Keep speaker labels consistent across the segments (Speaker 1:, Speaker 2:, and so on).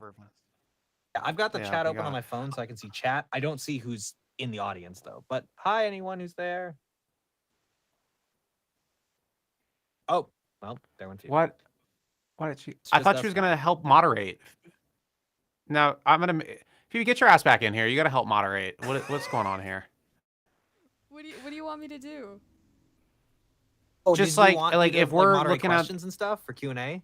Speaker 1: whatever.
Speaker 2: Yeah, I've got the
Speaker 1: Yeah,
Speaker 2: chat
Speaker 1: we
Speaker 2: open on
Speaker 1: got-
Speaker 2: my phone, so I can see chat. I don't see who's in the audience though. But hi, anyone who's there. Oh, well, there went you.
Speaker 1: What? What did she?
Speaker 2: It's
Speaker 1: I
Speaker 2: just
Speaker 1: thought
Speaker 2: us
Speaker 1: she was
Speaker 2: now.
Speaker 1: gonna help moderate. Now I'm gonna. If you get your ass back in here, you gotta help moderate. What's going on here?
Speaker 3: What do you want me to do?
Speaker 2: Oh,
Speaker 1: Just
Speaker 2: did you
Speaker 1: like
Speaker 2: want me to,
Speaker 1: if we're
Speaker 2: moderate
Speaker 1: looking at,
Speaker 2: questions and stuff for Q&A?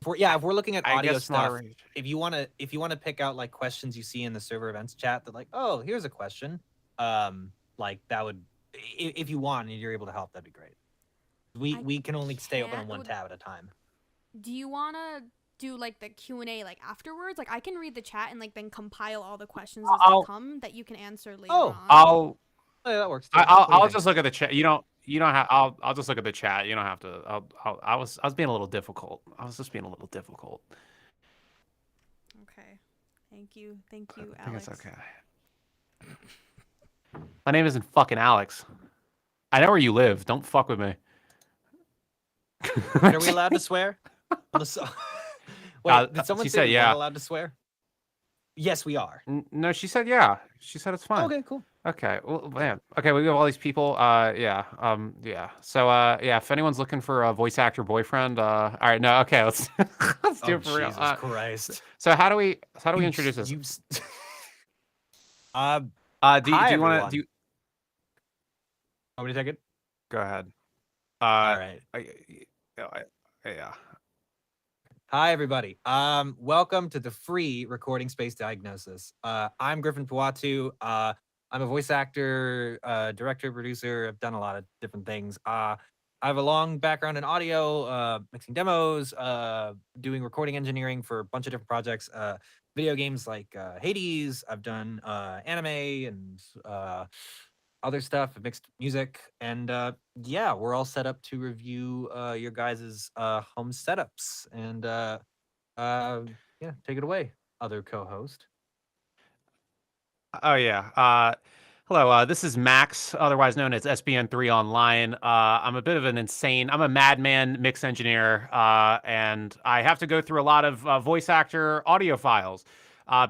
Speaker 2: If we're looking at
Speaker 1: I
Speaker 2: audio
Speaker 1: guess
Speaker 2: stuff,
Speaker 1: moderate.
Speaker 2: if you wanna pick out like questions you see in the server events chat that like, oh, here's a question, like that would, if you want and you're able to help, that'd be great. We can only stay open on one tab at a time.
Speaker 3: Do you wanna do like the Q&A like afterwards? Like I can read the chat and like then compile all the questions as they come that you can answer later on.
Speaker 2: Yeah, that works too.
Speaker 1: I'll just look at the chat. You don't have. I'll just look at the chat. You don't have to. I was being a little difficult. I was just being a little difficult.
Speaker 3: Okay. Thank you,
Speaker 1: I
Speaker 3: Alex.
Speaker 1: think it's okay. My name isn't fucking Alex. I know where you live. Don't fuck with me.
Speaker 2: Are we allowed to swear? Wait, did someone
Speaker 1: she
Speaker 2: say
Speaker 1: said
Speaker 2: we
Speaker 1: yeah.
Speaker 2: weren't allowed to swear? Yes, we are.
Speaker 1: No, she said yeah. She said it's fine.
Speaker 2: Okay, cool.
Speaker 1: Okay, well, man. Okay, we have all these people. Yeah. So, yeah. If anyone's looking for a voice actor boyfriend, all right. No, okay. Let's do it for real.
Speaker 2: Jesus Christ.
Speaker 1: So how do we introduce this?
Speaker 2: Do
Speaker 1: you
Speaker 2: hi,
Speaker 1: want to do?
Speaker 2: Want me to take it?
Speaker 1: Go ahead.
Speaker 2: All right.
Speaker 1: Yeah.
Speaker 2: Hi, everybody. Welcome to the free recording space diagnosis. I'm Griffin Puatu. I'm a voice actor, director, producer. I've done a lot of different things. I have a long background in audio, mixing demos, doing recording engineering for a bunch of different projects, video games like Hades. I've done anime and other stuff, mixed music, and yeah, we're all set up to review your guys' home setups. And yeah, take it away, other co-host.
Speaker 1: Oh yeah. Hello. This is Max, otherwise known as SBN3 Online. I'm a bit of an insane. I'm a madman mix engineer, and I have to go through a lot of voice actor audio files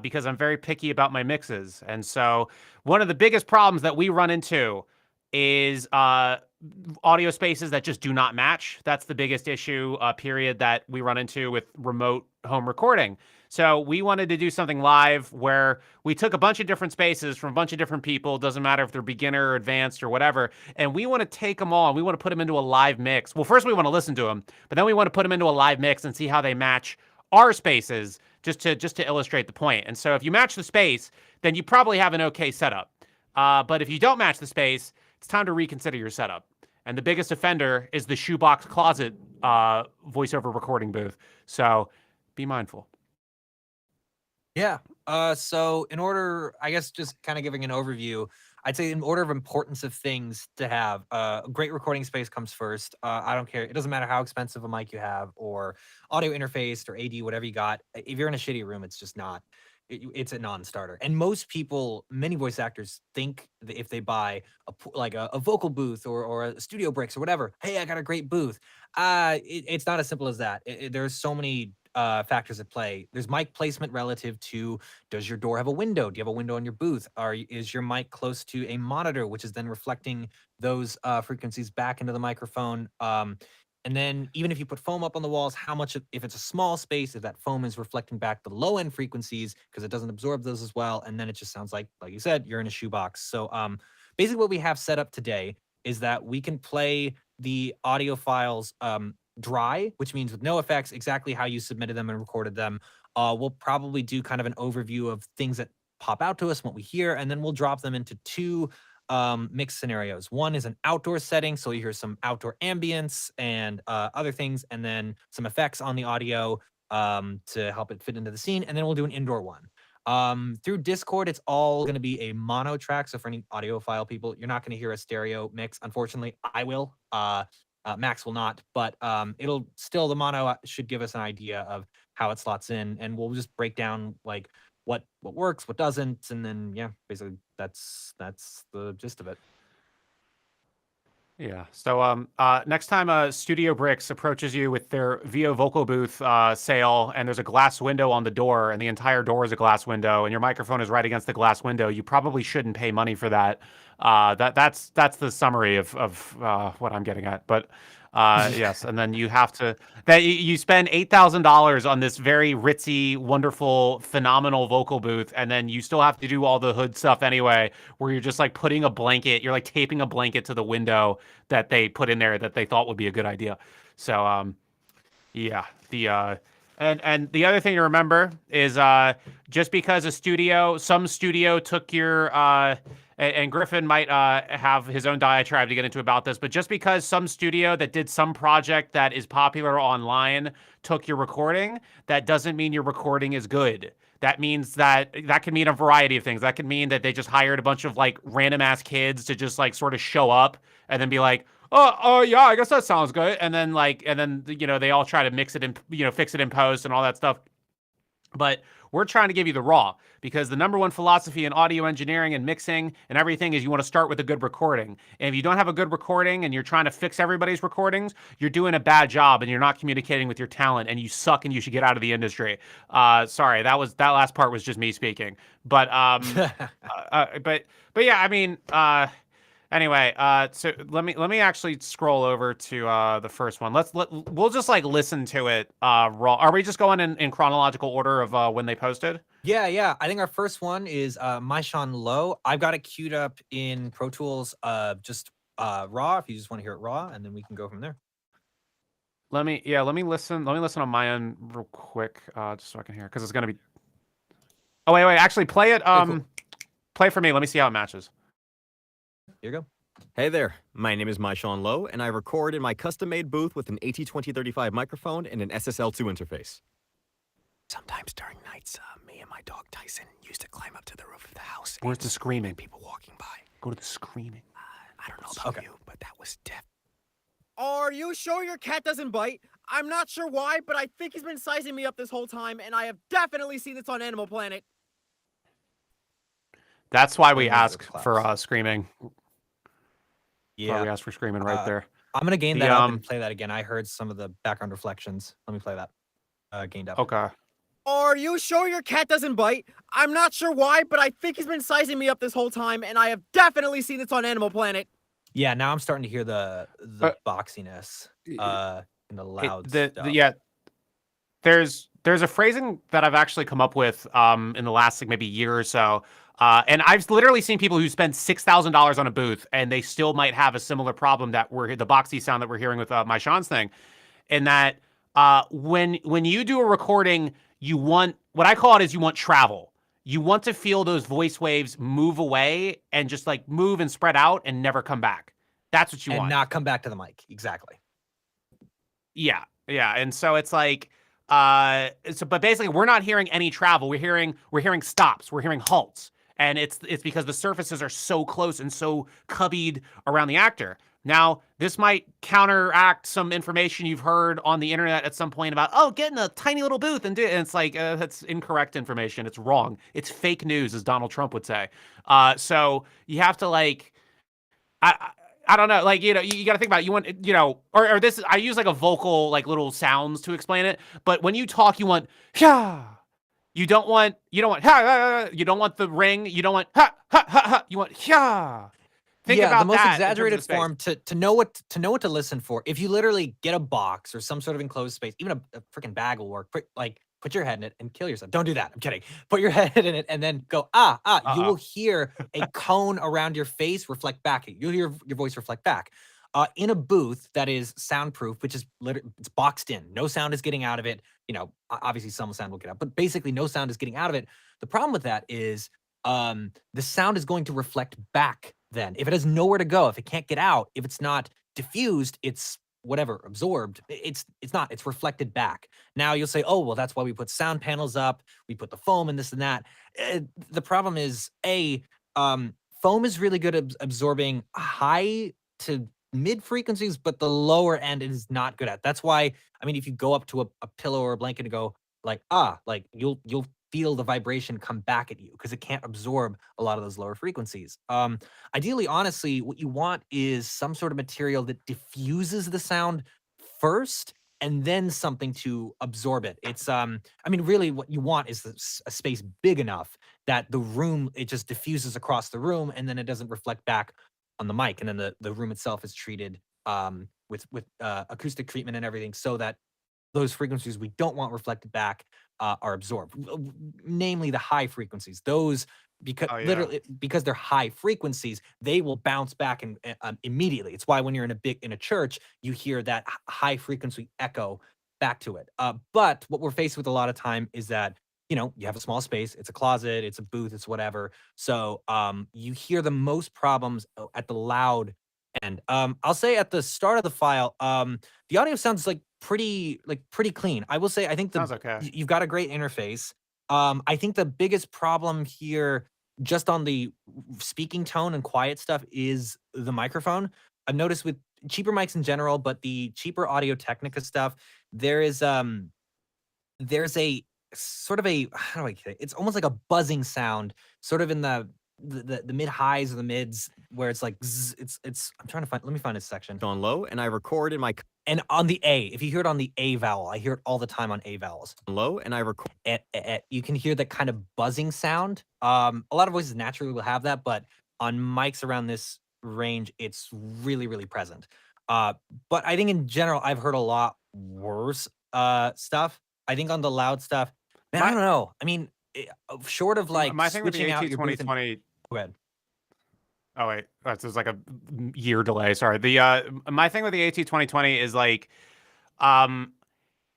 Speaker 1: because I'm very picky about my mixes. And so, one of the biggest problems that we run into is audio spaces that just do not match. That's the biggest issue, period, that we run into with remote home recording. So we wanted to do something live where we took a bunch of different spaces from a bunch of different people. Doesn't matter if they're beginner or advanced or whatever. And we want to take them all and we want to put them into a live mix. Well, first we want to listen to them, but then we want to put them into a live mix and see how they match our spaces just to illustrate the point. And so if you match the space, then you probably have an okay setup. But if you don't match the space, it's time to reconsider your setup. And the biggest offender is the shoebox closet voiceover recording booth. So be mindful.
Speaker 2: Yeah. So in order, I guess just kind of giving an overview, I'd say in order of importance of things to have, a great recording space comes first. I don't care. It doesn't matter how expensive a mic you have or audio interface or AD, whatever you got. If you're in a shitty room, it's just not. It's a non-starter. And most people, many voice actors think that if they buy a vocal booth or a studio bricks or whatever, hey, I got a great booth. It's not as simple as that. There's so many factors at play. There's mic placement relative to, does your door have a window? Do you have a window on your booth? Is your mic close to a monitor, which is then reflecting those frequencies back into the microphone? And then even if you put foam up on the walls, how much, if it's a small space, if that foam is reflecting back the low end frequencies because it doesn't absorb those as well. And then it just sounds like you said, you're in a shoebox. So basically what we have set up today is that we can play the audio files dry, which means with no effects, exactly how you submitted them and recorded them. We'll probably do kind of an overview of things that pop out to us, what we hear, and then we'll drop them into two mixed scenarios. One is an outdoor setting, so you hear some outdoor ambience and other things, and then some effects on the audio to help it fit into the scene, and then we'll do an indoor one. Through Discord, it's all going to be a mono track, so for any audiophile people, you're not going to hear a stereo mix. Unfortunately, I will. Max will not, but it'll still, the mono should give us an idea of how it slots in, and we'll just break down like what works, what doesn't, and then yeah, basically that's the gist of it.
Speaker 1: Yeah. So next time Studio Bricks approaches you with their VO vocal booth sale and there's a glass window on the door and the entire door is a glass window and your microphone is right against the glass window, you probably shouldn't pay money for that. That's the summary of what I'm getting at. But yes, and then you have to you spend $8,000 on this very ritzy, wonderful, phenomenal vocal booth, and then you still have to do all the hood stuff anyway, where you're just like putting a blanket, you're like taping a blanket to the window that they put in there that they thought would be a good idea. So yeah, and the other thing to remember is just because some studio took your and Griffin might have his own diatribe to get into about this, but just because some studio that did some project that is popular online took your recording, that doesn't mean your recording is good. That means that can mean a variety of things. That could mean that they just hired a bunch of like random ass kids to just like sort of show up and then be like, oh yeah, I guess that sounds good. And then they all try to mix it and fix it in post and all that stuff. But we're trying to give you the raw, because the number one philosophy in audio engineering and mixing and everything is you want to start with a good recording. And if you don't have a good recording and you're trying to fix everybody's recordings, you're doing a bad job and you're not communicating with your talent and you suck and you should get out of the industry. Sorry, that last part was just me speaking. But but yeah, I mean, anyway, so let me actually scroll over to the first one. We'll just like listen to it raw. Are we just going in chronological order of when they posted?
Speaker 2: Yeah. I think our first one is Maishan Low. I've got it queued up in Pro Tools, just raw. If you just want to hear it raw, and then we can go from there.
Speaker 1: Let me listen. Let me listen on my end real quick, just so I can hear, because it's gonna be. Oh wait. Actually, play it.
Speaker 2: Cool.
Speaker 1: Play for me. Let me see how it matches.
Speaker 2: Here you go.
Speaker 4: Hey there, my name is Maishan Low, and I record in my custom-made booth with an AT2035 microphone and an SSL2 interface. Sometimes during nights, me and my dog Tyson used to climb up to the roof of the house.
Speaker 1: Where's the screaming?
Speaker 4: People walking by.
Speaker 1: Go to the screaming.
Speaker 4: I don't know about you, but that was deaf.
Speaker 5: Are you sure your cat doesn't bite? I'm not sure why, but I think he's been sizing me up this whole time, and I have definitely seen this on Animal Planet.
Speaker 1: That's why we
Speaker 2: Those are
Speaker 1: ask for screaming.
Speaker 2: Yeah,
Speaker 1: we asked for screaming right there.
Speaker 2: I'm gonna gain that up and play that again. I heard some of the background reflections. Let me play that. Gained up.
Speaker 1: Okay.
Speaker 5: Are you sure your cat doesn't bite? I'm not sure why, but I think he's been sizing me up this whole time, and I have definitely seen this on Animal Planet.
Speaker 2: Yeah, now I'm starting to hear the boxiness and the loud stuff.
Speaker 1: Yeah. There's a phrasing that I've actually come up with in the last like maybe year or so. And I've literally seen people who spend $6,000 on a booth and they still might have a similar problem that the boxy sound that we're hearing with my Sean's thing. And that when you do a recording, you want, what I call it is you want travel. You want to feel those voice waves move away and just like move and spread out and never come back. That's what you want.
Speaker 2: And not come back to the mic. Exactly.
Speaker 1: Yeah. And so it's like, but basically we're not hearing any travel. We're hearing stops. We're hearing halts. And it's because the surfaces are so close and so cubbied around the actor. Now, this might counteract some information you've heard on the internet at some point about, get in a tiny little booth and do it. And it's like, that's incorrect information. It's wrong. It's fake news, as Donald Trump would say. So you have to like, I don't know, like, you got to think about it. You want, or this, I use like a vocal, like little sounds to explain it. But when you talk, you want, yeah. You don't want ha, you don't want the ring. You don't want ha, ha, ha, ha. You want yeah. Think about
Speaker 2: the most
Speaker 1: that
Speaker 2: exaggerated form to know what to listen for. If you literally get a box or some sort of enclosed space, even a freaking bag will work. Put your head in it and kill yourself. Don't do that. I'm kidding. Put your head in it and then go You will hear a cone around your face reflect back. You'll hear your voice reflect back. In a booth that is soundproof, which is it's boxed in. No sound is getting out of it. Obviously some sound will get out, but basically no sound is getting out of it. The problem with that is the sound is going to reflect back then. If it has nowhere to go, if it can't get out, if it's not diffused, it's whatever, absorbed. It's not, it's reflected back. Now you'll say, oh, well, that's why we put sound panels up. We put the foam and this and that. The problem is, foam is really good at absorbing high to mid frequencies, but the lower end is not good at. That's why, I mean, if you go up to a pillow or a blanket and go like, you'll feel the vibration come back at you because it can't absorb a lot of those lower frequencies. Ideally, honestly, what you want is some sort of material that diffuses the sound first and then something to absorb it. It's I mean, really what you want is a space big enough that the room, it just diffuses across the room and then it doesn't reflect back on the mic. And then the room itself is treated with acoustic treatment and everything so that those frequencies we don't want reflected back are absorbed, namely the high frequencies. Those, because literally because they're high frequencies, they will bounce back and immediately. It's why when you're in a church, you hear that high frequency echo back to it. But what we're faced with a lot of time is that, you know, you have a small space, it's a closet, it's a booth, it's whatever. So you hear the most problems at the loud end. I'll say at the start of the file, the audio sounds like pretty clean. I will say I think
Speaker 1: Sounds okay.
Speaker 2: you've got a great interface. I think the biggest problem here, just on the speaking tone and quiet stuff, is the microphone. I've noticed with cheaper mics in general, but the cheaper Audio Technica stuff, there's a sort of a, how do I say it? It's almost like a buzzing sound, sort of in the mid highs or the mids, where it's like zzz, it's I'm trying to find, let me find this section.
Speaker 4: On low, and I record in my
Speaker 2: And on the A, if you hear it on the A vowel, I hear it all the time on A vowels.
Speaker 4: low, and I record.
Speaker 2: You can hear that kind of buzzing sound. A lot of voices naturally will have that, but on mics around this range, it's really, really present. But I think in general, I've heard a lot worse stuff. I think on the loud stuff, man, I don't know. I mean, short of like
Speaker 1: my thing with the
Speaker 2: switching out your booth and,
Speaker 1: 2020.
Speaker 2: go ahead.
Speaker 1: Oh wait, there's like a year delay. Sorry. The my thing with the AT2020 is like,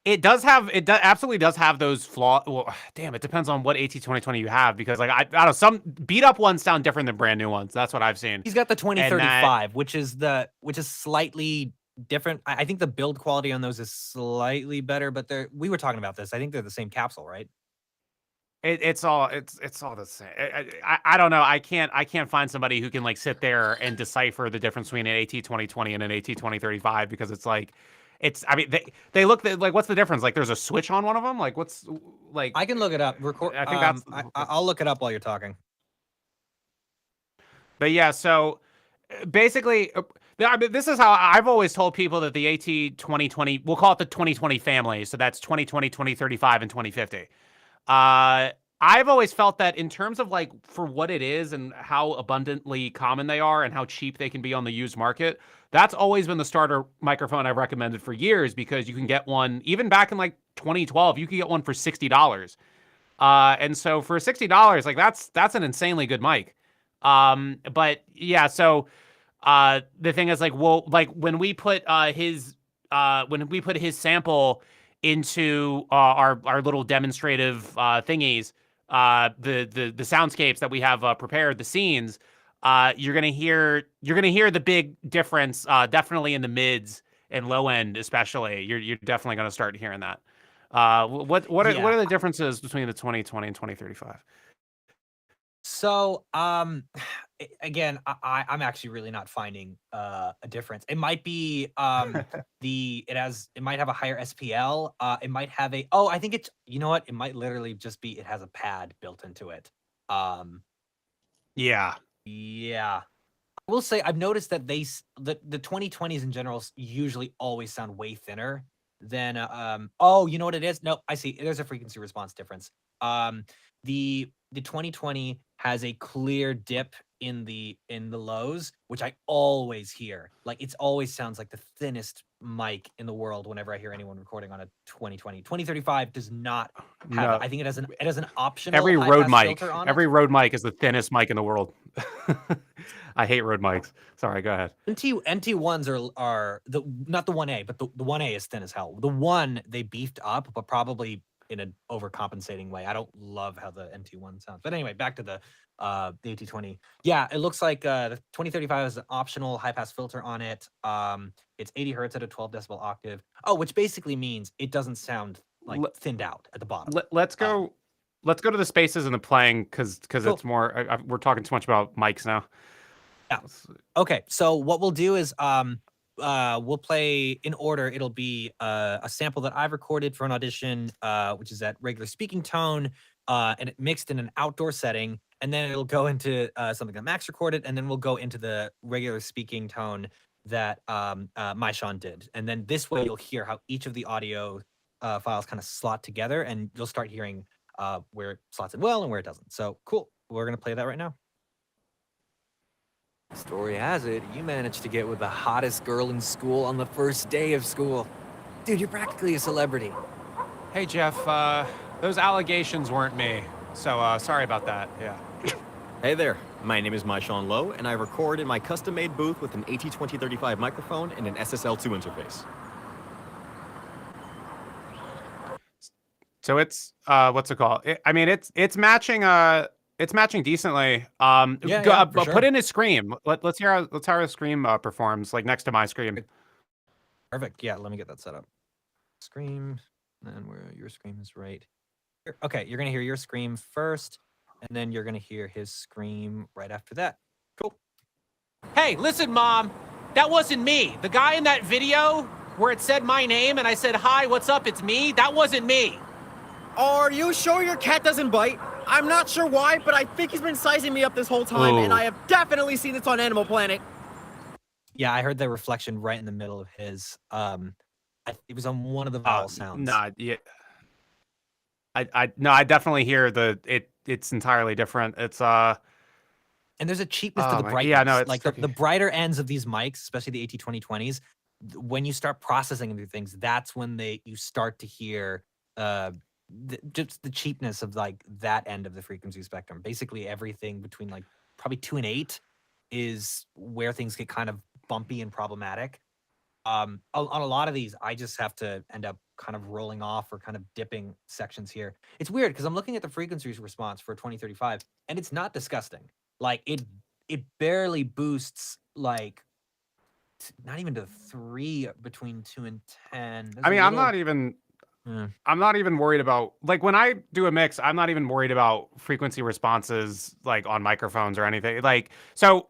Speaker 1: it absolutely does have those flaws. Well, damn, it depends on what AT2020 you have, because like I don't know, some beat up ones sound different than brand new ones. That's what I've seen.
Speaker 2: He's got the 2035, which is slightly different. I think the build quality on those is slightly better, but we were talking about this. I think they're the same capsule, right?
Speaker 1: It's all the same. I don't know. I can't find somebody who can like sit there and decipher the difference between an AT2020 and an AT2035, because it's like, I mean, they look like, what's the difference? Like, there's a switch on one of them. Like, what's like?
Speaker 2: I can look it up.
Speaker 1: I think that's.
Speaker 2: I'll look it up while you're talking.
Speaker 1: But yeah, so basically, I mean, this is how I've always told people that the AT2020, we'll call it the 2020 family. So that's 2020, 2035, and 2050. I've always felt that in terms of like for what it is and how abundantly common they are and how cheap they can be on the used market, that's always been the starter microphone I've recommended for years, because you can get one even back in like 2012, you could get one for $60. And so for $60, like that's an insanely good mic. But yeah, so the thing is like, well, like when we put his sample into our little demonstrative thingies, the soundscapes that we have prepared, the scenes, you're gonna hear the big difference, definitely in the mids and low end, especially. You're definitely gonna start hearing that. What are the differences between the 2020 and 2035?
Speaker 2: So, again, I'm actually really not finding a difference. It might be it might have a higher SPL. It might have I think it's, you know what? It might literally just be it has a pad built into it.
Speaker 1: Yeah.
Speaker 2: Yeah. I will say I've noticed that the 2020s in general usually always sound way thinner than oh, you know what it is? No, I see. There's a frequency response difference. The 2020 has a clear dip in the lows, which I always hear. Like, it always sounds like the thinnest mic in the world whenever I hear anyone recording on a 2020. 2035 does not have it. I think it has an optional
Speaker 1: every Rode mic.
Speaker 2: filter on
Speaker 1: Every Rode mic is the thinnest mic in the world. I hate Rode mics. Sorry, go ahead.
Speaker 2: NT1s are not the 1A, but the 1A is thin as hell. The 1 they beefed up, but probably in an overcompensating way. I don't love how the NT1 sounds. But anyway, back to the AT20. Yeah, it looks like the 2035 has an optional high-pass filter on it. It's 80 hertz at a 12 decibel octave. Oh, which basically means it doesn't sound like thinned out at the bottom.
Speaker 1: Let's go to the spaces and the playing, because
Speaker 2: cool.
Speaker 1: It's more, we're talking too much about mics now.
Speaker 2: Yeah. Okay, so what we'll do is we'll play in order. It'll be a sample that I've recorded for an audition, which is at regular speaking tone. and it mixed in an outdoor setting, and then it'll go into something that Max recorded, and then we'll go into the regular speaking tone that Maishan did. And then this way you'll hear how each of the audio files kind of slot together, and you'll start hearing where it slots in well and where it doesn't. So cool. We're going to play that right now. Story has it, you managed to get with the hottest girl in school on the first day of school. Dude, you're practically a celebrity.
Speaker 1: Hey, Jeff, those allegations weren't me. So, sorry about that, yeah.
Speaker 4: Hey there, my name is Maishan Low, and I record in my custom-made booth with an AT2035 microphone and an SSL2 interface.
Speaker 1: So it's, what's it called? I mean, it's matching decently.
Speaker 2: Yeah, for sure.
Speaker 1: Put in his scream. Let's hear how his scream performs, like next to my scream.
Speaker 2: Perfect. Yeah, let me get that set up. Scream, and where your scream is right here. Okay, you're gonna hear your scream first, and then you're gonna hear his scream right after that. Cool.
Speaker 1: Hey, listen, Mom. That wasn't me. The guy in that video where it said my name and I said, hi, what's up? It's me. That wasn't me.
Speaker 5: Are you sure your cat doesn't bite? I'm not sure why, but I think he's been sizing me up this whole time, and I have definitely seen this on Animal Planet.
Speaker 2: Yeah, I heard the reflection right in the middle of his. It was on one of the vowel sounds.
Speaker 1: Nah, yeah. I definitely hear it's entirely different. It's
Speaker 2: And there's a cheapness to the brightness.
Speaker 1: Yeah, no, it's
Speaker 2: like the brighter ends of these mics, especially the AT2020s. When you start processing through things, that's when you start to hear just the cheapness of like that end of the frequency spectrum. Basically, everything between like probably 2 and 8 is where things get kind of bumpy and problematic. On a lot of these, I just have to end up kind of rolling off or kind of dipping sections here. It's weird because I'm looking at the frequency response for 2035, and it's not disgusting. Like it barely boosts like not even to 3 between 2 and 10.
Speaker 1: I mean, I'm not even worried about, like, when I do a mix, I'm not even worried about frequency responses like on microphones or anything. Like, so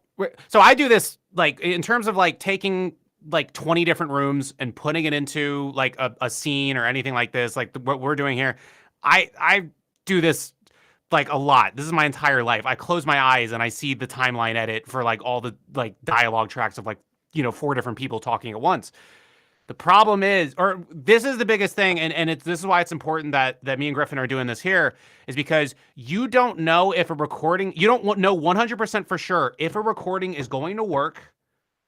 Speaker 1: I do this like in terms of like taking like 20 different rooms and putting it into like a scene or anything like this, like what we're doing here. I do this like a lot. This is my entire life. I close my eyes and I see the timeline edit for like all the like dialogue tracks of like, 4 different people talking at once. The problem is, or this is the biggest thing, and this is why it's important that me and Griffin are doing this here, is because you don't know if a recording, you don't know 100% for sure if a recording is going to work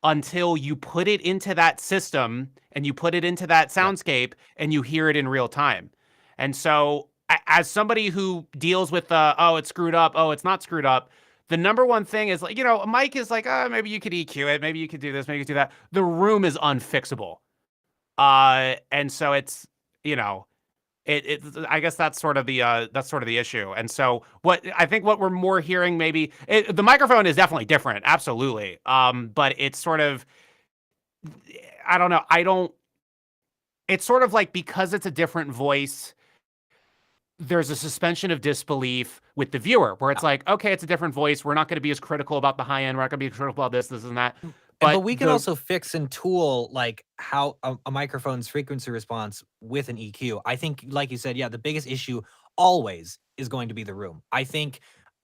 Speaker 1: until you put it into that system and you put it into that soundscape and you hear it in real time. And so as somebody who deals with oh, it's screwed up, oh, it's not screwed up, the number one thing is like, a mic is like, oh, maybe you could EQ it, maybe you could do this, maybe you could do that. The room is unfixable. And so it's, I guess that's sort of the issue. And so I think what we're more hearing, maybe the microphone is definitely different. Absolutely. But it's sort of, I don't know. It's sort of like, because it's a different voice, there's a suspension of disbelief with the viewer where it's like, okay, it's a different voice. We're not going to be as critical about the high end. We're not going to be critical about this and that.
Speaker 2: But we can also fix and tool like how a microphone's frequency response with an EQ. I think, like you said, yeah, the biggest issue always is going to be the room. I think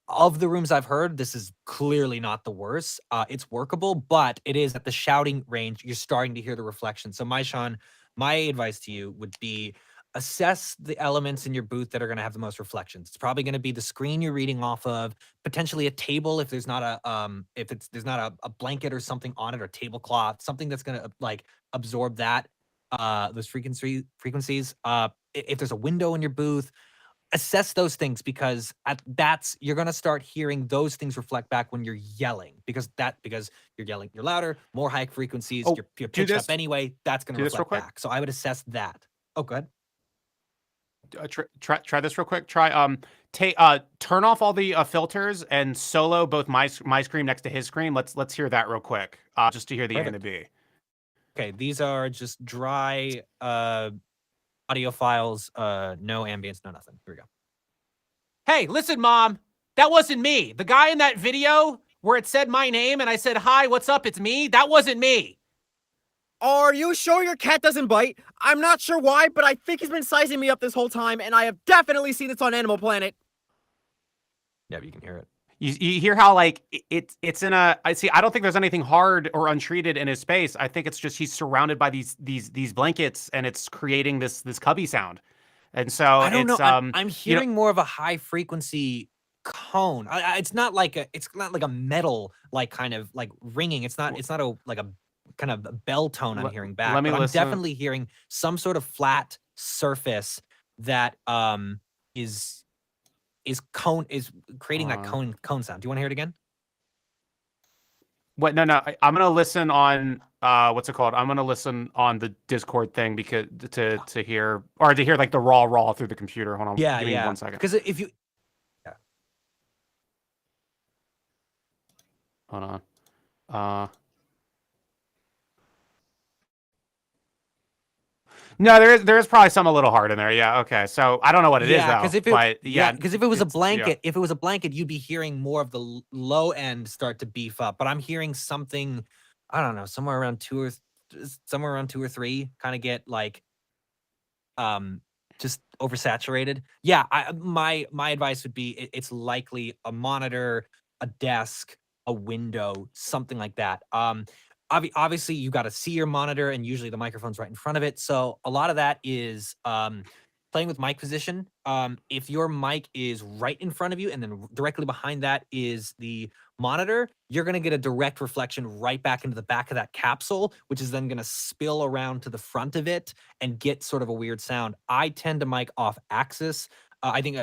Speaker 2: of the rooms I've heard, this is clearly not the worst. It's workable, but it is at the shouting range. You're starting to hear the reflection. So Maishan, my advice to you would be assess the elements in your booth that are going to have the most reflections. It's probably going to be the screen you're reading off of, potentially a table if there's not a blanket or something on it, or tablecloth, something that's going to like absorb that those frequencies. If there's a window in your booth, assess those things, because you're going to start hearing those things reflect back when you're yelling, because you're yelling, you're louder, more high frequencies, you're pitched up anyway, that's going to reflect back. So I would assess that. Oh, go ahead.
Speaker 1: Try this real quick. Turn off all the filters and solo both my screen next to his screen. Let's hear that real quic, just to hear the A and the B.
Speaker 2: Okay, these are just dry audio files, no ambience, no nothing. Here we go.
Speaker 1: Hey, listen, Mom, that wasn't me. The guy in that video where it said my name and I said, hi, what's up? It's me. That wasn't me.
Speaker 5: Are you sure your cat doesn't bite? I'm not sure why, but I think he's been sizing me up this whole time, and I have definitely seen this on Animal Planet.
Speaker 2: Yeah, but you can hear it.
Speaker 1: You hear how like it's in a. I see. I don't think there's anything hard or untreated in his space. I think it's just he's surrounded by these blankets, and it's creating this cubby sound. And so
Speaker 2: I don't
Speaker 1: it's
Speaker 2: know. I'm
Speaker 1: you know,
Speaker 2: hearing more of a high frequency cone. It's not like a metal like kind of like ringing. It's not a like a kind of a bell tone I'm hearing back.
Speaker 1: let me
Speaker 2: But I'm
Speaker 1: listen.
Speaker 2: definitely hearing some sort of flat surface that is creating that cone sound. Do you want to hear it again?
Speaker 1: What? No. I'm gonna listen on what's it called? I'm gonna listen on the Discord thing because to hear like the raw through the computer. Hold on.
Speaker 2: Yeah,
Speaker 1: Give me
Speaker 2: yeah.
Speaker 1: 1 second.
Speaker 2: Because if you
Speaker 1: Hold on. No, there is probably some a little hard in there. Yeah. Okay. So I don't know what it is though.
Speaker 2: because if it was a blanket, you'd be hearing more of the low end start to beef up. But I'm hearing something, I don't know, somewhere around two or three, kind of get like, just oversaturated. Yeah. My advice would be it's likely a monitor, a desk, a window, something like that. Obviously you got to see your monitor, and usually the microphone's right in front of it. So a lot of that is playing with mic position. If your mic is right in front of you and then directly behind that is the monitor, you're going to get a direct reflection right back into the back of that capsule, which is then going to spill around to the front of it and get sort of a weird sound. I tend to mic off axis. I think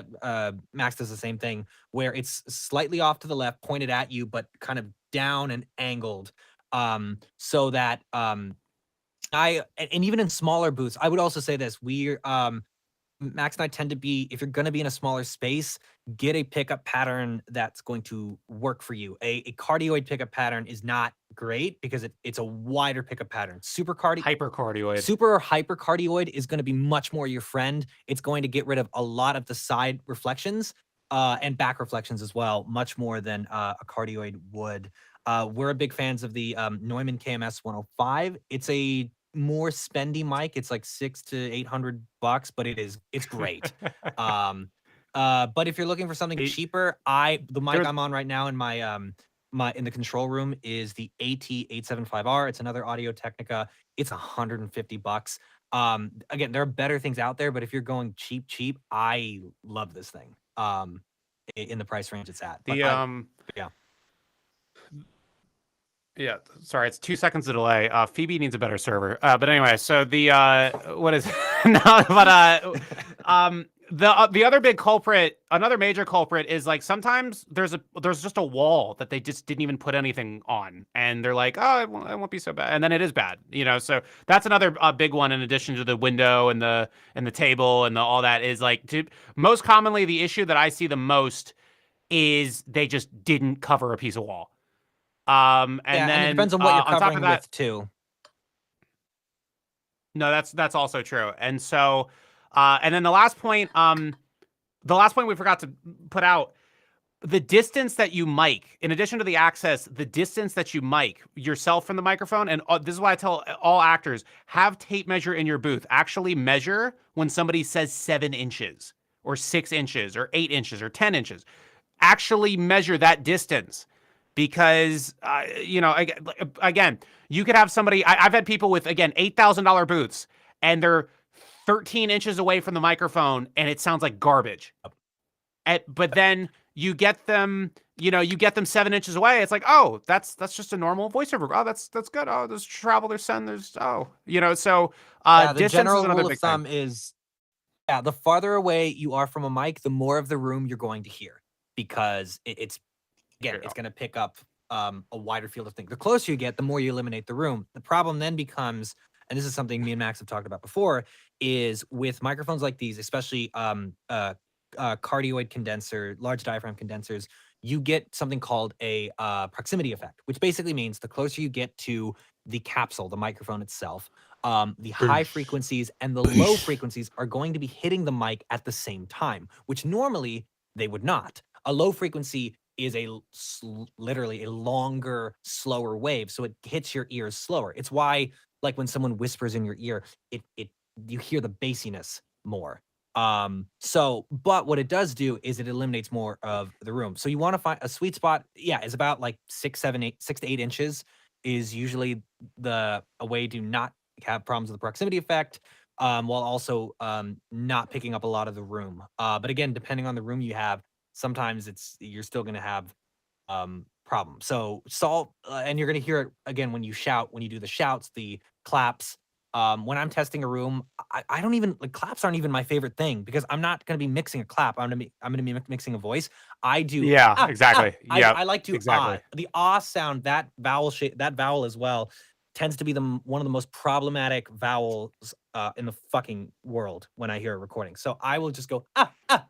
Speaker 2: Max does the same thing, where it's slightly off to the left, pointed at you, but kind of down and angled. So that and even in smaller booths, I would also say this: Max and I tend to be, if you're going to be in a smaller space, get a pickup pattern that's going to work for you. A cardioid pickup pattern is not great because it's a wider pickup pattern.
Speaker 1: Hypercardioid.
Speaker 2: Super or hypercardioid is going to be much more your friend. It's going to get rid of a lot of the side reflections and back reflections as well, much more than a cardioid would. We're big fans of the Neumann KMS 105. It's a more spendy mic. It's like $600 to $800, but it's great. But if you're looking for something cheaper, the mic I'm on right now in my in the control room is the AT875R. It's another Audio Technica. It's $150. Again, there are better things out there, but if you're going cheap, I love this thing. In the price range it's at. But
Speaker 1: Yeah, sorry, it's 2 seconds of delay. Phoebe needs a better server. But anyway, so the what is no, but the other big culprit, another major culprit is like sometimes there's just a wall that they just didn't even put anything on, and they're like, oh, it won't be so bad, and then it is bad, you know. So that's another big one in addition to the window and the table and all that is like most commonly the issue that I see the most is they just didn't cover a piece of wall. And then
Speaker 2: it depends on what you're
Speaker 1: on top
Speaker 2: covering
Speaker 1: of that,
Speaker 2: with too.
Speaker 1: No, that's also true. And so, and then the last point we forgot to put out, the distance that you mic, in addition to the access, the distance that you mic yourself from the microphone. And this is why I tell all actors, have tape measure in your booth. Actually measure when somebody says 7 inches or 6 inches or 8 inches or 10 inches. Actually measure that distance. Because, you know, again, you could have somebody, I've had people with, again, $8,000 booths, and they're 13 inches away from the microphone, and it sounds like garbage. But then you get them, you know, 7 inches away. It's like, oh, that's just a normal voiceover. Oh, that's good. Oh, there's travel, there's send, you know, so
Speaker 2: the
Speaker 1: distance
Speaker 2: general
Speaker 1: is another
Speaker 2: rule
Speaker 1: big
Speaker 2: of thumb
Speaker 1: thing.
Speaker 2: is, the farther away you are from a mic, the more of the room you're going to hear, because it's going to pick up a wider field of things. The closer you get, the more you eliminate the room. The problem then becomes, and this is something me and Max have talked about before, is with microphones like these, especially cardioid condenser, large diaphragm condensers, you get something called a proximity effect, which basically means the closer you get to the capsule, the microphone itself, the high frequencies and the low frequencies are going to be hitting the mic at the same time, which normally they would not. A low frequency is literally a longer, slower wave, so it hits your ears slower. It's why, like when someone whispers in your ear, you hear the bassiness more. But what it does do is it eliminates more of the room. So you want to find a sweet spot. Yeah, is about like 6 to 8 inches is usually a way to not have problems with the proximity effect, while also not picking up a lot of the room. But again, depending on the room you have, sometimes you're still going to have problems. So salt, and you're going to hear it again when you shout, when you do the shouts, the claps. When I'm testing a room, I don't even like claps aren't even my favorite thing because I'm not going to be mixing a clap. I'm going to be mixing a voice. I do.
Speaker 1: Yeah, exactly. Yeah,
Speaker 2: I like to
Speaker 1: exactly.
Speaker 2: the sound, that vowel as well tends to be one of the most problematic vowels in the fucking world when I hear a recording. So I will just go and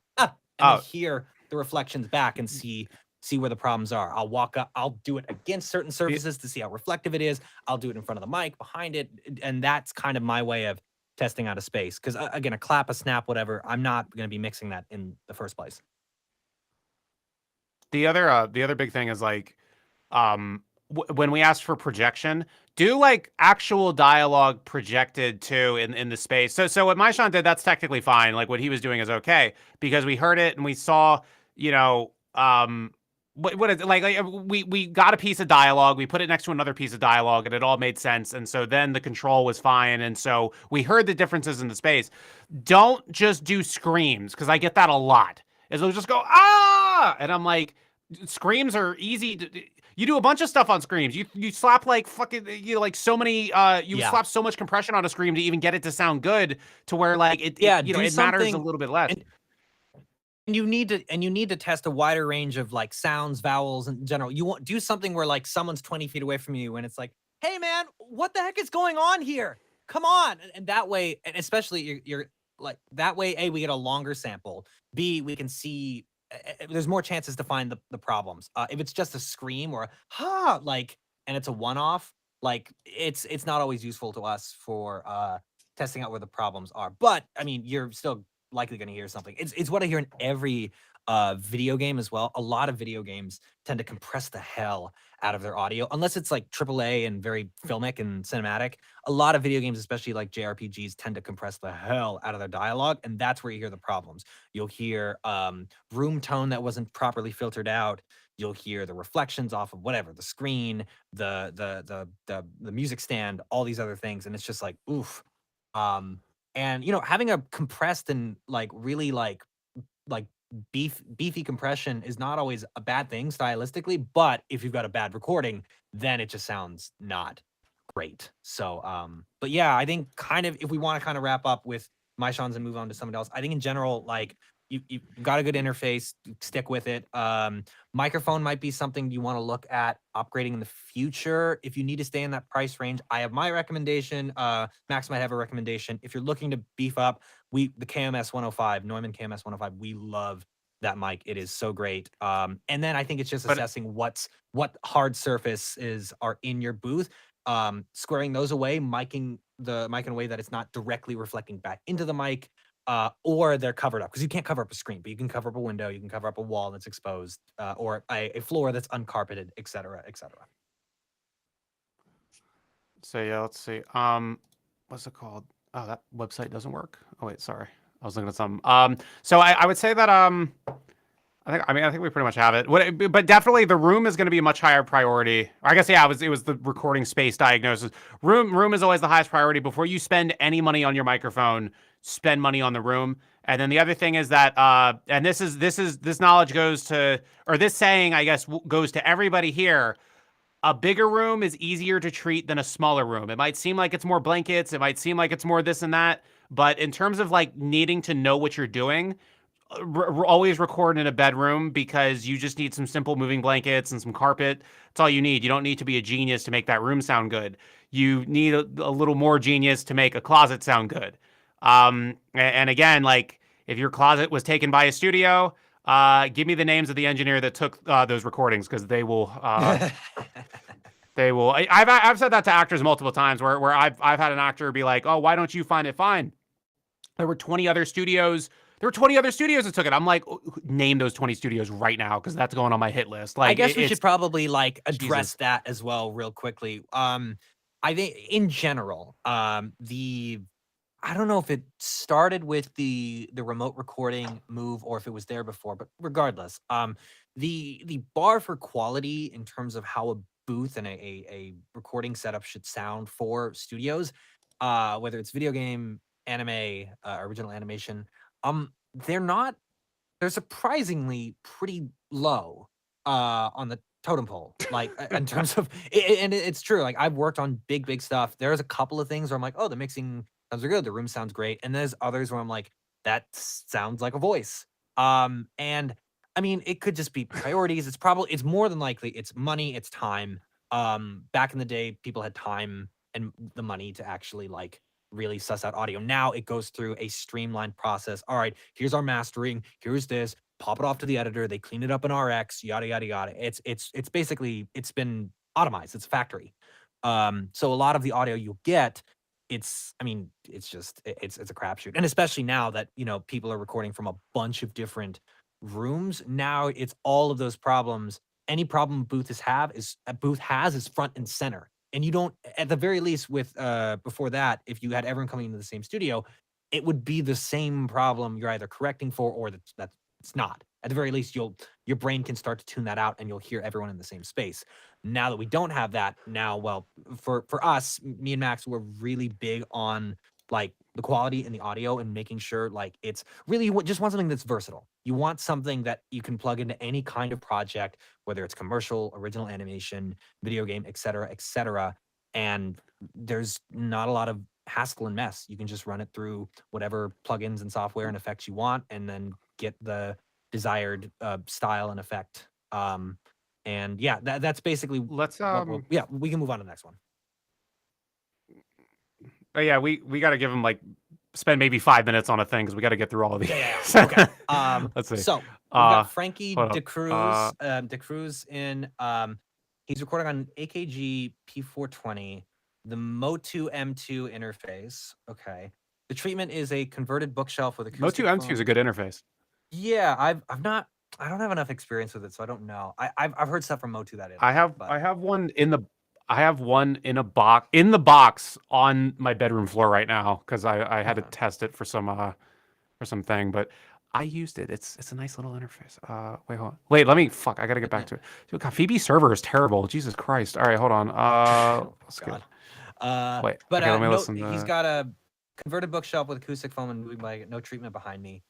Speaker 2: I'll hear the reflections back and see where the problems are. I'll walk up, I'll do it against certain surfaces to see how reflective it is. I'll do it in front of the mic, behind it, and that's kind of my way of testing out a space. Because again, a clap, a snap, whatever, I'm not going to be mixing that in the first place.
Speaker 1: The other big thing is like, when we asked for projection, do like actual dialogue projected too in the space. So what Maishan did, that's technically fine. Like what he was doing is okay because we heard it and we saw, what is it like we got a piece of dialogue, we put it next to another piece of dialogue, and it all made sense. And so then the control was fine, and so we heard the differences in the space. Don't just do screams because I get that a lot. Is they'll just go and I'm like, screams are easy. You do a bunch of stuff on screams. You slap like fucking like so many. Slap so much compression on a scream to even get it to sound good to where like it matters a little bit less.
Speaker 2: And you need to test a wider range of like sounds, vowels in general. You want do something where like someone's 20 feet away from you and it's like, hey man, what the heck is going on here? Come on. And that way, and especially you're like that way, A, we get a longer sample. B, we can see there's more chances to find the problems. If it's just a scream or a and it's a one-off, like it's not always useful to us for testing out where the problems are. But I mean, you're still likely going to hear something. It's what I hear in every video game as well. A lot of video games tend to compress the hell out of their audio, unless it's like AAA and very filmic and cinematic. A lot of video games, especially like JRPGs, tend to compress the hell out of their dialogue, and that's where you hear the problems. You'll hear room tone that wasn't properly filtered out. You'll hear the reflections off of whatever, the screen, the music stand, all these other things, and it's just like oof. And having a compressed and like really like beefy compression is not always a bad thing stylistically, but if you've got a bad recording, then it just sounds not great. So but yeah, I think kind of if we want to kind of wrap up with Maishan's and move on to something else, I think in general, like you've got a good interface, stick with it. Microphone might be something you want to look at upgrading in the future. If you need to stay in that price range, I have my recommendation. Max might have a recommendation. If you're looking to beef up, the KMS 105, Neumann KMS 105, we love that mic. It is so great. And then I think it's just assessing what hard surfaces are in your booth, squaring those away, miking the mic in a way that it's not directly reflecting back into the mic. Or they're covered up, because you can't cover up a screen, but you can cover up a window, you can cover up a wall that's exposed, or a floor that's uncarpeted, etc., etc.
Speaker 1: So yeah, let's see. What's it called? Oh, that website doesn't work. Oh wait, sorry, I was looking at something. So I would say that I think we pretty much have it. But definitely the room is going to be a much higher priority. Or I guess it was the recording space diagnosis. Room is always the highest priority. Before you spend any money on your microphone, spend money on the room. And then the other thing is that and this knowledge goes to, or this saying I guess goes to everybody here. A bigger room is easier to treat than a smaller room. It might seem like it's more blankets, it might seem like it's more this and that, but in terms of like needing to know what you're doing, always record in a bedroom, because you just need some simple moving blankets and some carpet. That's all you need. You don't need to be a genius to make that room sound good. You need a little more genius to make a closet sound good. And again, like if your closet was taken by a studio, give me the names of the engineer that took those recordings, because they will. They will. I've said that to actors multiple times, where I've had an actor be like, "Oh, why don't you find it fine?" There were 20 other studios. There were 20 other studios that took it. I'm like, name those 20 studios right now, because that's going on my hit list. Like,
Speaker 2: I guess we should probably like address that as well real quickly. I think in general, I don't know if it started with the remote recording move or if it was there before, but regardless, the bar for quality in terms of how a booth and a recording setup should sound for studios, whether it's video game, anime, original animation, they're surprisingly pretty low on the totem pole, like in terms of and it's true. Like I've worked on big stuff. There's a couple of things where I'm like, oh, the mixing sounds good, the room sounds great, and there's others where I'm like, that sounds like a voice. And I mean, it could just be priorities. It's more than likely it's money, it's time. Back in the day, people had time and the money to actually like really suss out audio. Now it goes through a streamlined process. All right, here's our mastering, here's this, pop it off to the editor, they clean it up in RX, yada yada yada. It's basically it's been automized, it's a factory. So a lot of the audio you'll get, it's a crapshoot. And especially now that, you know, people are recording from a bunch of different rooms, now it's all of those problems. Any problem booth has is front and center. And you don't, at the very least, with before that, if you had everyone coming into the same studio, it would be the same problem you're either correcting for or that's it's not. At the very least, your brain can start to tune that out and you'll hear everyone in the same space. Now that we don't have that, well, for us, me and Max, we're really big on like the quality in the audio and making sure like it's really you just want something that's versatile. You want something that you can plug into any kind of project, whether it's commercial, original animation, video game, et cetera, and there's not a lot of hassle and mess. You can just run it through whatever plugins and software and effects you want, and then get the desired style and effect. And yeah, that's basically
Speaker 1: Let's
Speaker 2: we can move on to the next one.
Speaker 1: Oh yeah, we got to give him like spend maybe 5 minutes on a thing because we got to get through all of these.
Speaker 2: Yeah. Okay.
Speaker 1: Let's see.
Speaker 2: So we've got Frankie De Cruz in. He's recording on AKG P420, the Motu M2 interface. Okay. The treatment is a converted bookshelf with acoustic.
Speaker 1: Motu M2 is a good interface.
Speaker 2: Yeah, I don't have enough experience with it, so I don't know. I've heard stuff from Motu that is.
Speaker 1: I have one in a box on my bedroom floor right now because I had to test it for some thing, but I used it. It's a nice little interface. Wait, hold on. Wait, I gotta get back to it. Dude, God, Phoebe's server is terrible. Jesus Christ. All right, hold on. Let's go. Wait,
Speaker 2: but
Speaker 1: okay, let me listen.
Speaker 2: He's got a converted bookshelf with acoustic foam and moving by no treatment behind me.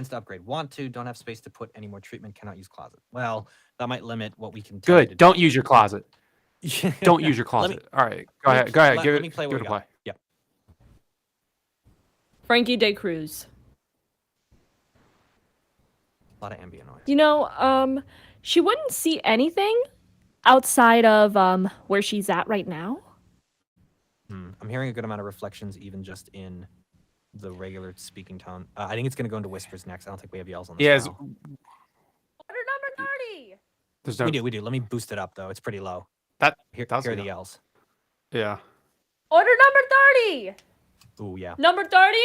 Speaker 2: To upgrade. Don't have space to put any more treatment. Cannot use closet. Well, that might limit what we can.
Speaker 1: Good. Don't use your closet. Don't use your closet. All right. Go ahead. Let me play what we got.
Speaker 2: Yeah.
Speaker 6: Frankie De Cruz.
Speaker 2: A lot of ambient noise.
Speaker 6: You know, she wouldn't see anything outside of where she's at right now.
Speaker 2: I'm hearing a good amount of reflections, even just in the regular speaking tone. I think it's going to go into whispers next. I don't think we have yells on this.
Speaker 1: Yes.
Speaker 6: Order number 30.
Speaker 1: There's no...
Speaker 2: We do. Let me boost it up though. It's pretty low. Here are the yells.
Speaker 1: Yeah.
Speaker 6: Order number 30.
Speaker 2: Ooh, yeah.
Speaker 6: Number 30.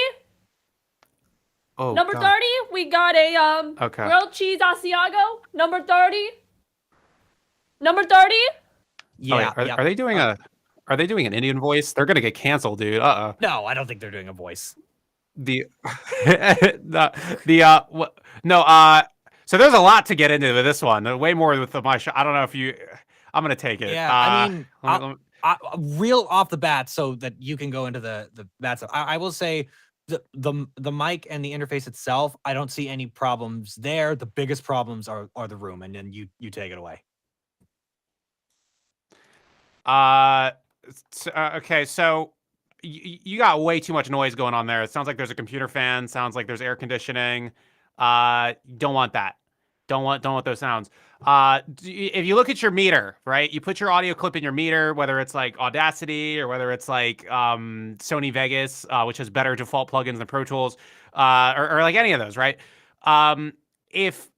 Speaker 1: Oh.
Speaker 6: Number 30. We got a grilled cheese Asiago. Number 30. Number 30.
Speaker 2: Yeah.
Speaker 1: Are they doing Are they doing an Indian voice? They're gonna get canceled, dude.
Speaker 2: No, I don't think they're doing a voice.
Speaker 1: So there's a lot to get into with this one. Way more with my show. I don't know if you. I'm gonna take it.
Speaker 2: Yeah, I mean, real off the bat, so that you can go into the bad stuff. I will say the mic and the interface itself. I don't see any problems there. The biggest problems are the room, and then you take it away.
Speaker 1: Okay, so you got way too much noise going on there. It sounds like there's a computer fan. Sounds like there's air conditioning. Don't want that. Don't want those sounds. If you look at your meter, right? You put your audio clip in your meter, whether it's like Audacity or whether it's like Sony Vegas, which has better default plugins than Pro Tools, or like any of those, right? If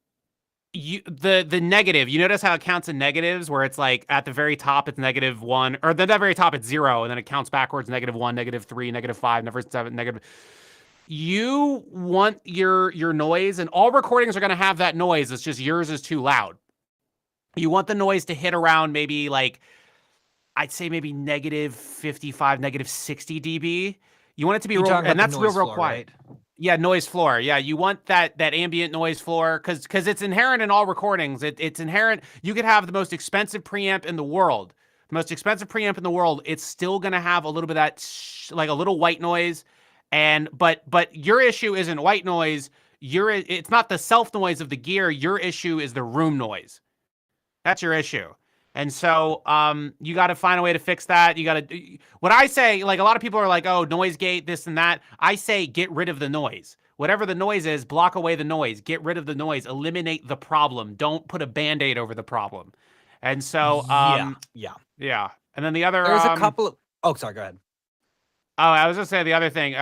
Speaker 1: the negative, you notice how it counts in negatives, where it's like at the very top it's -1, or at the very top it's 0, and then it counts backwards: -1, -3, -5, -7, negative. You want your noise, and all recordings are going to have that noise. It's just yours is too loud. You want the noise to hit around maybe like, I'd say maybe -55, -60 dB. You want it to be
Speaker 2: You're
Speaker 1: real,
Speaker 2: talking
Speaker 1: and
Speaker 2: about the
Speaker 1: that's real,
Speaker 2: noise
Speaker 1: real
Speaker 2: floor,
Speaker 1: quiet.
Speaker 2: right?
Speaker 1: Yeah, noise floor. Yeah, you want that ambient noise floor because it's inherent in all recordings. It's inherent. You could have the most expensive preamp in the world, It's still gonna have a little bit of that like a little white noise, but your issue isn't white noise. It's not the self noise of the gear. Your issue is the room noise. That's your issue. And so you got to find a way to fix that. You got to, what I say, like a lot of people are like, oh, noise gate, this and that. I say get rid of the noise. Whatever the noise is, block away the noise. Get rid of the noise. Eliminate the problem. Don't put a Band-Aid over the problem. And so, yeah. And then the other,
Speaker 2: there's a couple of. Oh, sorry. Go ahead.
Speaker 1: Oh, I was gonna say the other thing.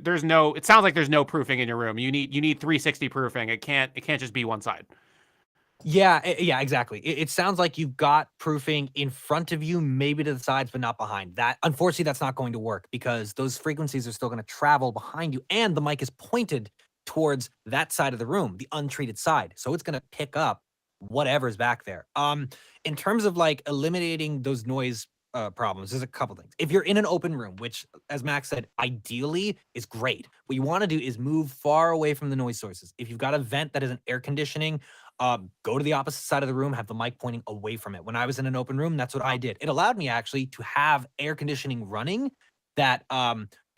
Speaker 1: There's no. It sounds like there's no proofing in your room. You need 360 proofing. It can't just be one side.
Speaker 2: Yeah, exactly. It sounds like you've got proofing in front of you, maybe to the sides, but not behind. That, unfortunately, that's not going to work because those frequencies are still going to travel behind you, and the mic is pointed towards that side of the room, the untreated side. So it's going to pick up whatever's back there. In terms of like eliminating those noise problems, there's a couple things. If you're in an open room, which, as Max said, ideally is great, what you want to do is move far away from the noise sources. If you've got a vent that isn't air conditioning, go to the opposite side of the room, have the mic pointing away from it. When I was in an open room, that's what I did. It allowed me actually to have air conditioning running that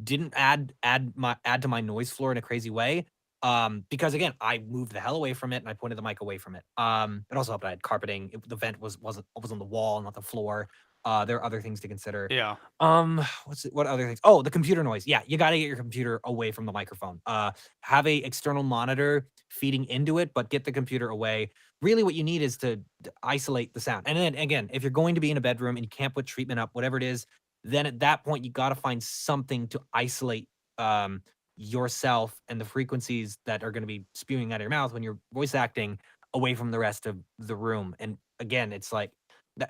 Speaker 2: didn't add to my noise floor in a crazy way. Because again, I moved the hell away from it and I pointed the mic away from it. It also helped I had carpeting. The vent was on the wall, not the floor. There are other things to consider.
Speaker 1: Yeah.
Speaker 2: What other things? Oh, the computer noise. Yeah, you got to get your computer away from the microphone. Have a external monitor feeding into it, but get the computer away. Really, what you need is to isolate the sound. And then again, if you're going to be in a bedroom and you can't put treatment up, whatever it is, then at that point you got to find something to isolate yourself and the frequencies that are going to be spewing out of your mouth when you're voice acting away from the rest of the room. And again, it's like,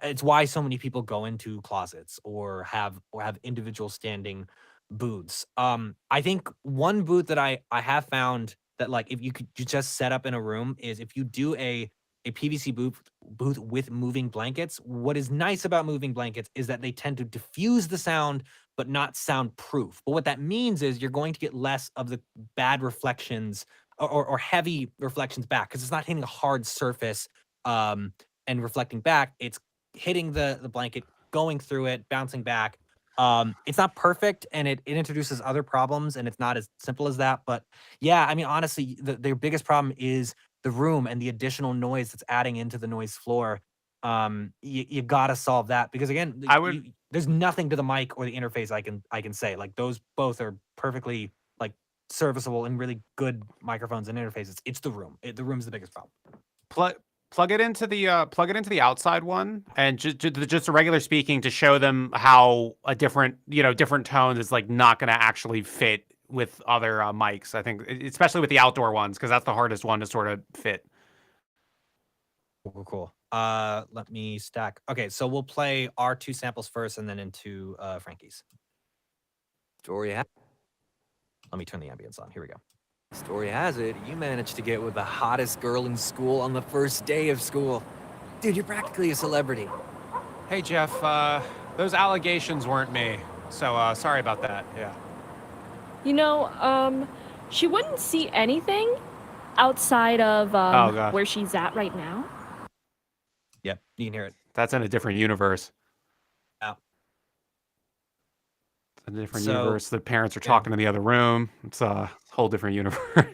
Speaker 2: it's why so many people go into closets or have individual standing booths. I think one booth that I have found that, like, if you could just set up in a room, is if you do a PVC booth with moving blankets. What is nice about moving blankets is that they tend to diffuse the sound but not soundproof. But what that means is you're going to get less of the bad reflections or heavy reflections back, because it's not hitting a hard surface and reflecting back. It's hitting the blanket, going through it, bouncing back. It's not perfect, and it introduces other problems, and it's not as simple as that. But yeah, I mean, honestly, their biggest problem is the room and the additional noise that's adding into the noise floor. You gotta solve that, because again, there's nothing to the mic or the interface I can say. Like, those both are perfectly like serviceable and really good microphones and interfaces. It's the room. The room's the biggest problem.
Speaker 1: Plug it into the outside one, and just a regular speaking to show them how a different tones is like not going to actually fit with other mics. I think especially with the outdoor ones, because that's the hardest one to sort of fit.
Speaker 2: Cool. Let me stack. Okay, so we'll play our 2 samples first, and then into Frankie's.
Speaker 4: Story
Speaker 2: Let me turn the ambience on. Here we go.
Speaker 4: Story has it, you managed to get with the hottest girl in school on the first day of school. Dude, you're practically a celebrity.
Speaker 1: Hey, Jeff, those allegations weren't me, so sorry about that. Yeah.
Speaker 6: You know, she wouldn't see anything outside of where she's at right now.
Speaker 2: Yep, you can hear it.
Speaker 1: That's in a different universe.
Speaker 2: Yeah.
Speaker 1: A different universe. The parents are talking in the other room. It's a whole different universe.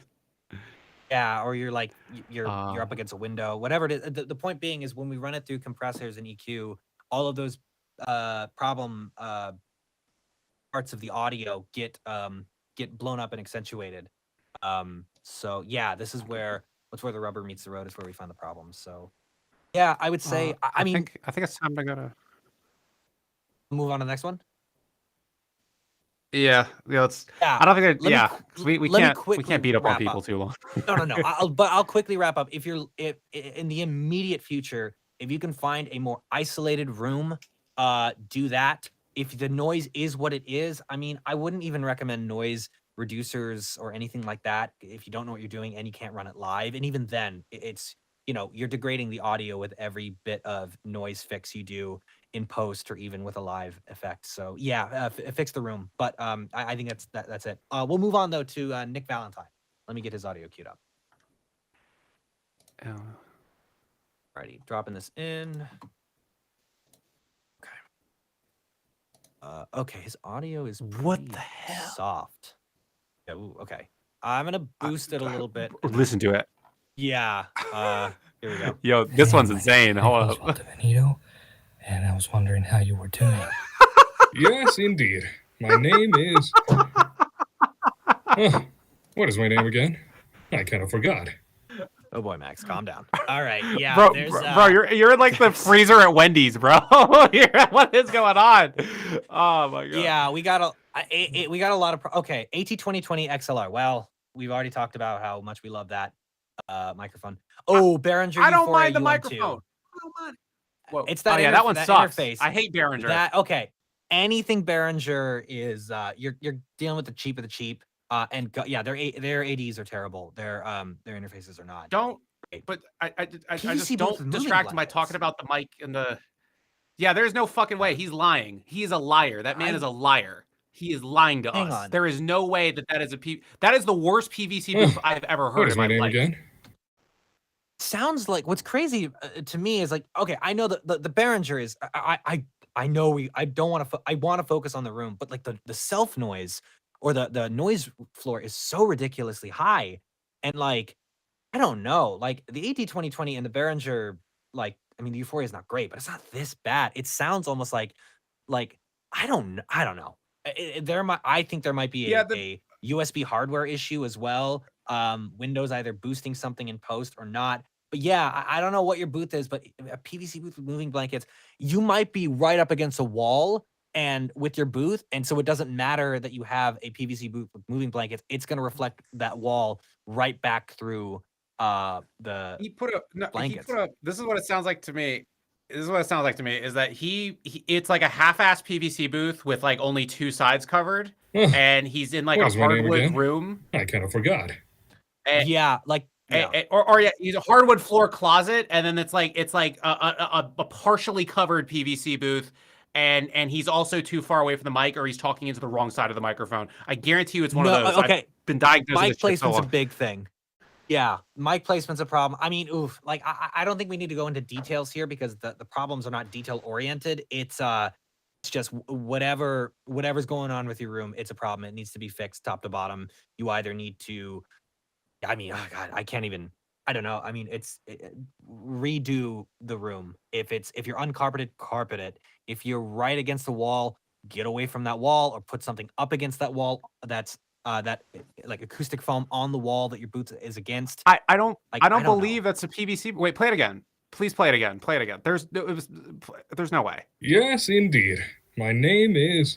Speaker 2: Yeah, or you're like you're up against a window, whatever it is. The point being is, when we run it through compressors and EQ, all of those problem parts of the audio get blown up and accentuated. So yeah, this is where the rubber meets the road. Is where we find the problems. So yeah, I would say I think
Speaker 1: it's time to go to
Speaker 2: move on to the next one.
Speaker 1: Yeah, I don't think we can't beat up on people too long.
Speaker 2: No. I'll quickly wrap up. If in the immediate future, if you can find a more isolated room, do that. If the noise is what it is, I mean, I wouldn't even recommend noise reducers or anything like that if you don't know what you're doing and you can't run it live. And even then, you're degrading the audio with every bit of noise fix you do in post or even with a live effect. So yeah, fix the room. But I think that's it. We'll move on though to Nick Valentine. Let me get his audio queued up. Alrighty, dropping this in. Okay. Okay, his audio is
Speaker 1: What the hell?
Speaker 2: soft. Yeah, ooh, okay. I'm gonna boost it a little bit.
Speaker 1: Listen to it.
Speaker 2: Yeah. Here we go.
Speaker 1: Yo, this one's insane. Hold up.
Speaker 7: And I was wondering how you were doing.
Speaker 8: Yes, indeed. My name is... Oh, what is my name again? I kind of forgot.
Speaker 2: Oh boy, Max, calm down. All right, yeah,
Speaker 1: bro, you're in like the freezer at Wendy's, bro. What is going on? Oh my god.
Speaker 2: Yeah, we got a lot of okay. AT2020 XLR. Well, we've already talked about how much we love that microphone. Oh, Behringer.
Speaker 1: I don't mind the
Speaker 2: UM2.
Speaker 1: microphone. I don't mind. Whoa.
Speaker 2: It's that.
Speaker 1: Oh, yeah, that one sucks.
Speaker 2: Interface.
Speaker 1: I hate Behringer.
Speaker 2: That okay. Anything Behringer is you're dealing with the cheap of the cheap. Yeah, their ADs are terrible. Their interfaces are not.
Speaker 1: But I just don't distract him by talking about the mic and the. Yeah, there's no fucking way. He's lying. He is a liar. That man is a liar. He is lying to us.
Speaker 2: On.
Speaker 1: There is no way that is that is the worst PVC booth I've ever heard.
Speaker 8: What is my name again?
Speaker 2: Sounds like what's crazy to me is like, okay, I know the Behringer is I know I don't want to I want to focus on the room, but like the self noise or the noise floor is so ridiculously high, and like I don't know, like the AT2020 and the Behringer, like I mean the Euphoria is not great, but it's not this bad. It sounds almost like I don't know. I think there might be a USB hardware issue as well. Windows either boosting something in post or not. But yeah, I don't know what your booth is, but a PVC booth with moving blankets, you might be right up against a wall and with your booth, and so it doesn't matter that you have a PVC booth with moving blankets. It's going to reflect that wall right back through the blankets.
Speaker 1: This is what it sounds like to me. Is that it's like a half-ass PVC booth with like only two sides covered, and he's in like a hardwood room.
Speaker 8: I kind of forgot.
Speaker 2: Yeah, like
Speaker 1: he's a hardwood floor closet, and then it's like a partially covered PVC booth, and he's also too far away from the mic, or he's talking into the wrong side of the microphone. I guarantee you, it's one of those.
Speaker 2: Okay,
Speaker 1: I've been diagnosed.
Speaker 2: Mic placement's a big thing. Yeah, mic placement's a problem. I mean, like I don't think we need to go into details here because the problems are not detail oriented. It's just whatever's going on with your room, it's a problem. It needs to be fixed top to bottom. You either need to, I mean, oh God, I don't know. I mean, redo the room. If you're uncarpeted, carpet it. If you're right against the wall, get away from that wall or put something up against that wall that's that like acoustic foam on the wall that your booth is against.
Speaker 1: I don't believe that's a PVC. Wait, play it again. Please play it again. Play it again. There's no way.
Speaker 8: Yes, indeed. My name is...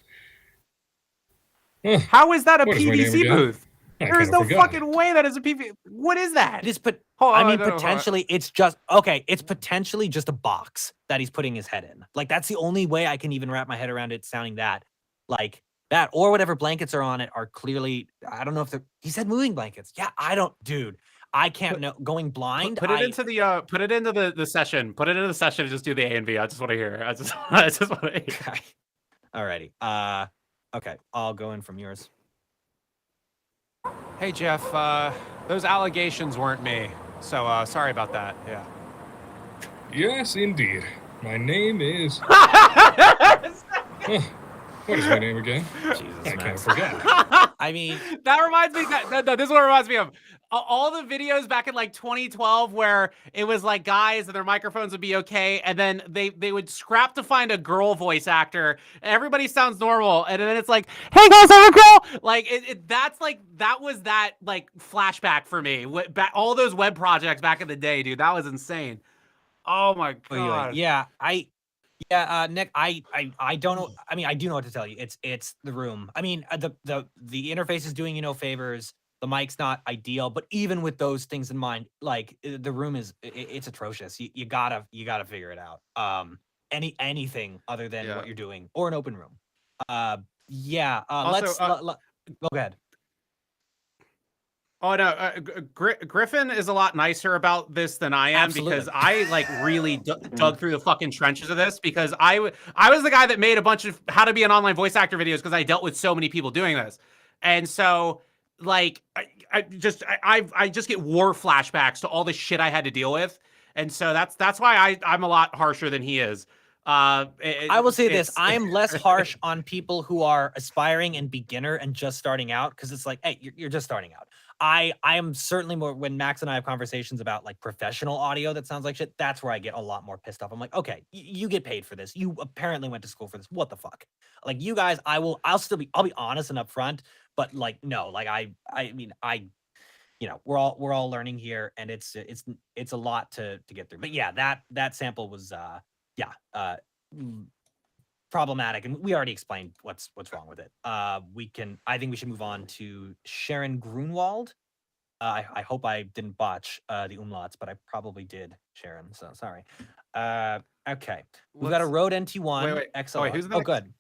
Speaker 1: How is that a PVC booth? There is no fucking way that is a PVC. What is that?
Speaker 2: It is, potentially it's just okay. It's potentially just a box that he's putting his head in. Like that's the only way I can even wrap my head around it. Sounding that, like that, or whatever blankets are on it are clearly. I don't know if they're. He said moving blankets. Yeah, I don't, dude. I can't know. Going blind.
Speaker 1: Put it into the session. Put it into the session and just do the A and B. I just want to hear. I just want to hear.
Speaker 2: Okay. Alrighty. Okay. I'll go in from yours.
Speaker 1: Hey Jeff, those allegations weren't me, so sorry about that. Yeah.
Speaker 8: Yes, indeed. My name is... What is my name again?
Speaker 2: Jesus,
Speaker 8: I can't forget.
Speaker 2: I mean,
Speaker 1: that reminds me. No, this is what it reminds me of. All the videos back in like 2012 where it was like guys and their microphones would be okay, and then they would scrap to find a girl voice actor. And everybody sounds normal, and then it's like, "Hey guys, I'm a girl." Like that was that like flashback for me. All those web projects back in the day, dude. That was insane. Oh my god.
Speaker 2: Yeah, Nick, I don't know. I mean, I do know what to tell you. It's the room. I mean, the interface is doing you no favors. The mic's not ideal, but even with those things in mind, like the room it's atrocious. You gotta figure it out. Anything other than what you're doing or an open room.
Speaker 1: Also,
Speaker 2: Let's go ahead.
Speaker 1: Oh no, Griffin is a lot nicer about this than I am because I like really dug through the fucking trenches of this because I was the guy that made a bunch of how to be an online voice actor videos because I dealt with so many people doing this, and so like I just get war flashbacks to all the shit I had to deal with, and so that's why I'm a lot harsher than he is.
Speaker 2: I will say this: I am less harsh on people who are aspiring and beginner and just starting out because it's like, hey, you're just starting out. I am certainly more when Max and I have conversations about like professional audio that sounds like shit. That's where I get a lot more pissed off. I'm like, okay, you get paid for this. You apparently went to school for this. What the fuck? Like you guys, I'll be honest and upfront, but like no, like I mean you know, we're all learning here, and it's a lot to get through. But yeah, that sample was problematic, and we already explained what's wrong with it. I think we should move on to Sharon Grunwald. I hope I didn't botch the umlauts, but I probably did, Sharon. So sorry. Okay, we've got a Rode NT1
Speaker 1: wait.
Speaker 2: XLR.
Speaker 1: Wait, who's the next?
Speaker 2: Good.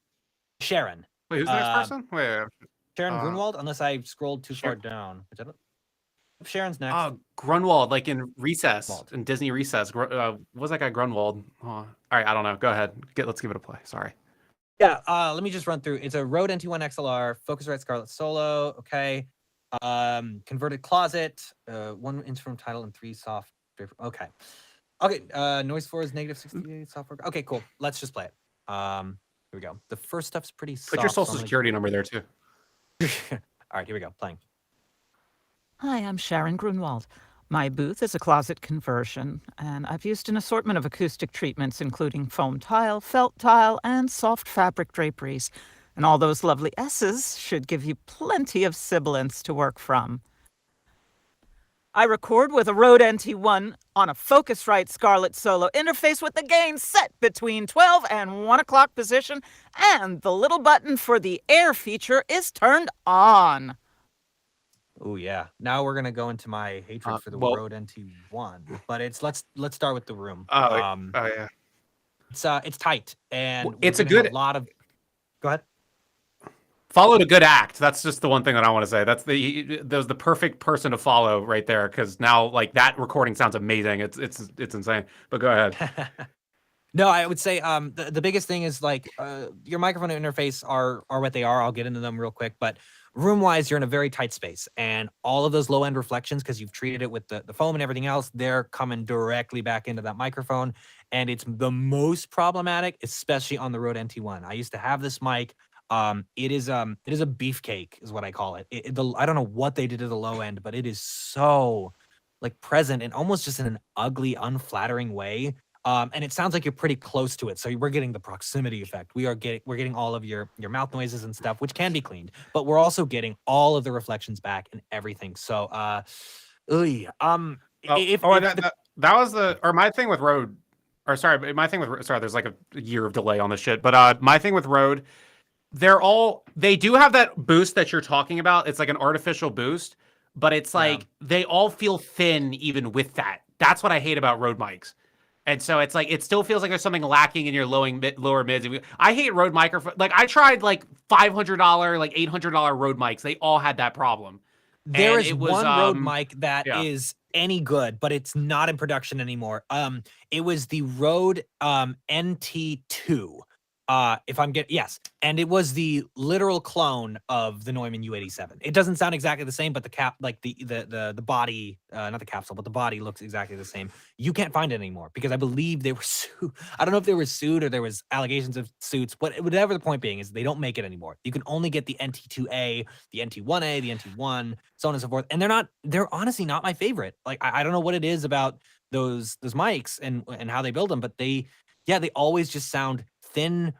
Speaker 2: Sharon.
Speaker 1: Wait, who's the next person? Wait.
Speaker 2: Sharon Grunwald, unless I scrolled too far down. Which I don't... Sharon's next.
Speaker 1: Grunwald, like in Recess, in Disney Recess. What was that guy Grunwald? Oh, all right, I don't know. Go ahead. Let's give it a play. Sorry.
Speaker 2: Yeah, let me just run through. It's a Rode NT1 XLR, Focusrite Scarlett Solo. Okay. Converted closet, 1 instrument title and 3 soft. Okay. Noise floor is -68 software. Okay, cool. Let's just play it. Here we go. The first stuff's pretty soft.
Speaker 1: Put your social security number there too.
Speaker 2: All right, here we go. Playing.
Speaker 9: Hi, I'm Sharon Grunwald. My booth is a closet conversion, and I've used an assortment of acoustic treatments, including foam tile, felt tile, and soft fabric draperies. And all those lovely S's should give you plenty of sibilance to work from. I record with a Rode NT1 on a Focusrite Scarlett Solo interface with the gain set between 12 and 1 o'clock position, and the little button for the air feature is turned on.
Speaker 2: Oh yeah. Now we're gonna go into my hatred for the Rode NT1, but let's start with the room.
Speaker 1: Yeah.
Speaker 2: It's tight and
Speaker 1: it's a good
Speaker 2: lot of. Go ahead.
Speaker 1: Followed a good act. That's just the one thing that I want to say. That's the perfect person to follow right there because now like that recording sounds amazing. It's insane. But go ahead.
Speaker 2: No, I would say the biggest thing is like your microphone interface are what they are. I'll get into them real quick, but room-wise, you're in a very tight space, and all of those low-end reflections, because you've treated it with the foam and everything else, they're coming directly back into that microphone, and it's the most problematic, especially on the Rode NT1. I used to have this mic. It is a beefcake, is what I call it. I don't know what they did to the low end, but it is so like present and almost just in an ugly, unflattering way. And it sounds like you're pretty close to it. So we're getting the proximity effect. We're getting all of your mouth noises and stuff, which can be cleaned, but we're also getting all of the reflections back and everything. So, my
Speaker 1: thing with Rode, there's like a year of delay on this shit, but my thing with Rode, they do have that boost that you're talking about. It's like an artificial boost, but it's like they all feel thin even with that. That's what I hate about Rode mics. And so it's like, it still feels like there's something lacking in your lower mids. I hate Rode microphone. Like I tried like $500, like $800 Rode mics. They all had that problem.
Speaker 2: There is one Rode mic that is any good, but it's not in production anymore. It was the Rode NT2. Yes, and it was the literal clone of the Neumann U87. It doesn't sound exactly the same, but the cap, like the body, not the capsule, but the body looks exactly the same. You can't find it anymore because I believe they were sued. I don't know if they were sued or there was allegations of suits, but whatever the point being is, they don't make it anymore. You can only get the NT2A, the NT1A, the NT1, so on and so forth. And they're honestly not my favorite. Like I don't know what it is about those mics and how they build them, but they always just sound thin,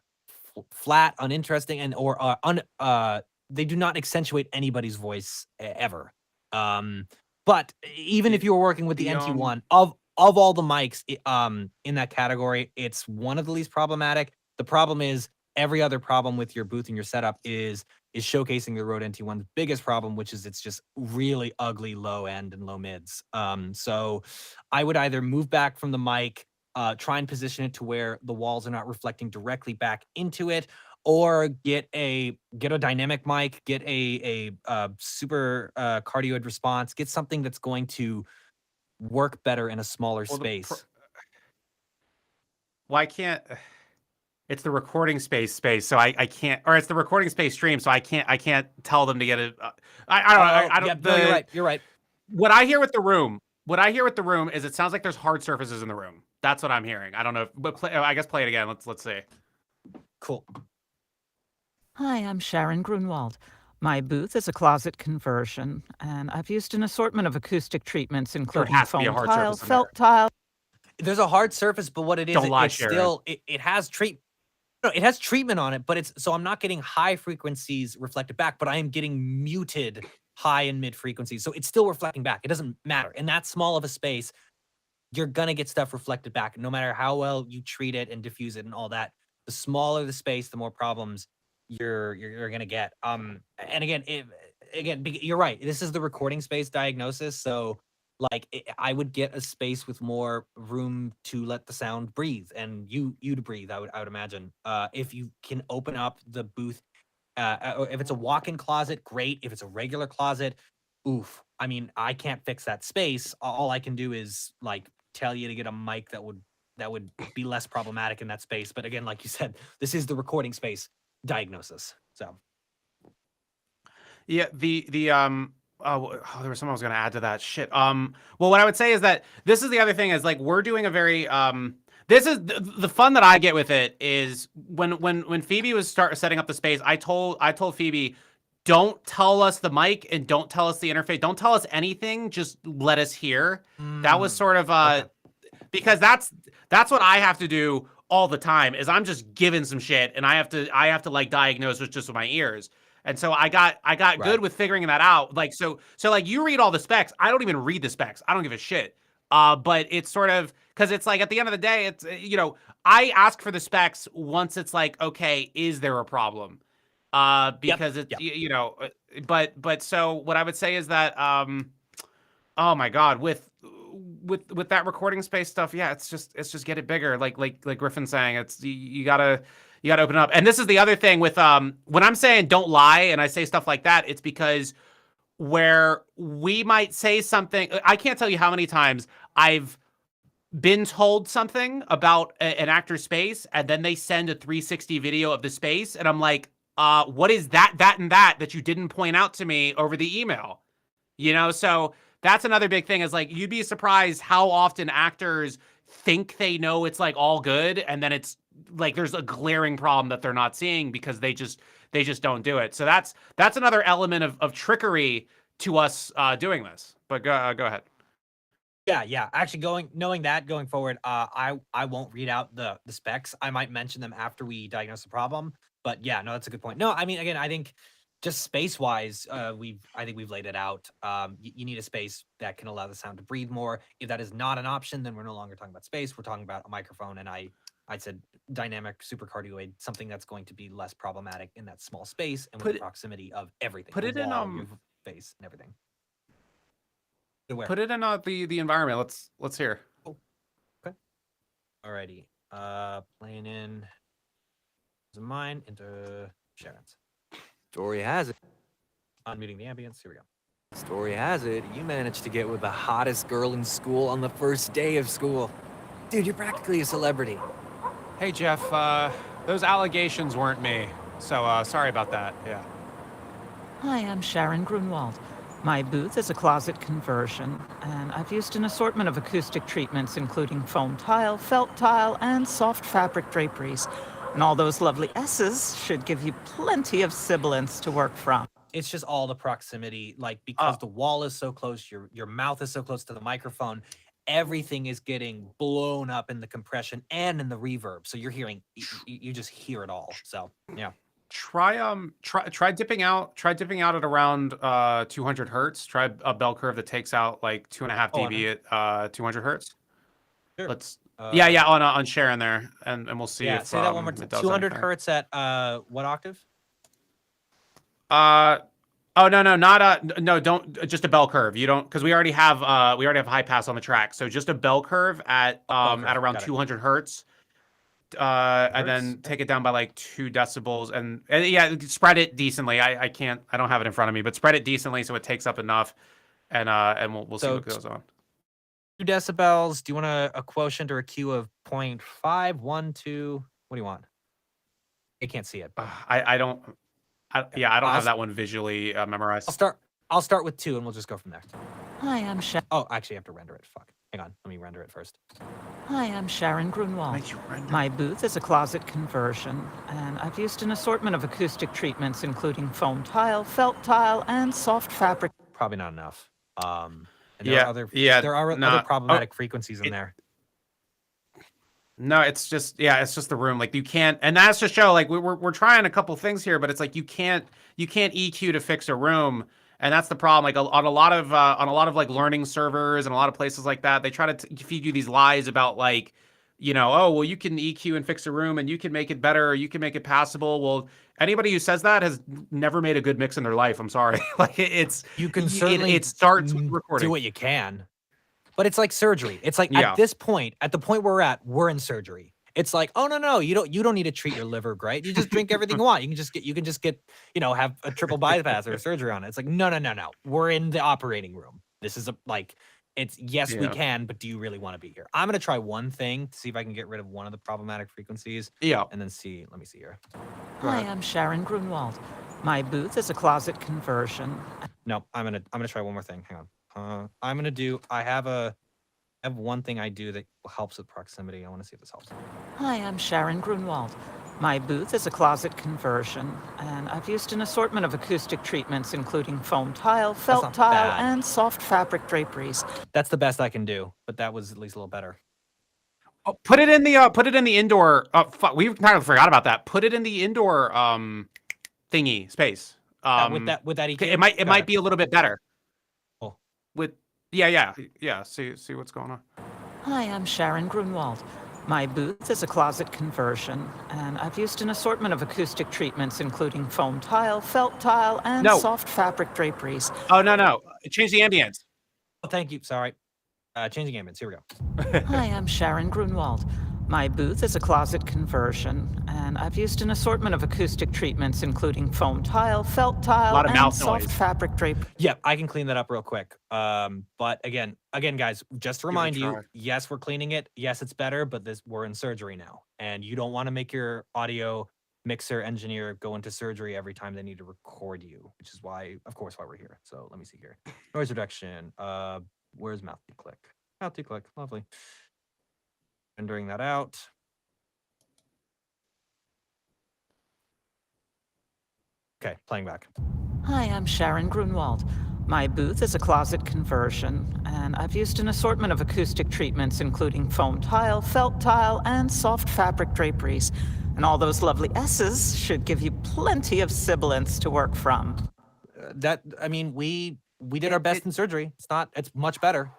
Speaker 2: flat, uninteresting, and they do not accentuate anybody's voice ever. But even if you were working with the NT1, of all the mics in that category, it's one of the least problematic. The problem is every other problem with your booth and your setup is showcasing the Rode NT1's biggest problem, which is it's just really ugly low end and low mids. So I would either move back from the mic, try and position it to where the walls are not reflecting directly back into it, or get a dynamic mic, get a super cardioid response, get something that's going to work better in a smaller space.
Speaker 1: Well, I can't. It's the recording space, so I can't, or it's the recording space stream, so I can't tell them to get it. I don't.
Speaker 2: No, you're right.
Speaker 1: What I hear with the room is it sounds like there's hard surfaces in the room. That's what I'm hearing. I don't know, but I guess play it again. Let's see.
Speaker 2: Cool.
Speaker 9: Hi, I'm Sharon Grunwald. My booth is a closet conversion, and I've used an assortment of acoustic treatments, including foam tile, felt tile.
Speaker 2: There's a hard surface, but what it is,
Speaker 1: Don't lie,
Speaker 2: it's
Speaker 1: Sharon.
Speaker 2: still it has it has treatment on it, but so I'm not getting high frequencies reflected back, but I am getting muted high and mid frequencies. So it's still reflecting back. It doesn't matter. In that small of a space, you're gonna get stuff reflected back, no matter how well you treat it and diffuse it and all that. The smaller the space, the more problems you're gonna get. And again, you're right. This is the recording space diagnosis. So like I would get a space with more room to let the sound breathe and you to breathe. I would imagine. If you can open up the booth, if it's a walk-in closet, great. If it's a regular closet, oof. I mean, I can't fix that space. All I can do is like tell you to get a mic that would be less problematic in that space. But again, like you said, this is the recording space diagnosis. So
Speaker 1: yeah, there was something I was going to add to that shit. Well, what I would say is that this is the other thing is like we're doing a very this is the fun that I get with it is when Phoebe was setting up the space, I told Phoebe, don't tell us the mic and don't tell us the interface, don't tell us anything, just let us hear. That was sort of because that's what I have to do all the time is I'm just giving some shit and I have to like diagnose with my ears. And so I got good with figuring that out. Like, so like you read all the specs. I don't even read the specs. I don't give a shit. But it's sort of, cause it's like at the end of the day, it's, I ask for the specs once it's like, okay, is there a problem? Because it's, but so what I would say is that, oh my God, with that recording space stuff, yeah, it's just get it bigger. Like Griffin's saying, it's, you gotta open it up. And this is the other thing with when I'm saying don't lie and I say stuff like that, it's because where we might say something, I can't tell you how many times I've been told something about an actor's space and then they send a 360 video of the space and I'm like, what is that and that you didn't point out to me over the email? So that's another big thing is like you'd be surprised how often actors think they know it's like all good and then it's like there's a glaring problem that they're not seeing because they just don't do it. So that's another element of trickery to us doing this. But go ahead.
Speaker 2: Yeah. Actually, knowing that going forward, I won't read out the specs. I might mention them after we diagnose the problem. But yeah, no, that's a good point. No, I mean, again, I think just space wise, I think we've laid it out. You need a space that can allow the sound to breathe more. If that is not an option, then we're no longer talking about space. We're talking about a microphone, and I said dynamic supercardioid, something that's going to be less problematic in that small space and with the proximity of everything.
Speaker 1: Put it in
Speaker 2: your face and everything.
Speaker 1: Put it in the environment. Let's hear.
Speaker 2: Oh, okay. Alrighty. Playing in mine into Sharon's.
Speaker 4: Story has it.
Speaker 2: Unmuting the ambience. Here we go.
Speaker 4: Story has it, you managed to get with the hottest girl in school on the first day of school. Dude, you're practically a celebrity.
Speaker 1: Hey, Jeff, those allegations weren't me. So, sorry about that. Yeah.
Speaker 9: Hi, I'm Sharon Grunwald. My booth is a closet conversion, and I've used an assortment of acoustic treatments, including foam tile, felt tile, and soft fabric draperies. And all those lovely S's should give you plenty of sibilance to work from.
Speaker 2: It's just all the proximity, like because the wall is so close, your mouth is so close to the microphone, everything is getting blown up in the compression and in the reverb. So you're hearing, you just hear it all. So yeah.
Speaker 1: Try dipping out at around 200 hertz. Try a bell curve that takes out like 2.5 dB at 200 hertz.
Speaker 2: Sure.
Speaker 1: Let's on Sharon there, and we'll see if
Speaker 2: say that one more time. 200 hertz at what octave?
Speaker 1: Oh no, not no, don't, just a bell curve. You don't, because we already have high pass on the track. So just a bell curve at around 200 hertz. and then take it down by like 2 decibels, and yeah, spread it decently. I don't have it in front of me, but spread it decently so it takes up enough, and we'll see what goes on.
Speaker 2: 2 decibels. Do you want a quotient or a Q of 0.5, 1, 2? What do you want? I can't see it.
Speaker 1: I don't have that one visually memorized.
Speaker 2: I'll start with 2, and we'll just go from there.
Speaker 9: Hi, I'm Sharon.
Speaker 2: Oh, actually, I have to render it. Fuck. Hang on. Let me render it first.
Speaker 9: Hi, I'm Sharon Grunwald. My booth is a closet conversion, and I've used an assortment of acoustic treatments, including foam tile, felt tile, and soft fabric.
Speaker 2: Probably not enough. And
Speaker 1: there
Speaker 2: are other problematic frequencies in there.
Speaker 1: No, it's just the room. Like you can't, and that's to show like we're trying a couple things here, but it's like you can't EQ to fix a room, and that's the problem. Like on a lot of like learning servers and a lot of places like that, they try to feed you these lies about like, oh well, you can EQ and fix a room and you can make it better, or you can make it passable. Well, anybody who says that has never made a good mix in their life. I'm sorry. Like
Speaker 2: you can certainly
Speaker 1: it starts with recording.
Speaker 2: Do what you can. But it's like surgery. It's like at this point, at the point we're at, we're in surgery. It's like, oh no, you don't need to treat your liver great. You just drink everything you want. You can just get, have a triple bypass or a surgery on it. It's like, no. We're in the operating room. This is we can, but do you really want to be here? I'm gonna try one thing to see if I can get rid of one of the problematic frequencies.
Speaker 1: Yeah.
Speaker 2: And then see. Let me see here.
Speaker 9: Hi, I'm Sharon Grunwald. My booth is a closet conversion.
Speaker 2: No, I'm gonna try one more thing. Hang on. I have one thing I do that helps with proximity. I want to see if this helps.
Speaker 9: Hi, I'm Sharon Grunwald. My booth is a closet conversion, and I've used an assortment of acoustic treatments, including foam tile, felt tile, and soft fabric draperies.
Speaker 2: That's the best I can do, but that was at least a little better.
Speaker 1: Oh, put it in the indoor. Fuck, we kind of forgot about that. Put it in the indoor thingy space.
Speaker 2: With that EQ,
Speaker 1: it might be a little bit better. See what's going on.
Speaker 9: Hi, I'm Sharon Grunwald. My booth is a closet conversion, and I've used an assortment of acoustic treatments, including foam tile, felt tile, and soft fabric draperies.
Speaker 1: Oh, no. Change the ambience.
Speaker 2: Oh, thank you. Sorry. Changing ambience. Here we go.
Speaker 9: Hi, I'm Sharon Grunwald. My booth is a closet conversion, and I've used an assortment of acoustic treatments, including foam tile, felt tile, and soft fabric drape.
Speaker 2: Yep, I can clean that up real quick. But again, guys, just to remind you, yes, we're cleaning it. Yes, it's better, but we're in surgery now, and you don't want to make your audio mixer engineer go into surgery every time they need to record you, which is why we're here. So let me see here. Noise reduction. Where's mouth declick? Mouth declick. Lovely. Rendering that out. Okay, playing back.
Speaker 9: Hi, I'm Sharon Grunwald. My booth is a closet conversion, and I've used an assortment of acoustic treatments, including foam tile, felt tile, and soft fabric draperies. And all those lovely S's should give you plenty of sibilance to work from.
Speaker 2: We did our best in surgery. It's much better.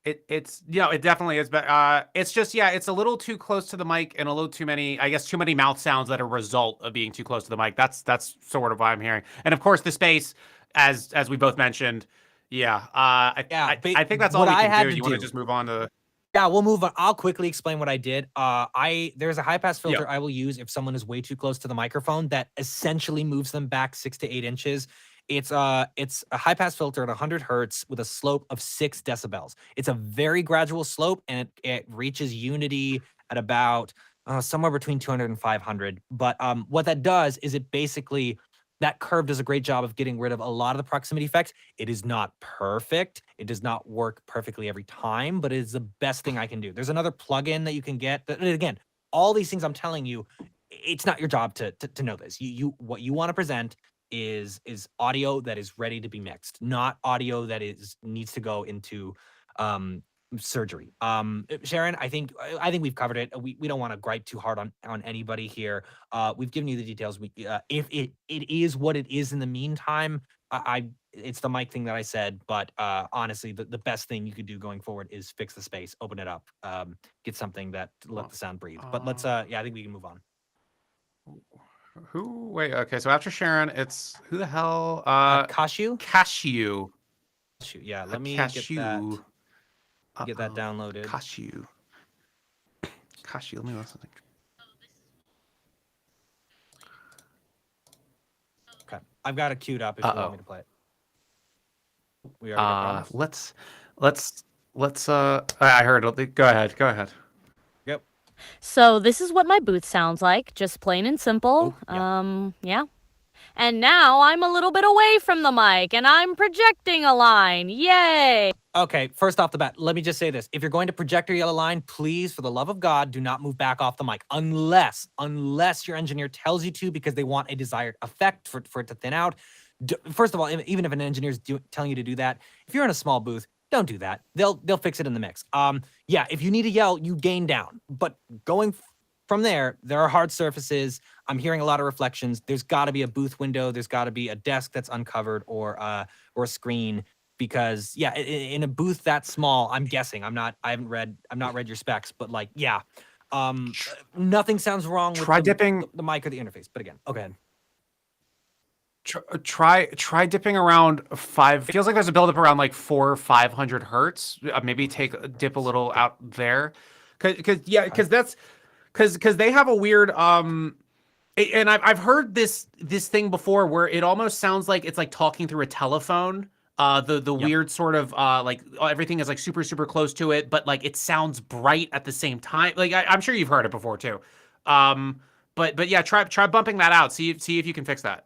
Speaker 1: It definitely is, but it's just it's a little too close to the mic and a little too many mouth sounds that are a result of being too close to the mic. That's sort of what I'm hearing, and of course the space, as we both mentioned. I think that's all we can do. You want to just move on to?
Speaker 2: Yeah, we'll move on. I'll quickly explain what I did. There's a high pass filter I will use if someone is way too close to the microphone that essentially moves them back 6 to 8 inches. It's a high pass filter at 100 hertz with a slope of 6 decibels. It's a very gradual slope, and it reaches unity at about somewhere between 200 and 500. But what that does is that curve does a great job of getting rid of a lot of the proximity effects. It is not perfect. It does not work perfectly every time, but it is the best thing I can do. There's another plugin that you can get. And again, all these things I'm telling you, it's not your job to know this. What you want to present is audio that is ready to be mixed, not audio that needs to go into surgery. Sharon, I think we've covered it. We don't want to gripe too hard on anybody here. We've given you the details. If it is what it is in the meantime, it's the mic thing that I said, but honestly, the best thing you could do going forward is fix the space, open it up, get something that let the sound breathe. But let's I think we can move on.
Speaker 1: Okay, so after Sharon, it's who the hell?
Speaker 2: Cashew.
Speaker 1: Yeah,
Speaker 2: let me get that downloaded.
Speaker 1: Cashew. Kashi, let me listen.
Speaker 2: Okay, I've got it queued up if you want me to play it. We already
Speaker 1: let's I heard it. Go ahead.
Speaker 2: Yep.
Speaker 10: So this is what my booth sounds like, just plain and simple. Yeah. And now I'm a little bit away from the mic and I'm projecting a line. Yay!
Speaker 2: Okay, first off the bat, let me just say this. If you're going to project your yellow line, please, for the love of God, do not move back off the mic unless your engineer tells you to, because they want a desired effect for it to thin out. First of all, even if an engineer is telling you to do that, if you're in a small booth, don't do that. They'll fix it in the mix. Yeah, if you need to yell, you gain down. But going from there are hard surfaces. I'm hearing a lot of reflections. There's got to be a booth window. There's got to be a desk that's uncovered or a screen. Because yeah, in a booth that small, I'm guessing. I've not read your specs, but like, yeah, nothing sounds wrong with the mic or the interface. But again, okay.
Speaker 1: Try dipping around 5. Feels like there's a buildup around like 400 or 500 hertz. Maybe dip a little out there, because they have a weird and I've heard this thing before where it almost sounds like it's like talking through a telephone. The weird sort of like everything is like super close to it, but like it sounds bright at the same time. Like I'm sure you've heard it before too. But yeah, try bumping that out. See if you can fix that.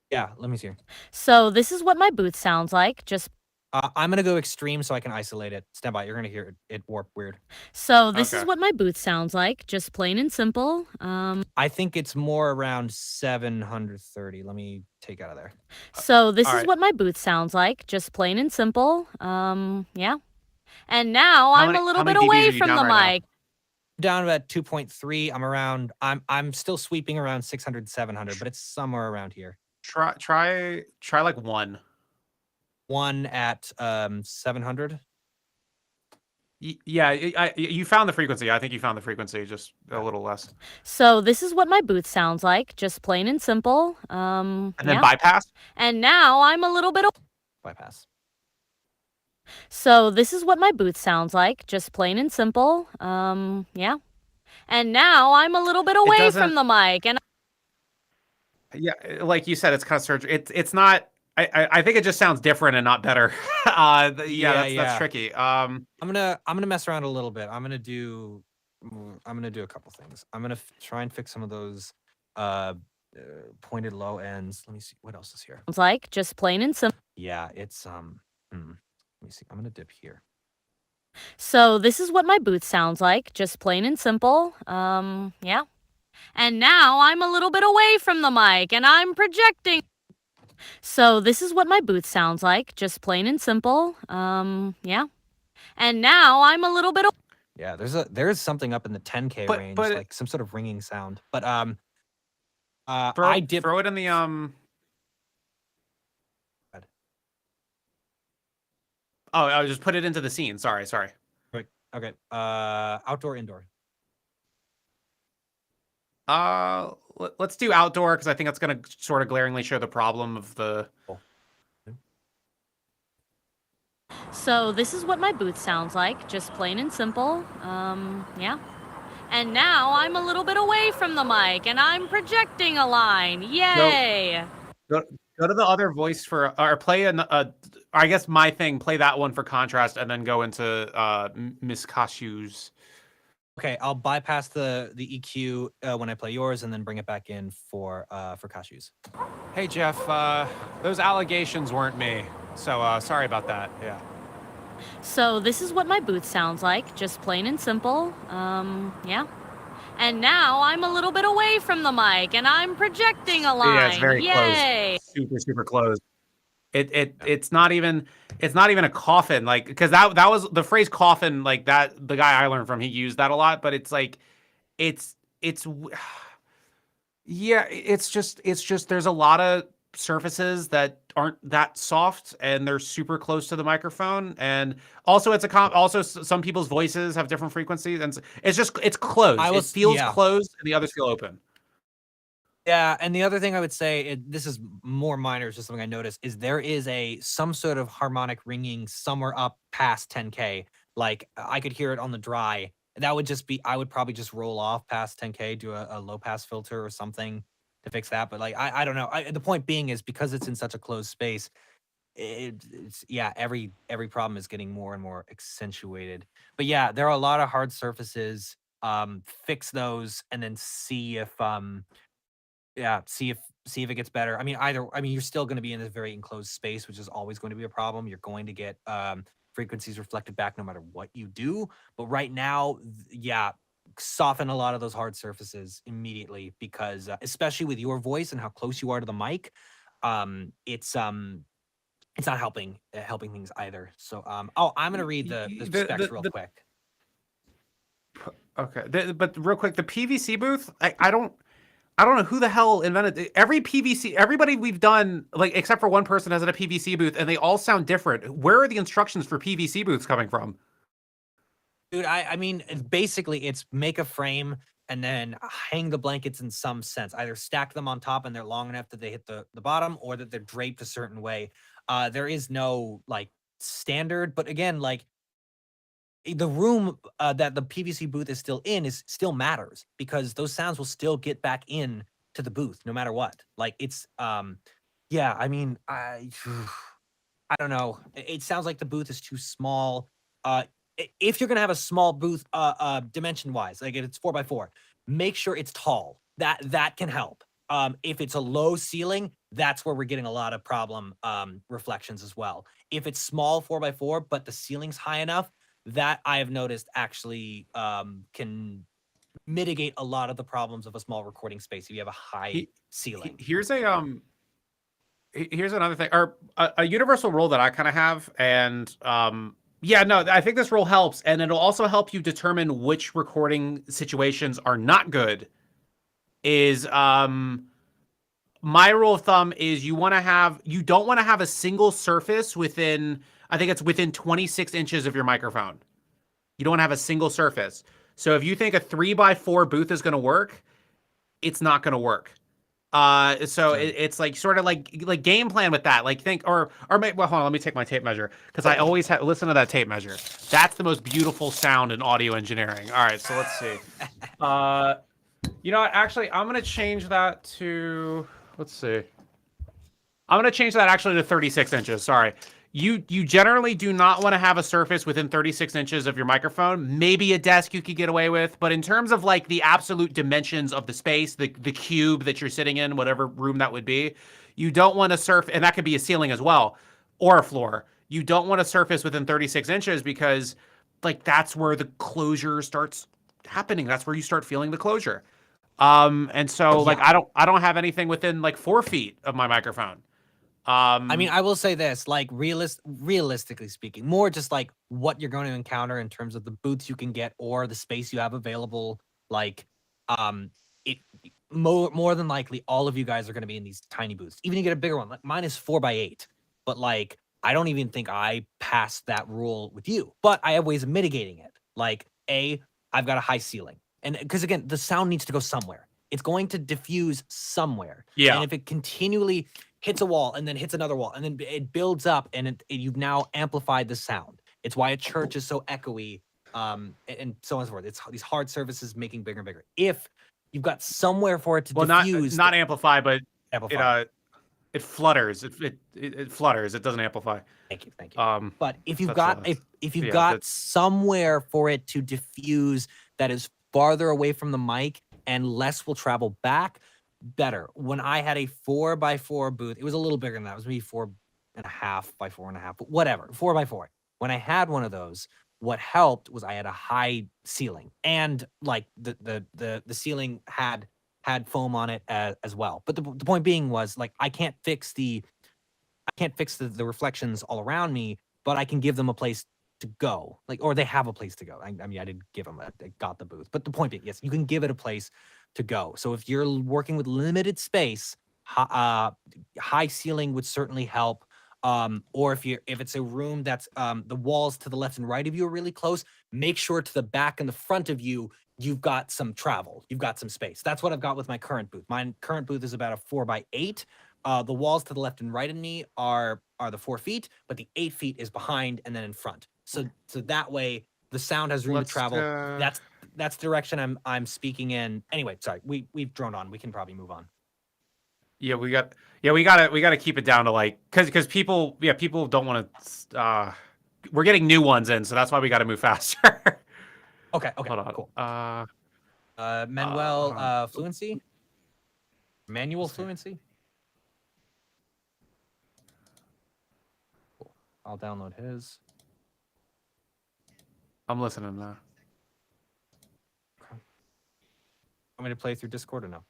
Speaker 2: Yeah, let me see.
Speaker 10: So this is what my booth sounds like. Just
Speaker 2: I'm gonna go extreme so I can isolate it. Stand by. You're gonna hear it warp weird.
Speaker 10: So this is what my booth sounds like. Just plain and simple.
Speaker 2: I think it's more around 730. Let me take out of there.
Speaker 10: So this is what my booth sounds like. Just plain and simple. Yeah. And now I'm a little bit away from the mic.
Speaker 2: Down at 2.3. I'm still sweeping around 600, 700, but it's somewhere around here.
Speaker 1: Try like 1.
Speaker 2: 1 at 700.
Speaker 1: Yeah, you found the frequency. I think you found the frequency, just a little less.
Speaker 10: So this is what my booth sounds like, just plain and simple.
Speaker 1: And then bypass.
Speaker 10: And now I'm a little bit
Speaker 2: bypass.
Speaker 10: So this is what my booth sounds like, just plain and simple. Yeah. And now I'm a little bit away from the mic, and
Speaker 1: yeah, like you said, it's kind of surgery. It's not. I think it just sounds different and not better. That's tricky. I'm
Speaker 2: gonna mess around a little bit. I'm gonna do a couple things. I'm gonna try and fix some of those pointed low ends. Let me see what else is here.
Speaker 10: It's like just plain and simple.
Speaker 2: Yeah, it's Let me see. I'm gonna dip here.
Speaker 10: So this is what my booth sounds like, just plain and simple. Yeah. And now I'm a little bit away from the mic, and I'm projecting. So this is what my booth sounds like, just plain and simple. Yeah. And now I'm a little bit.
Speaker 2: Yeah, there's something up in the 10K range, like some sort of ringing sound. But
Speaker 1: throw it in the Oh, I'll just put it into the scene. Sorry.
Speaker 2: Right. Okay. Outdoor, indoor.
Speaker 1: Let's do outdoor, because I think that's going to sort of glaringly show the problem of the.
Speaker 10: So this is what my booth sounds like, just plain and simple. Yeah. And now I'm a little bit away from the mic, and I'm projecting a line. Yay!
Speaker 1: Go to the other voice or play I guess my thing. Play that one for contrast, and then go into Miss Kashu's.
Speaker 2: Okay, I'll bypass the EQ when I play yours, and then bring it back in for Kashu's.
Speaker 1: Hey Jeff, those allegations weren't me, so sorry about that. Yeah.
Speaker 10: So this is what my booth sounds like, just plain and simple. Yeah. And now I'm a little bit away from the mic, and I'm projecting a line.
Speaker 1: Yeah, it's very
Speaker 10: Yay!
Speaker 1: Close. Super close. It's not even a coffin, like, because that was the phrase coffin, like that the guy I learned from, he used that a lot, but it's like it's yeah, it's just there's a lot of surfaces that aren't that soft, and they're super close to the microphone, and also also some people's voices have different frequencies, and it's closed. It feels closed, and the others feel open.
Speaker 2: Yeah, and the other thing I would say, this is more minor, it's just something I noticed, is there is some sort of harmonic ringing somewhere up past 10K. Like, I could hear it on the dry, That would just be, I would probably just roll off past 10K, do a low pass filter or something to fix that. But like, I don't know. The point being is because it's in such a closed space, it's yeah, every problem is getting more and more accentuated. But yeah, there are a lot of hard surfaces. Fix those and then see if see if it gets better. I mean, you're still going to be in a very enclosed space, which is always going to be a problem. You're going to get frequencies reflected back no matter what you do. But right now, yeah, soften a lot of those hard surfaces immediately because especially with your voice and how close you are to the mic, it's not helping things either. So I'm gonna read the specs real quick.
Speaker 1: Okay, but real quick, the PVC booth, I don't know who the hell invented it. Every PVC, everybody we've done, like except for one person has a PVC booth, and they all sound different. Where are the instructions for PVC booths coming from?
Speaker 2: Dude, I mean, basically it's make a frame and then hang the blankets in some sense. Either stack them on top and they're long enough that they hit the bottom, or that they're draped a certain way. There is no like standard, but again, like the room that the PVC booth is still in still matters because those sounds will still get back in to the booth no matter what. Like it's yeah, I mean, I don't know. It sounds like the booth is too small. If you're gonna have a small booth dimension wise, like it's 4x4, make sure it's tall. That can help. If it's a low ceiling, that's where we're getting a lot of problem reflections as well. If it's small 4x4, but the ceiling's high enough, that I have noticed actually can mitigate a lot of the problems of a small recording space if you have a high ceiling.
Speaker 1: Here's another thing, or a universal rule that I kind of have, and yeah, no, I think this rule helps, and it'll also help you determine which recording situations are not good. Is my rule of thumb is you don't want to have a single surface within, I think it's within 26 inches of your microphone. You don't want to have a single surface. So if you think a 3x4 booth is going to work, it's not going to work. It's like sort of like game plan with that. Like think well, hold on, let me take my tape measure because I always listen to that tape measure. That's the most beautiful sound in audio engineering. All right, so let's see. You know what? Actually, I'm gonna change that to. Let's see. I'm gonna change that actually to 36 inches. Sorry. You generally do not want to have a surface within 36 inches of your microphone. Maybe a desk you could get away with, but in terms of like the absolute dimensions of the space, the cube that you're sitting in, whatever room that would be, you don't want to surface, and that could be a ceiling as well, or a floor. You don't want to surface within 36 inches because like that's where the closure starts happening. That's where you start feeling the closure. And so like I don't have anything within like 4 feet of my microphone.
Speaker 2: I mean, I will say this, like realistically speaking, more just like what you're going to encounter in terms of the booths you can get or the space you have available. Like, more than likely, all of you guys are going to be in these tiny booths. Even if you get a bigger one, like mine is 4x8, but like I don't even think I passed that rule with you. But I have ways of mitigating it. Like I've got a high ceiling, and because again, the sound needs to go somewhere. It's going to diffuse somewhere.
Speaker 1: Yeah.
Speaker 2: And if it continually hits a wall and then hits another wall and then it builds up and you've now amplified the sound. It's why a church is so echoey, and so on and so forth. It's these hard surfaces making bigger and bigger. If you've got somewhere for it to diffuse,
Speaker 1: not amplify, but
Speaker 2: amplify.
Speaker 1: It flutters. It flutters. It doesn't amplify.
Speaker 2: Thank you. But if you've got somewhere for it to diffuse that is farther away from the mic and less will travel back, better. When I had a 4x4 booth, it was a little bigger than that. It was maybe 4.5 by 4.5, but whatever, 4x4. When I had one of those, what helped was I had a high ceiling, and like the ceiling had foam on it as well. But the point being was like I can't fix the reflections all around me, but I can give them a place to go, like, or they have a place to go. I mean, I didn't give them I got the booth, but the point being, yes, you can give it a place to go. So if you're working with limited space, high ceiling would certainly help. Or if it's a room that's the walls to the left and right of you are really close, make sure to the back and the front of you, you've got some travel, you've got some space. That's what I've got with my current booth. My current booth is about a 4x8. The walls to the left and right of me are the 4 feet, but the 8 feet is behind and then in front. So that way the sound has room to travel. that's the direction I'm speaking in. Anyway, sorry, we've droned on. We can probably move on.
Speaker 1: Yeah, we gotta keep it down to like because people don't want to. We're getting new ones in, so that's why we got to move faster.
Speaker 2: Okay,
Speaker 1: Hold on.
Speaker 2: cool.
Speaker 1: Manuel
Speaker 2: fluency, manual fluency. Cool. I'll download his.
Speaker 1: I'm listening now.
Speaker 2: Want me to play through Discord or no?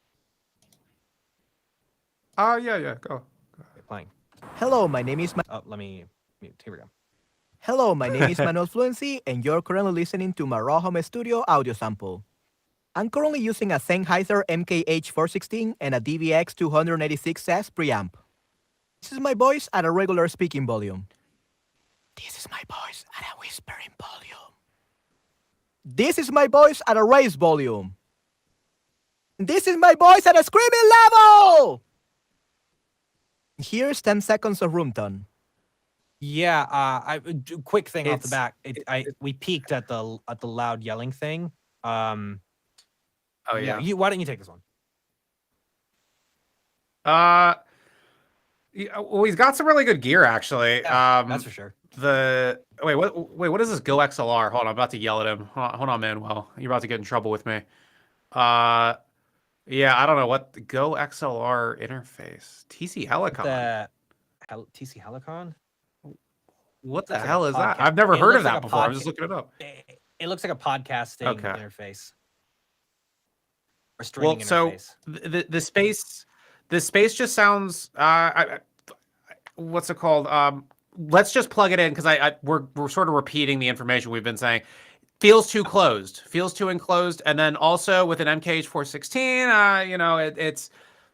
Speaker 1: Oh yeah, go.
Speaker 2: Okay, playing.
Speaker 5: Hello, my name is
Speaker 2: Let me mute. Here we go.
Speaker 5: Hello, my name is Manuel Fluency, and you're currently listening to my raw home studio audio sample. I'm currently using a Sennheiser MKH416 and a DVX 286S preamp. This is my voice at a regular speaking volume. This is my voice at a whispering volume. This is my voice at a raised volume. This is my voice at a screaming level! Here's 10 seconds of room tone.
Speaker 2: Yeah, quick thing off the back. We peaked at the loud yelling thing.
Speaker 1: Oh yeah.
Speaker 2: Why don't you take this one?
Speaker 1: Well, he's got some really good gear actually.
Speaker 2: Yeah, that's for sure.
Speaker 1: What is this Go XLR? Hold on, I'm about to yell at him. Hold on, Manuel. You're about to get in trouble with me. Yeah, I don't know what the Go XLR interface. TC Helicon.
Speaker 2: TC Helicon?
Speaker 1: What the hell is that? I've never heard of that before. I'm just looking it up.
Speaker 2: It looks like a podcasting interface. Or
Speaker 1: Well,
Speaker 2: streaming
Speaker 1: so
Speaker 2: interface.
Speaker 1: the space just sounds what's it called? Let's just plug it in because we're sort of repeating the information we've been saying. Feels too closed, feels too enclosed, and then also with an MKH416, it's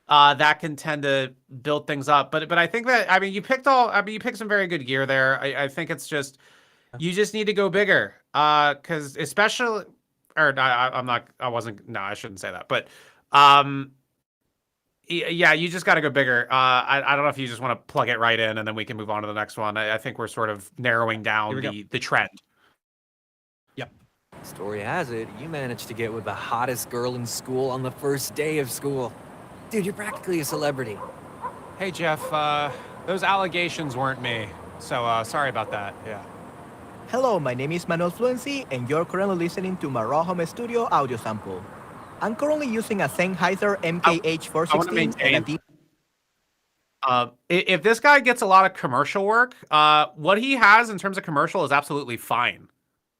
Speaker 1: that can tend to build things up. But I think that you picked some very good gear there. I think it's just you just need to go bigger, because especially, or I shouldn't say that, but yeah, you just got to go bigger. I don't know if you just want to plug it right in and then we can move on to the next one. I think we're sort of narrowing down the trend.
Speaker 2: Yep.
Speaker 4: Story has it, you managed to get with the hottest girl in school on the first day of school. Dude, you're practically a celebrity.
Speaker 1: Hey, Jeff, those allegations weren't me. So, sorry about that. Yeah.
Speaker 5: Hello, my name is Manuel Fluency, and you're currently listening to my raw home studio audio sample. I'm currently using a Sennheiser MKH416 and a
Speaker 1: if this guy gets a lot of commercial work, what he has in terms of commercial is absolutely fine.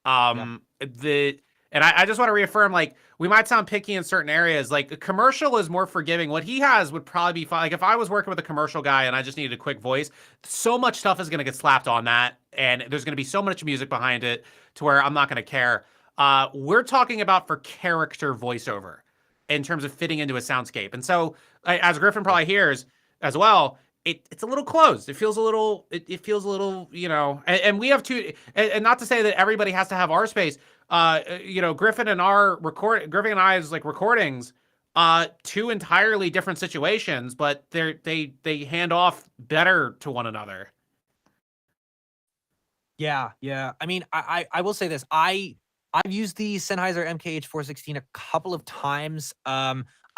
Speaker 1: And I just want to reaffirm, like, we might sound picky in certain areas. Like, a commercial is more forgiving. What he has would probably be fine. Like, if I was working with a commercial guy and I just needed a quick voice, so much stuff is going to get slapped on that. And there's going to be so much music behind it to where I'm not going to care. We're talking about for character voiceover in terms of fitting into a soundscape. And so, as Griffin probably hears as well, it's a little closed. It feels a little, and we have two, and not to say that everybody has to have our space. Griffin and I's like recordings, two entirely different situations, but they hand off better to one another.
Speaker 2: Yeah. I mean, I will say this. I've used the Sennheiser MKH416 a couple of times.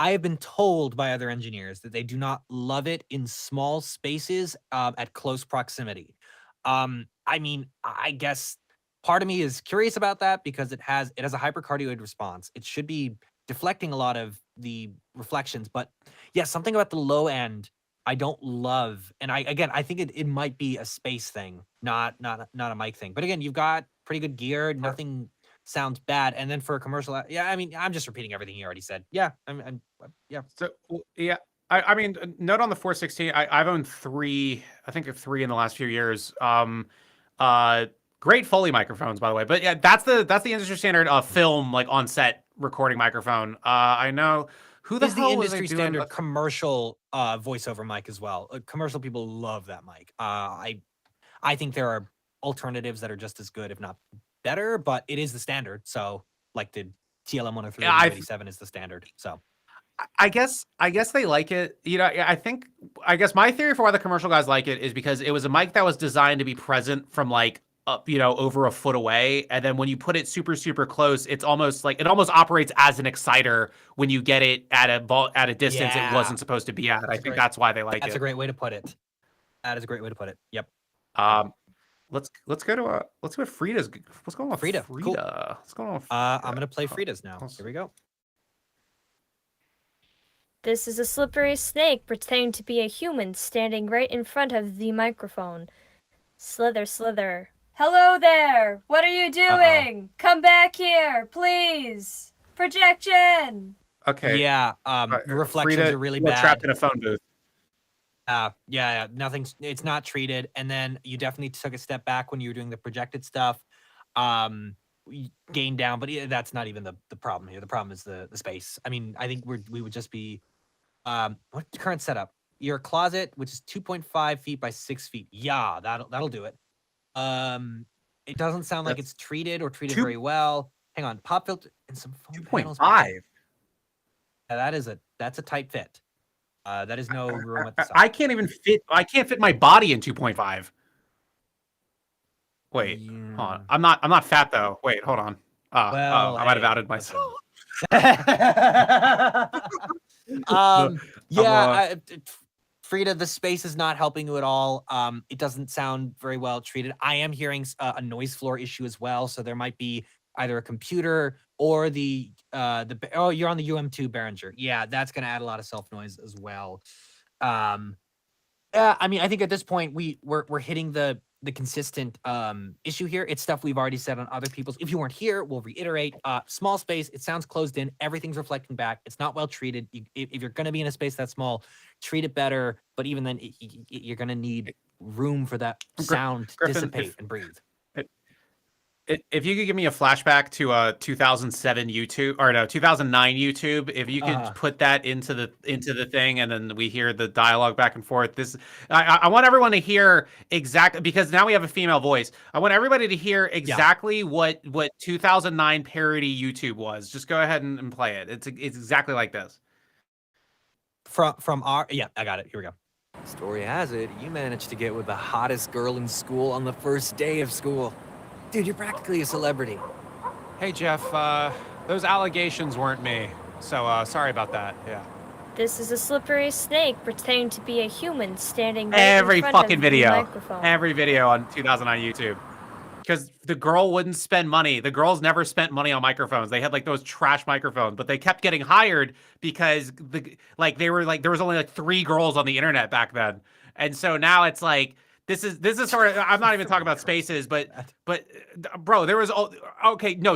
Speaker 2: I have been told by other engineers that they do not love it in small spaces at close proximity. I mean, I guess part of me is curious about that because it has a hypercardioid response. It should be deflecting a lot of the reflections, but yeah, something about the low end I don't love. And I think it might be a space thing, not a mic thing. But again, you've got pretty good gear. Nothing sounds bad. And then for a commercial, yeah, I mean, I'm just repeating everything you already said. Yeah, yeah.
Speaker 1: So yeah, I mean, note on the 416. I've owned three. I think of three in the last few years. Great Foley microphones, by the way. But yeah, that's the industry standard film, like on set recording microphone. I know who the hell
Speaker 2: the industry
Speaker 1: was
Speaker 2: standard commercial voiceover mic as well. Commercial people love that mic. I think there are alternatives that are just as good, if not better, but it is the standard. So like the TLM 103 87 is the standard. So
Speaker 1: I guess they like it. I guess my theory for why the commercial guys like it is because it was a mic that was designed to be present from like over a foot away, and then when you put it super close, it's almost like it almost operates as an exciter when you get it at a distance it wasn't supposed to be at. I think that's why they like it.
Speaker 2: That's a great way to put it. That is a great way to put it. Yep.
Speaker 1: Let's go to Frida's. What's going on with
Speaker 2: Frida?
Speaker 1: Frida?
Speaker 2: Cool.
Speaker 1: What's going on with
Speaker 2: I'm gonna play Frida's now. Here we go.
Speaker 11: This is a slippery snake pretending to be a human standing right in front of the microphone. Slither, slither. Hello there! What are you doing? Come back here, please! Projection!
Speaker 1: Okay.
Speaker 2: Yeah, reflections
Speaker 1: Frida,
Speaker 2: are really
Speaker 1: you're
Speaker 2: bad.
Speaker 1: trapped in a phone booth.
Speaker 2: Yeah, it's not treated. And then you definitely took a step back when you were doing the projected stuff. We gained down, but that's not even the problem here. The problem is the space. I mean, I think we would just be, what's the current setup? Your closet, which is 2.5 feet by 6 feet. Yeah, that'll do it. It doesn't sound like it's treated or treated very well. Hang on, pop filter and some foam panels.
Speaker 1: 2.5.
Speaker 2: Yeah, that's a tight fit. That is no room at the side.
Speaker 1: I can't fit my body in 2.5. Wait, hold on. I'm not fat though. Wait, hold on. I might have outed myself.
Speaker 2: Frida, the space is not helping you at all. It doesn't sound very well treated. I am hearing a noise floor issue as well, so there might be either a computer or you're on the UM2 Behringer. Yeah, that's gonna add a lot of self noise as well. Yeah, I mean, I think at this point we're hitting the consistent issue here. It's stuff we've already said on other people's. If you weren't here, we'll reiterate. Small space, it sounds closed in, everything's reflecting back, it's not well treated. If you're gonna be in a space that small, treat it better, but even then you're gonna need room for that sound to dissipate and breathe.
Speaker 1: If you could give me a flashback to 2007 YouTube, or no, 2009 YouTube, if you could put that into the thing, and then we hear the dialogue back and forth. I want everyone to hear exactly, because now we have a female voice. I want everybody to hear exactly what 2009 parody YouTube was. Just go ahead and play it. It's exactly like this.
Speaker 2: From our I got it. Here we go.
Speaker 4: Story has it, you managed to get with the hottest girl in school on the first day of school. Dude, you're practically a celebrity.
Speaker 1: Hey, Jeff, those allegations weren't me, so sorry about that. Yeah.
Speaker 11: This is a slippery snake pretending to be a human standing right
Speaker 1: Every
Speaker 11: in front
Speaker 1: fucking
Speaker 11: of
Speaker 1: video.
Speaker 11: the microphone.
Speaker 1: Every video on 2009 YouTube. Because the girl wouldn't spend money. The girls never spent money on microphones. They had like those trash microphones, but they kept getting hired because there was only like 3 girls on the internet back then. And so now it's like, This is sort of, I'm not even talking about spaces, but bro, there was,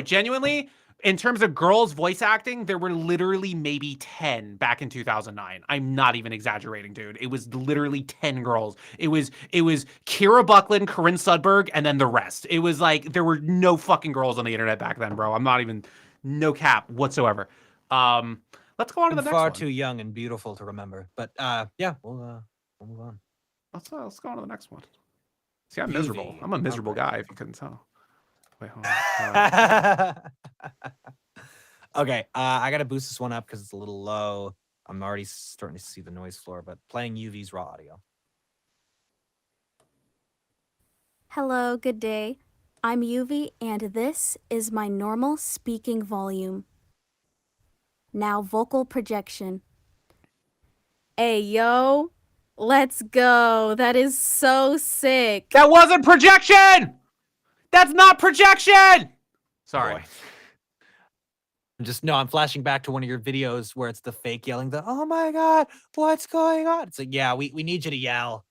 Speaker 1: genuinely, in terms of girls voice acting, there were literally maybe 10 back in 2009. I'm not even exaggerating, dude. It was literally 10 girls. It was Kira Buckland, Corinne Sudberg, and then the rest. It was like, there were no fucking girls on the internet back then, bro. I'm not even, no cap whatsoever. Let's go on to the next one.
Speaker 2: Far too young and beautiful to remember, but yeah, we'll move on.
Speaker 1: Let's go on to the next one. See, I'm miserable. I'm a miserable guy, if you couldn't tell. Wait, hold on.
Speaker 2: Okay, I gotta boost this one up because it's a little low. I'm already starting to see the noise floor, but playing UV's raw audio.
Speaker 12: Hello, good day. I'm UV, and this is my normal speaking volume. Now vocal projection. Hey, yo. Let's go. That is so sick.
Speaker 1: That wasn't projection! That's not projection! Sorry.
Speaker 2: Boy. I'm flashing back to one of your videos where it's the fake yelling, oh my God, what's going on? It's like, yeah, we need you to yell,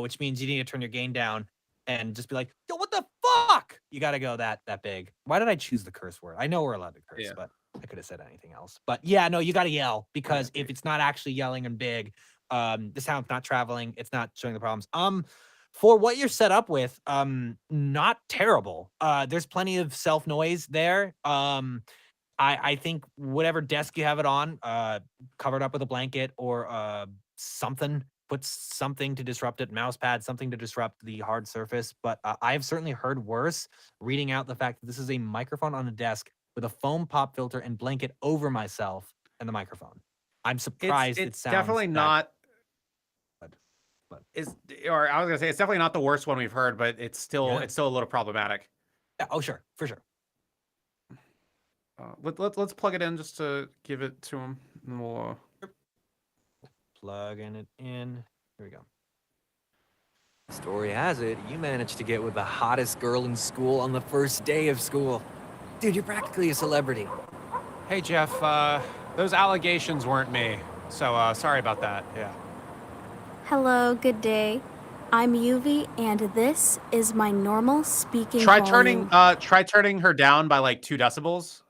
Speaker 2: which means you need to turn your gain down and just be like, yo, what the fuck? You got to go that big. Why did I choose the curse word? I know we're allowed to curse, but I could have said anything else. But yeah, no, you got to yell, because if it's not actually yelling and big, the sound's not traveling, it's not showing the problems. For what you're set up with, not terrible. There's plenty of self noise there. I think whatever desk you have it on, covered up with a blanket or something, put something to disrupt it, mouse pad, something to disrupt the hard surface. But I've certainly heard worse, reading out the fact that this is a microphone on a desk with a foam pop filter and blanket over myself and the microphone. I'm surprised it sounds
Speaker 1: definitely not.
Speaker 2: But
Speaker 1: or I was gonna say it's definitely not the worst one we've heard, but it's still a little problematic.
Speaker 2: Yeah, oh sure, for sure.
Speaker 1: Let's plug it in just to give it to him. And we'll
Speaker 2: plugging it in. Here we go. Story has it, you managed to get with the hottest girl in school on the first day of school. Dude, you're practically a celebrity.
Speaker 1: Hey, Jeff, those allegations weren't me. So, sorry about that. Yeah.
Speaker 12: Hello, good day. I'm Yuvi, and this is my normal speaking
Speaker 1: Try
Speaker 12: volume.
Speaker 1: turning her down by like 2 decibels.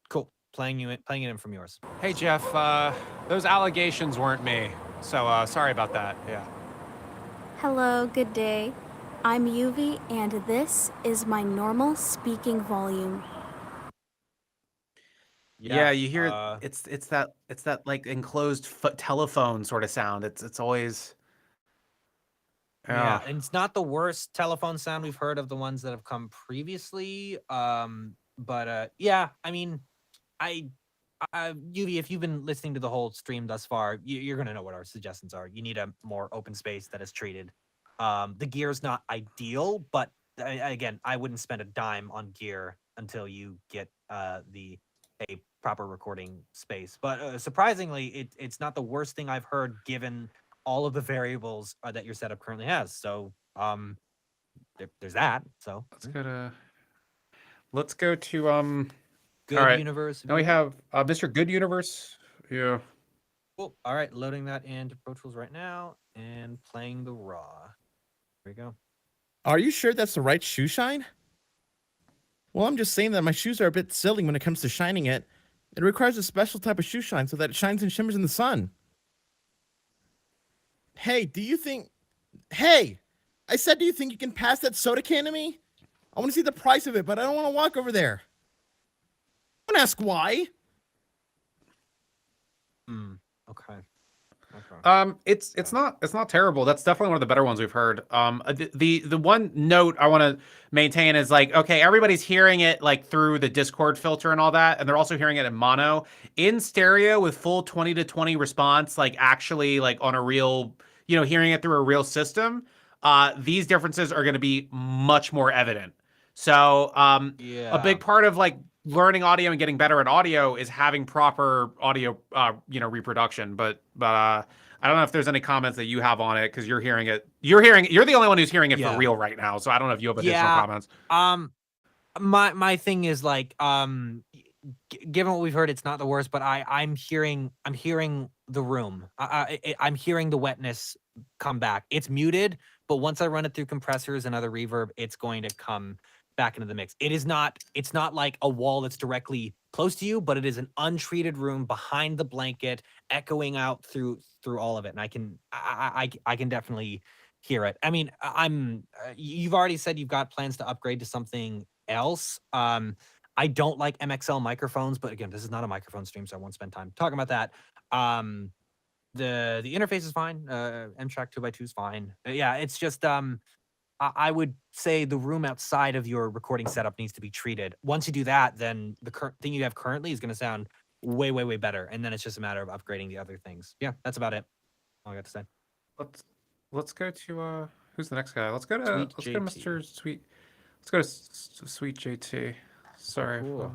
Speaker 2: Cool. Playing it in from yours.
Speaker 1: Hey, Jeff, those allegations weren't me. So, sorry about that. Yeah.
Speaker 12: Hello, good day. I'm Yuvi, and this is my normal speaking volume.
Speaker 1: Yeah, you hear it's that like enclosed telephone sort of sound. It's always
Speaker 2: yeah, and it's not the worst telephone sound we've heard of the ones that have come previously. But yeah, I mean, Yuvi, if you've been listening to the whole stream thus far, you're gonna know what our suggestions are. You need a more open space that is treated. The gear's not ideal, but again, I wouldn't spend a dime on gear until you get a proper recording space. But surprisingly, it's not the worst thing I've heard given all of the variables that your setup currently has. So there's that. So
Speaker 1: let's go to
Speaker 2: Good
Speaker 1: all right.
Speaker 2: Universe.
Speaker 1: Now we have Mr. Good Universe. Yeah.
Speaker 2: Cool. All right, loading that into Pro Tools right now and playing the raw. Here we go.
Speaker 13: Are you sure that's the right shoe shine? Well, I'm just saying that my shoes are a bit silly when it comes to shining it. It requires a special type of shoe shine so that it shines and shimmers in the sun. Hey, Hey! I said, do you think you can pass that soda can to me? I want to see the price of it, but I don't want to walk over there. Don't ask why.
Speaker 2: Okay.
Speaker 1: It's not terrible. That's definitely one of the better ones we've heard. The one note I want to maintain is like, okay, everybody's hearing it like through the Discord filter and all that, and they're also hearing it in mono. In stereo with full 20/20 response, like actually like on a real, hearing it through a real system, these differences are going to be much more evident. So a big part of like learning audio and getting better at audio is having proper audio, reproduction. But I don't know if there's any comments that you have on it because you're hearing it. You're the only one who's hearing it for real right now. So I don't know if you have additional comments.
Speaker 2: My thing is like, given what we've heard, it's not the worst, but I'm hearing the room. I'm hearing the wetness come back. It's muted, but once I run it through compressors and other reverb, it's going to come back into the mix. It's not like a wall that's directly close to you, but it is an untreated room behind the blanket, echoing out through all of it. And I can definitely hear it. I mean, you've already said you've got plans to upgrade to something else. I don't like MXL microphones, but again, this is not a microphone stream, so I won't spend time talking about that. The interface is fine. M-Track 2x2 is fine. Yeah, it's just I would say the room outside of your recording setup needs to be treated. Once you do that, then the current thing you have currently is going to sound way, way, way better. And then it's just a matter of upgrading the other things. Yeah, that's about it. All I got to say.
Speaker 1: Let's go to who's the next guy? Let's go to Mr. Sweet. Let's go to Sweet JT. Sorry.
Speaker 2: Cool.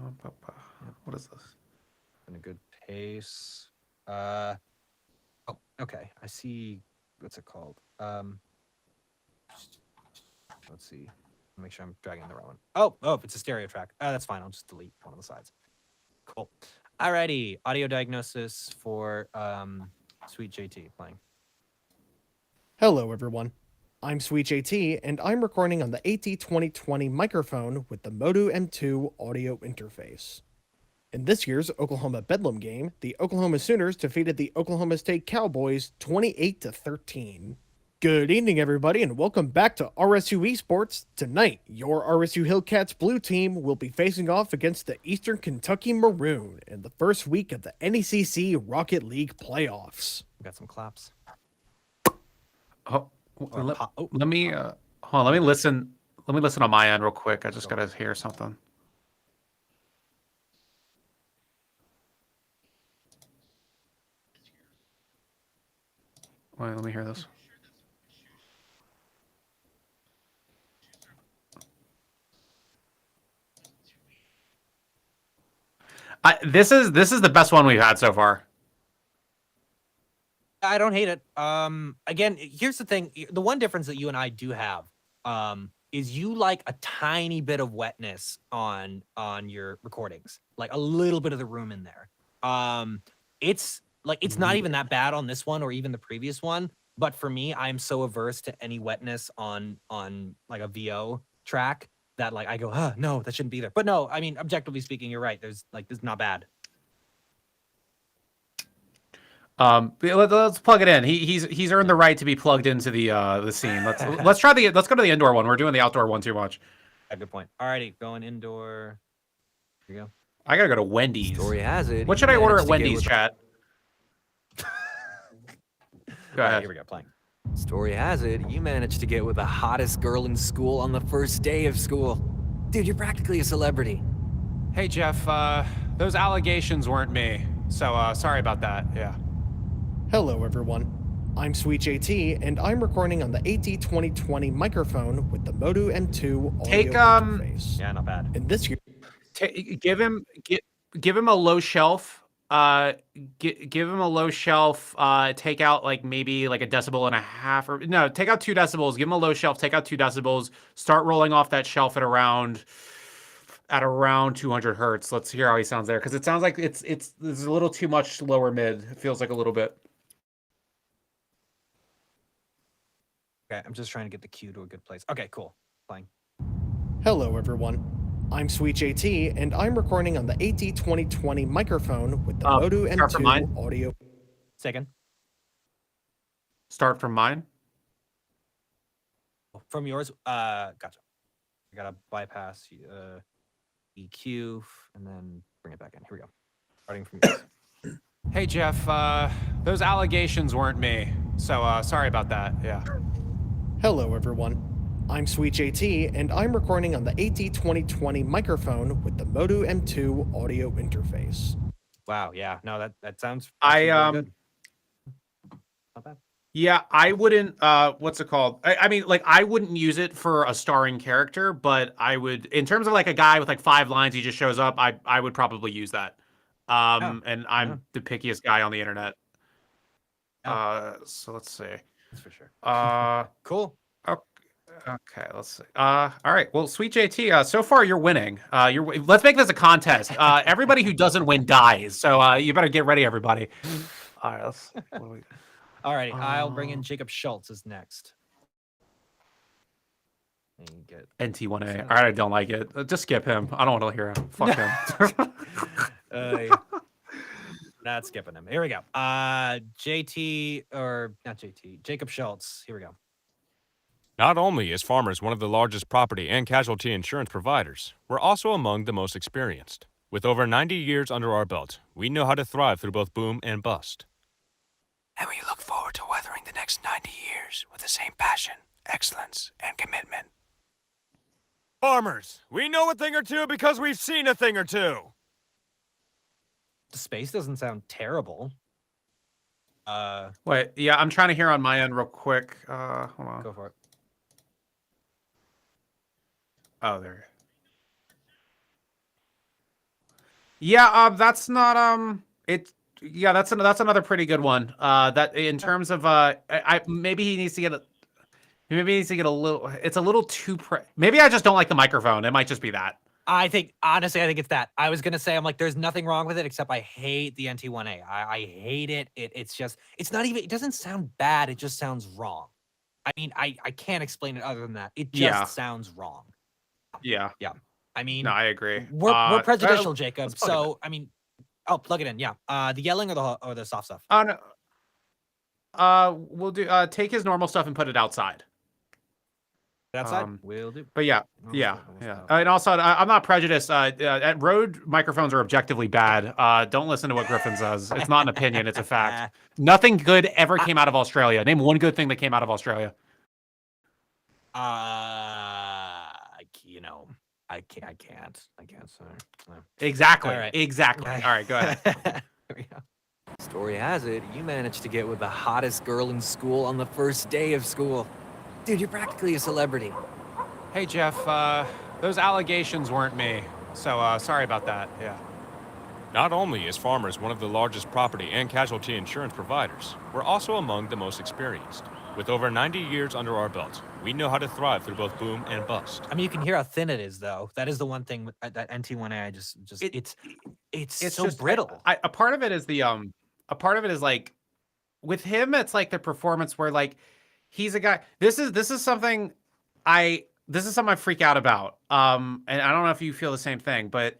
Speaker 1: What is this?
Speaker 2: In a good pace. Okay. I see. What's it called? Let's see. Make sure I'm dragging the wrong one. Oh, it's a stereo track. That's fine. I'll just delete one of the sides. Cool. Alrighty. Audio diagnosis for Sweet JT playing.
Speaker 13: Hello, everyone. I'm Sweet JT, and I'm recording on the AT2020 microphone with the Moto M2 audio interface. In this year's Oklahoma Bedlam game, the Oklahoma Sooners defeated the Oklahoma State Cowboys 28-13. Good evening, everybody, and welcome back to RSU Esports. Tonight, your RSU Hillcats blue team will be facing off against the Eastern Kentucky Maroon in the first week of the NECC Rocket League playoffs.
Speaker 2: We got some claps.
Speaker 1: Let me hold on. Let me listen on my end real quick. I just gotta hear something. Wait, let me hear this. This is the best one we've had so far.
Speaker 2: I don't hate it. Again, here's the thing. The one difference that you and I do have is you like a tiny bit of wetness on your recordings, like a little bit of the room in there. It's not even that bad on this one or even the previous one. But for me, I'm so averse to any wetness on like a VO track that like I go, no, that shouldn't be there. But no, I mean, objectively speaking, you're right. This is not bad.
Speaker 1: Let's plug it in. He's earned the right to be plugged into the scene. Let's go to the indoor one. We're doing the outdoor one too much.
Speaker 2: Good point. Alrighty, going indoor. Here we go.
Speaker 1: I gotta go to Wendy's.
Speaker 4: Story has it.
Speaker 1: What should I order at Wendy's, chat? Go ahead.
Speaker 2: Here we go. Playing.
Speaker 4: Story has it, you managed to get with the hottest girl in school on the first day of school. Dude, you're practically a celebrity.
Speaker 1: Hey, Jeff, those allegations weren't me. So, sorry about that. Yeah.
Speaker 13: Hello, everyone. I'm SweetJT, and I'm recording on the AT2020 microphone with the Moto M2 audio interface.
Speaker 2: Yeah, not bad.
Speaker 13: And this year,
Speaker 1: give him a low shelf. Give him a low shelf. Take out like maybe like 1.5 decibels, or no, take out 2 decibels. Give him a low shelf. Take out 2 decibels. Start rolling off that shelf at around 200 hertz. Let's hear how he sounds there, because it sounds like it's there's a little too much lower mid. It feels like a little bit.
Speaker 2: Okay, I'm just trying to get the cue to a good place. Okay, cool. Playing.
Speaker 13: hello, everyone. I'm SweetJT, and I'm recording on the AT2020 microphone with the Moto M2 audio.
Speaker 2: Second.
Speaker 1: Start from mine.
Speaker 2: From yours. Gotcha. I gotta bypass EQ and then bring it back in. Here we go. Starting from yours.
Speaker 1: Hey, Jeff, those allegations weren't me. So, sorry about that. Yeah.
Speaker 13: Hello, everyone. I'm SweetJT, and I'm recording on the AT2020 microphone with the Moto M2 audio interface.
Speaker 2: Wow, yeah. No, that sounds
Speaker 1: really
Speaker 2: good. Not bad.
Speaker 1: Yeah, I wouldn't what's it called? I mean, like, I wouldn't use it for a starring character, but I would, in terms of like a guy with like 5 lines, he just shows up, I would probably use that. And I'm the pickiest guy on the internet. So let's see.
Speaker 2: That's for sure. Cool.
Speaker 1: Okay, let's see. All right. Well, SweetJT, so far you're winning. Let's make this a contest. Everybody who doesn't win dies. So you better get ready, everybody. All right,
Speaker 2: All right, I'll bring in Jacob Schultz as next.
Speaker 1: NT1A. All right, I don't like it. Just skip him. I don't want to hear him. Fuck him.
Speaker 2: Not skipping him. Here we go. Jacob Schultz. Here we go.
Speaker 14: Not only is Farmers one of the largest property and casualty insurance providers, we're also among the most experienced. With over 90 years under our belt, we know how to thrive through both boom and bust.
Speaker 7: And we look forward to weathering the next 90 years with the same passion, excellence, and commitment.
Speaker 14: Farmers, we know a thing or two because we've seen a thing or two.
Speaker 2: The space doesn't sound terrible.
Speaker 1: Wait, yeah, I'm trying to hear on my end real quick. Hold on.
Speaker 2: Go for it.
Speaker 1: Oh, there. Yeah, that's not yeah, that's another pretty good one. That in terms of maybe he needs to get a little. It's a little too. Maybe I just don't like the microphone. It might just be that.
Speaker 2: Honestly, I think it's that. I was gonna say, I'm like, there's nothing wrong with it except I hate the NT1A. I hate it. It's not even. It doesn't sound bad. It just sounds wrong. I mean, I can't explain it other than that. It just sounds wrong.
Speaker 1: Yeah.
Speaker 2: I mean,
Speaker 1: no, I agree.
Speaker 2: We're prejudicial, Jacob. So I mean, plug it in. Yeah. The yelling or the soft stuff.
Speaker 1: No. We'll do. Take his normal stuff and put it outside.
Speaker 2: Outside, will do.
Speaker 1: But yeah. And also, I'm not prejudiced. Rode microphones are objectively bad. Don't listen to what Griffin says. It's not an opinion. It's a fact. Nothing good ever came out of Australia. Name one good thing that came out of Australia.
Speaker 2: I can't. Sorry. No.
Speaker 1: Exactly.
Speaker 2: All right.
Speaker 1: Exactly. All right. Go ahead.
Speaker 2: There we go. Story has it, you managed to get with the hottest girl in school on the first day of school. Dude, you're practically a celebrity.
Speaker 1: Hey, Jeff, those allegations weren't me. So, sorry about that, yeah.
Speaker 14: Not only is Farmers one of the largest property and casualty insurance providers, we're also among the most experienced. With over 90 years under our belt, we know how to thrive through both boom and bust.
Speaker 2: I mean, you can hear how thin it is, though. That is the one thing with that NT1A. It's so
Speaker 1: just,
Speaker 2: brittle.
Speaker 1: A part of it is a part of it is like, with him, it's like the performance where like, he's a guy. This is something I freak out about. And I don't know if you feel the same thing, but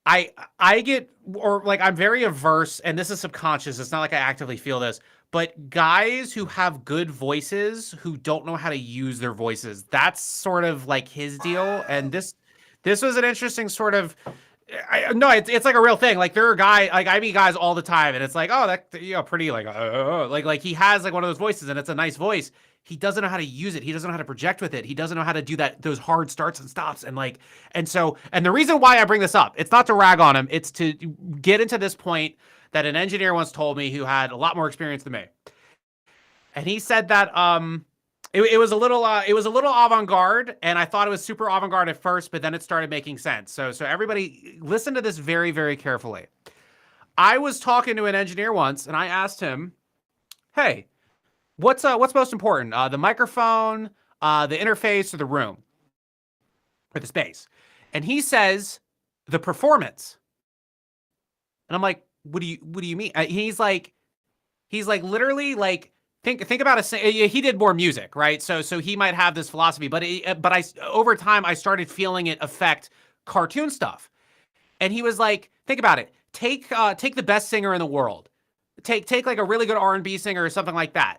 Speaker 1: I get, or like, I'm very averse, and this is subconscious. It's not like I actively feel this, but guys who have good voices who don't know how to use their voices, that's sort of like his deal. And this was an interesting sort of, no, it's like a real thing. Like, there are guys, like I meet guys all the time, and it's like, oh, that, you know, pretty like he has like one of those voices, and it's a nice voice. He doesn't know how to use it. He doesn't know how to project with it. He doesn't know how to do those hard starts and stops. And like, and the reason why I bring this up, it's not to rag on him. It's to get into this point that an engineer once told me who had a lot more experience than me. And he said that, it was a little avant-garde, and I thought it was super avant-garde at first, but then it started making sense. So everybody listen to this very, very carefully. I was talking to an engineer once, and I asked him, hey, what's most important? The microphone, the interface, or the room, or the space? And he says, the performance. And I'm like, what do you mean? He's like literally like, think about he did more music, right? So he might have this philosophy, but over time I started feeling it affect cartoon stuff. And he was like, think about it. Take the best singer in the world. Take like a really good R&B singer or something like that.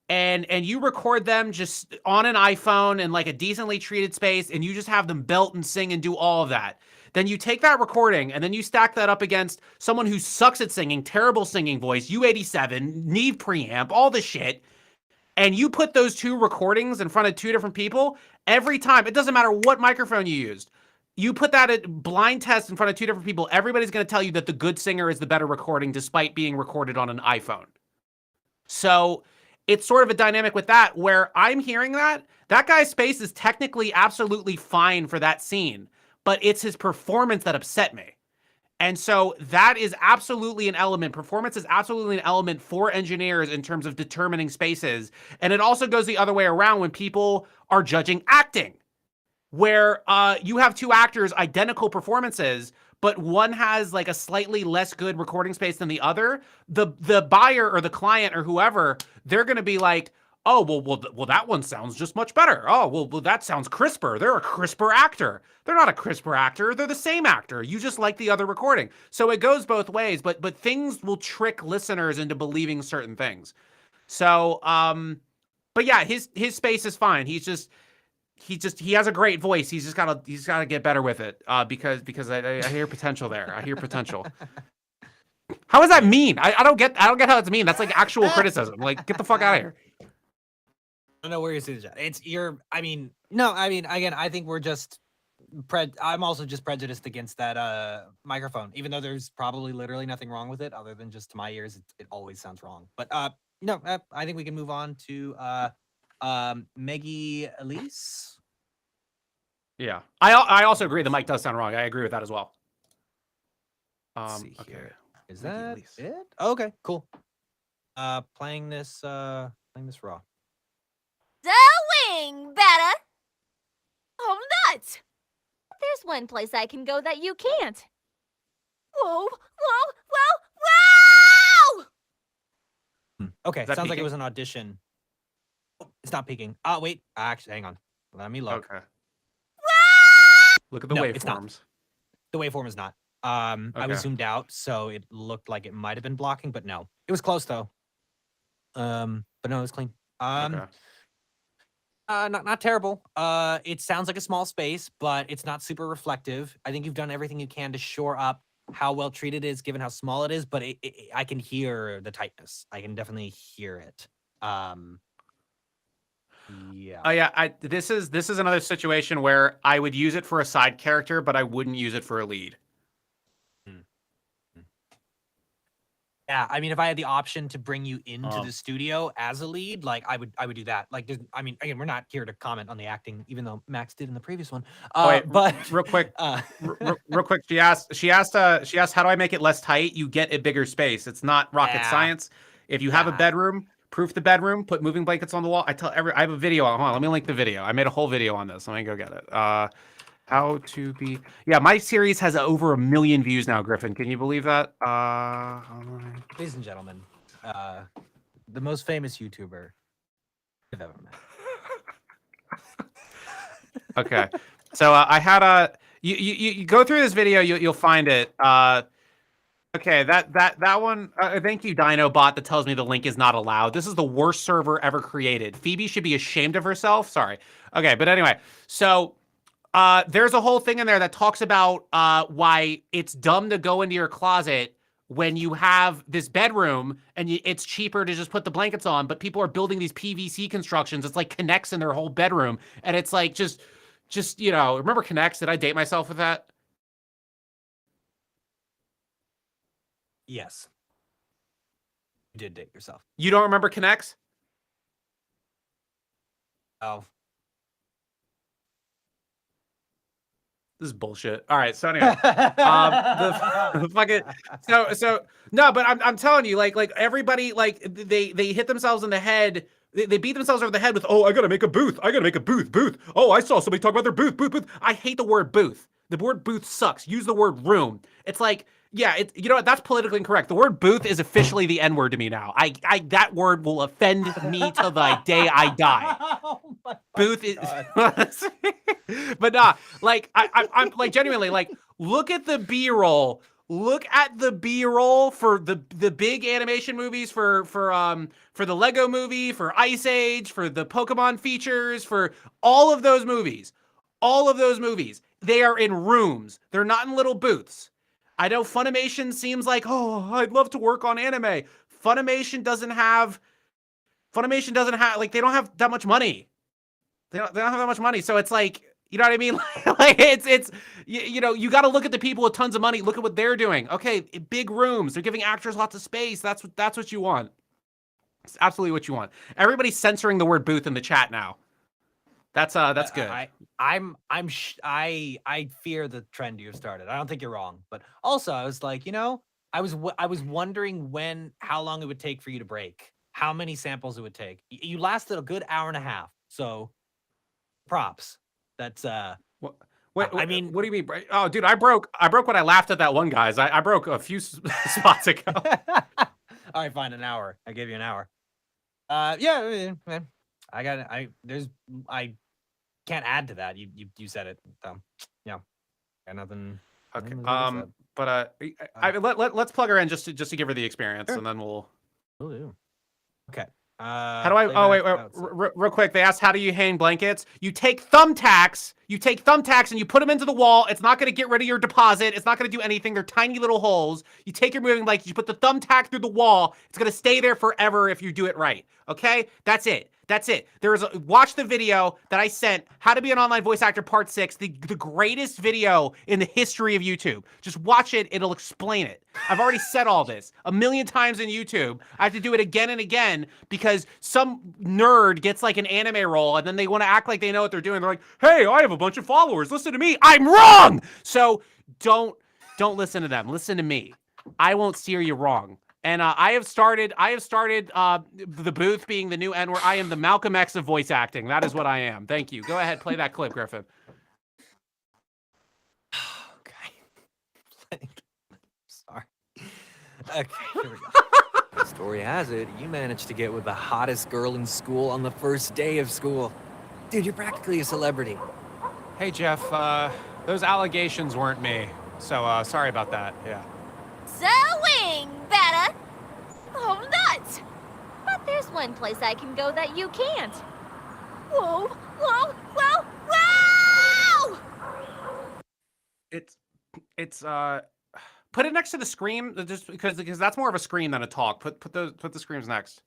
Speaker 1: And you record them just on an iPhone in like a decently treated space, and you just have them belt and sing and do all of that. Then you take that recording, and then you stack that up against someone who sucks at singing, terrible singing voice, U87, Neve preamp, all the shit, and you put those two recordings in front of two different people. Every time, it doesn't matter what microphone you used, you put that at blind test in front of two different people, everybody's going to tell you that the good singer is the better recording despite being recorded on an iPhone. So it's sort of a dynamic with that where I'm hearing that guy's space is technically absolutely fine for that scene, but it's his performance that upset me. And so that is absolutely an element. Performance is absolutely an element for engineers in terms of determining spaces. And it also goes the other way around when people are judging acting, where you have two actors, identical performances, but one has like a slightly less good recording space than the other. The buyer or the client or whoever, they're going to be like, oh, well, that one sounds just much better. Oh, well, that sounds crisper. They're a crisper actor. They're not a crisper actor. They're the same actor. You just like the other recording. So it goes both ways, but things will trick listeners into believing certain things. So, but yeah, his space is fine. He has a great voice. He's gotta get better with it. Because I hear potential there. I hear potential. How does that mean? I don't get how that's mean. That's like actual criticism. Like, get the fuck out of here.
Speaker 2: I don't know where you're seeing that. Again, I think we're just I'm also just prejudiced against that microphone, even though there's probably literally nothing wrong with it other than just to my ears, it always sounds wrong. But no, I think we can move on to Meggie Elise.
Speaker 1: Yeah, I also agree the mic does sound wrong. I agree with that as well. Okay.
Speaker 2: Is that it? Okay, cool. Playing this raw.
Speaker 15: Doing better. Oh, nuts! There's one place I can go that you can't. Whoa, whoa, whoa, whoa!
Speaker 2: Okay, sounds
Speaker 1: peaking?
Speaker 2: like it was an audition. It's not peaking. Wait, actually, hang on. Let me look.
Speaker 1: Okay. Look at the
Speaker 2: It's not.
Speaker 1: waveforms.
Speaker 2: The waveform is not. I was
Speaker 1: Okay.
Speaker 2: zoomed out, so it looked like it might have been blocking, but no. It was close though. But no, it was clean.
Speaker 1: Okay.
Speaker 2: Not terrible. It sounds like a small space, but it's not super reflective. I think you've done everything you can to shore up how well treated it is, given how small it is. But I can hear the tightness. I can definitely hear it. Yeah.
Speaker 1: Oh yeah. This is another situation where I would use it for a side character, but I wouldn't use it for a lead.
Speaker 2: Yeah, I mean, if I had the option to bring you into the studio as a lead, like I would do that. Like, I mean, again, we're not here to comment on the acting, even though Max did in the previous one.
Speaker 1: Wait,
Speaker 2: but
Speaker 1: real quick, real quick. She asked, how do I make it less tight? You get a bigger space. It's not rocket science. If you have a bedroom, proof the bedroom, put moving blankets on the wall. I have a video. Hold on, let me link the video. I made a whole video on this. Let me go get it. How to be... Yeah, my series has over 1 million views now, Griffin. Can you believe that?
Speaker 2: Ladies and gentlemen, the most famous YouTuber I've ever met.
Speaker 1: Okay. So I had a... You go through this video, you'll find it. Okay, that one... thank you, Dinobot, that tells me the link is not allowed. This is the worst server ever created. Phoebe should be ashamed of herself. Sorry. Okay, but anyway. So... there's a whole thing in there that talks about why it's dumb to go into your closet when you have this bedroom and it's cheaper to just put the blankets on, but people are building these PVC constructions. It's like Connects in their whole bedroom. And it's like, just, you know, remember Connects? Did I date myself with that?
Speaker 2: Yes. You did date yourself.
Speaker 1: You don't remember Connects?
Speaker 2: Oh.
Speaker 1: This is bullshit. All right, so anyway, the fucking so no, but I'm telling you, like everybody, like they hit themselves in the head. They beat themselves over the head with, oh, I gotta make a booth. Booth. Oh, I saw somebody talk about their booth. I hate the word booth. The word booth sucks. Use the word room. It's like, yeah, you know what? That's politically incorrect. The word booth is officially the N-word to me now. That word will offend me till the day I die. Oh my booth is, but nah, like I'm like genuinely like, look at the B-roll. Look at the B-roll for the big animation movies, for the Lego movie, for Ice Age, for the Pokemon features, for all of those movies. All of those movies. They are in rooms. They're not in little booths. I know Funimation seems like, oh, I'd love to work on anime. Funimation doesn't have, like, they don't have that much money. They don't have that much money. So it's like, you know what I mean? Like it's you know, you got to look at the people with tons of money. Look at what they're doing. Okay, big rooms. They're giving actors lots of space. That's what you want. It's absolutely what you want. Everybody's censoring the word booth in the chat now. That's good.
Speaker 2: I fear the trend you've started. I don't think you're wrong, but also I was like, you know, I was wondering how long it would take for you to break, how many samples it would take. You lasted a good hour and a half, so props. That's
Speaker 1: Wait, I mean, what do you mean? Oh, dude, I broke when I laughed at that one, guys. I broke a few spots ago.
Speaker 2: All right, fine, an hour. I gave you an hour. Yeah, man. I can't add to that. You said it. Yeah, got nothing.
Speaker 1: Okay. But let's plug her in just to give her the experience, and then we'll.
Speaker 2: do. Okay.
Speaker 1: How do I? Oh wait, real quick. They asked, how do you hang blankets? You take thumbtacks. And you put them into the wall. It's not going to get rid of your deposit. It's not going to do anything. They're tiny little holes. You take your moving blankets. You put the thumbtack through the wall. It's going to stay there forever if you do it right. Okay, that's it. Watch the video that I sent, How to Be an Online Voice Actor Part 6, the greatest video in the history of YouTube. Just watch it. It'll explain it. I've already said all this 1 million times in YouTube. I have to do it again and again because some nerd gets like an anime role and then they want to act like they know what they're doing. They're like, hey, I have a bunch of followers. Listen to me. I'm wrong. So don't listen to them. Listen to me. I won't steer you wrong. And I have started the booth being the new N-word. I am the Malcolm X of voice acting. That is what I am. Thank you. Go ahead, play that clip, Griffin.
Speaker 2: Okay. Sorry. Okay, here we go. Story has it, you managed to get with the hottest girl in school on the first day of school. Dude, you're practically a celebrity.
Speaker 1: Hey, Jeff. Those allegations weren't me. So sorry about that. Yeah.
Speaker 15: Sewing better. Oh, nuts! But there's one place I can go that you can't. Whoa, whoa, whoa, whoa!
Speaker 1: It's put it next to the scream, just because that's more of a scream than a talk. Put the screams next.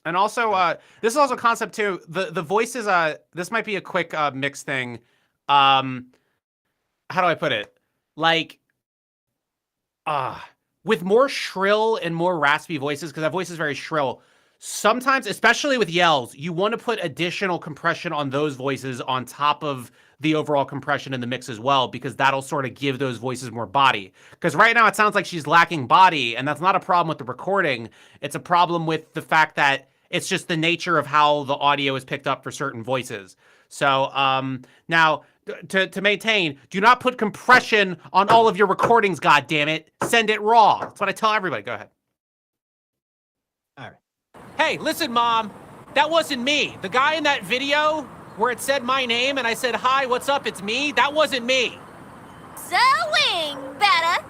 Speaker 1: And also, this is also a concept too. The voices. This might be a quick mix thing. How do I put it? Like, with more shrill and more raspy voices, because that voice is very shrill, sometimes, especially with yells, you want to put additional compression on those voices on top of the overall compression in the mix as well, because that'll sort of give those voices more body. Because right now it sounds like she's lacking body, and that's not a problem with the recording. It's a problem with the fact that it's just the nature of how the audio is picked up for certain voices. So now, to maintain, do not put compression on all of your recordings, goddammit. Send it raw. That's what I tell everybody. Go ahead.
Speaker 2: All right.
Speaker 16: Hey, listen, Mom. That wasn't me. The guy in that video where it said my name and I said, hi, what's up, it's me, that wasn't me.
Speaker 15: Sewing, better.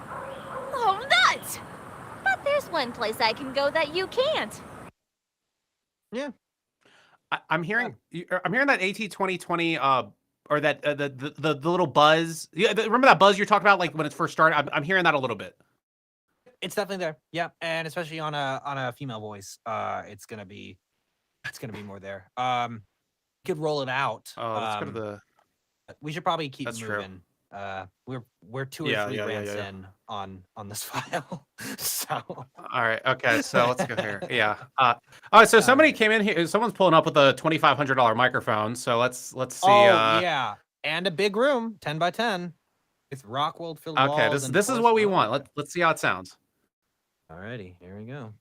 Speaker 15: Oh, nuts. But there's one place I can go that you can't.
Speaker 2: Yeah.
Speaker 1: I'm hearing that AT 2020 or that the little buzz. Yeah, remember that buzz you're talking about, like when it first started? I'm hearing that a little bit.
Speaker 2: It's definitely there. Yeah, and especially on a female voice, it's gonna be more there. Could roll it out.
Speaker 1: Oh, let's go to the.
Speaker 2: We should probably keep
Speaker 1: That's
Speaker 2: moving. We're 2 or 3 rants in on this file. So
Speaker 1: all right, okay, so let's go here. Yeah. All right, so somebody came in here. Someone's pulling up with a $2,500 microphone. So let's see.
Speaker 2: Oh yeah, and a big room, 10 by 10, with rock world filled walls.
Speaker 1: Okay, this is what we want. Let's see how it sounds.
Speaker 2: Alrighty, here we go.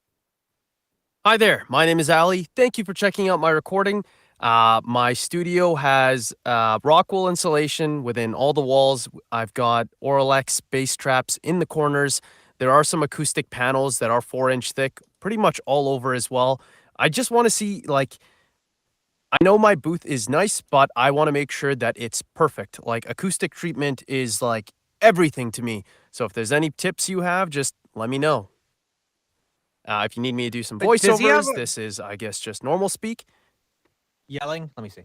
Speaker 17: Hi there, my name is Ali. Thank you for checking out my recording. My studio has rock wool insulation within all the walls. I've got Oralex bass traps in the corners. There are some acoustic panels that are 4-inch thick, pretty much all over as well. I just want to see, like, I know my booth is nice, but I want to make sure that it's perfect. Like, acoustic treatment is like everything to me. So if there's any tips you have, just let me know. If you need me to do some voiceovers, this is, I guess, just normal speak.
Speaker 2: Yelling? Let me see.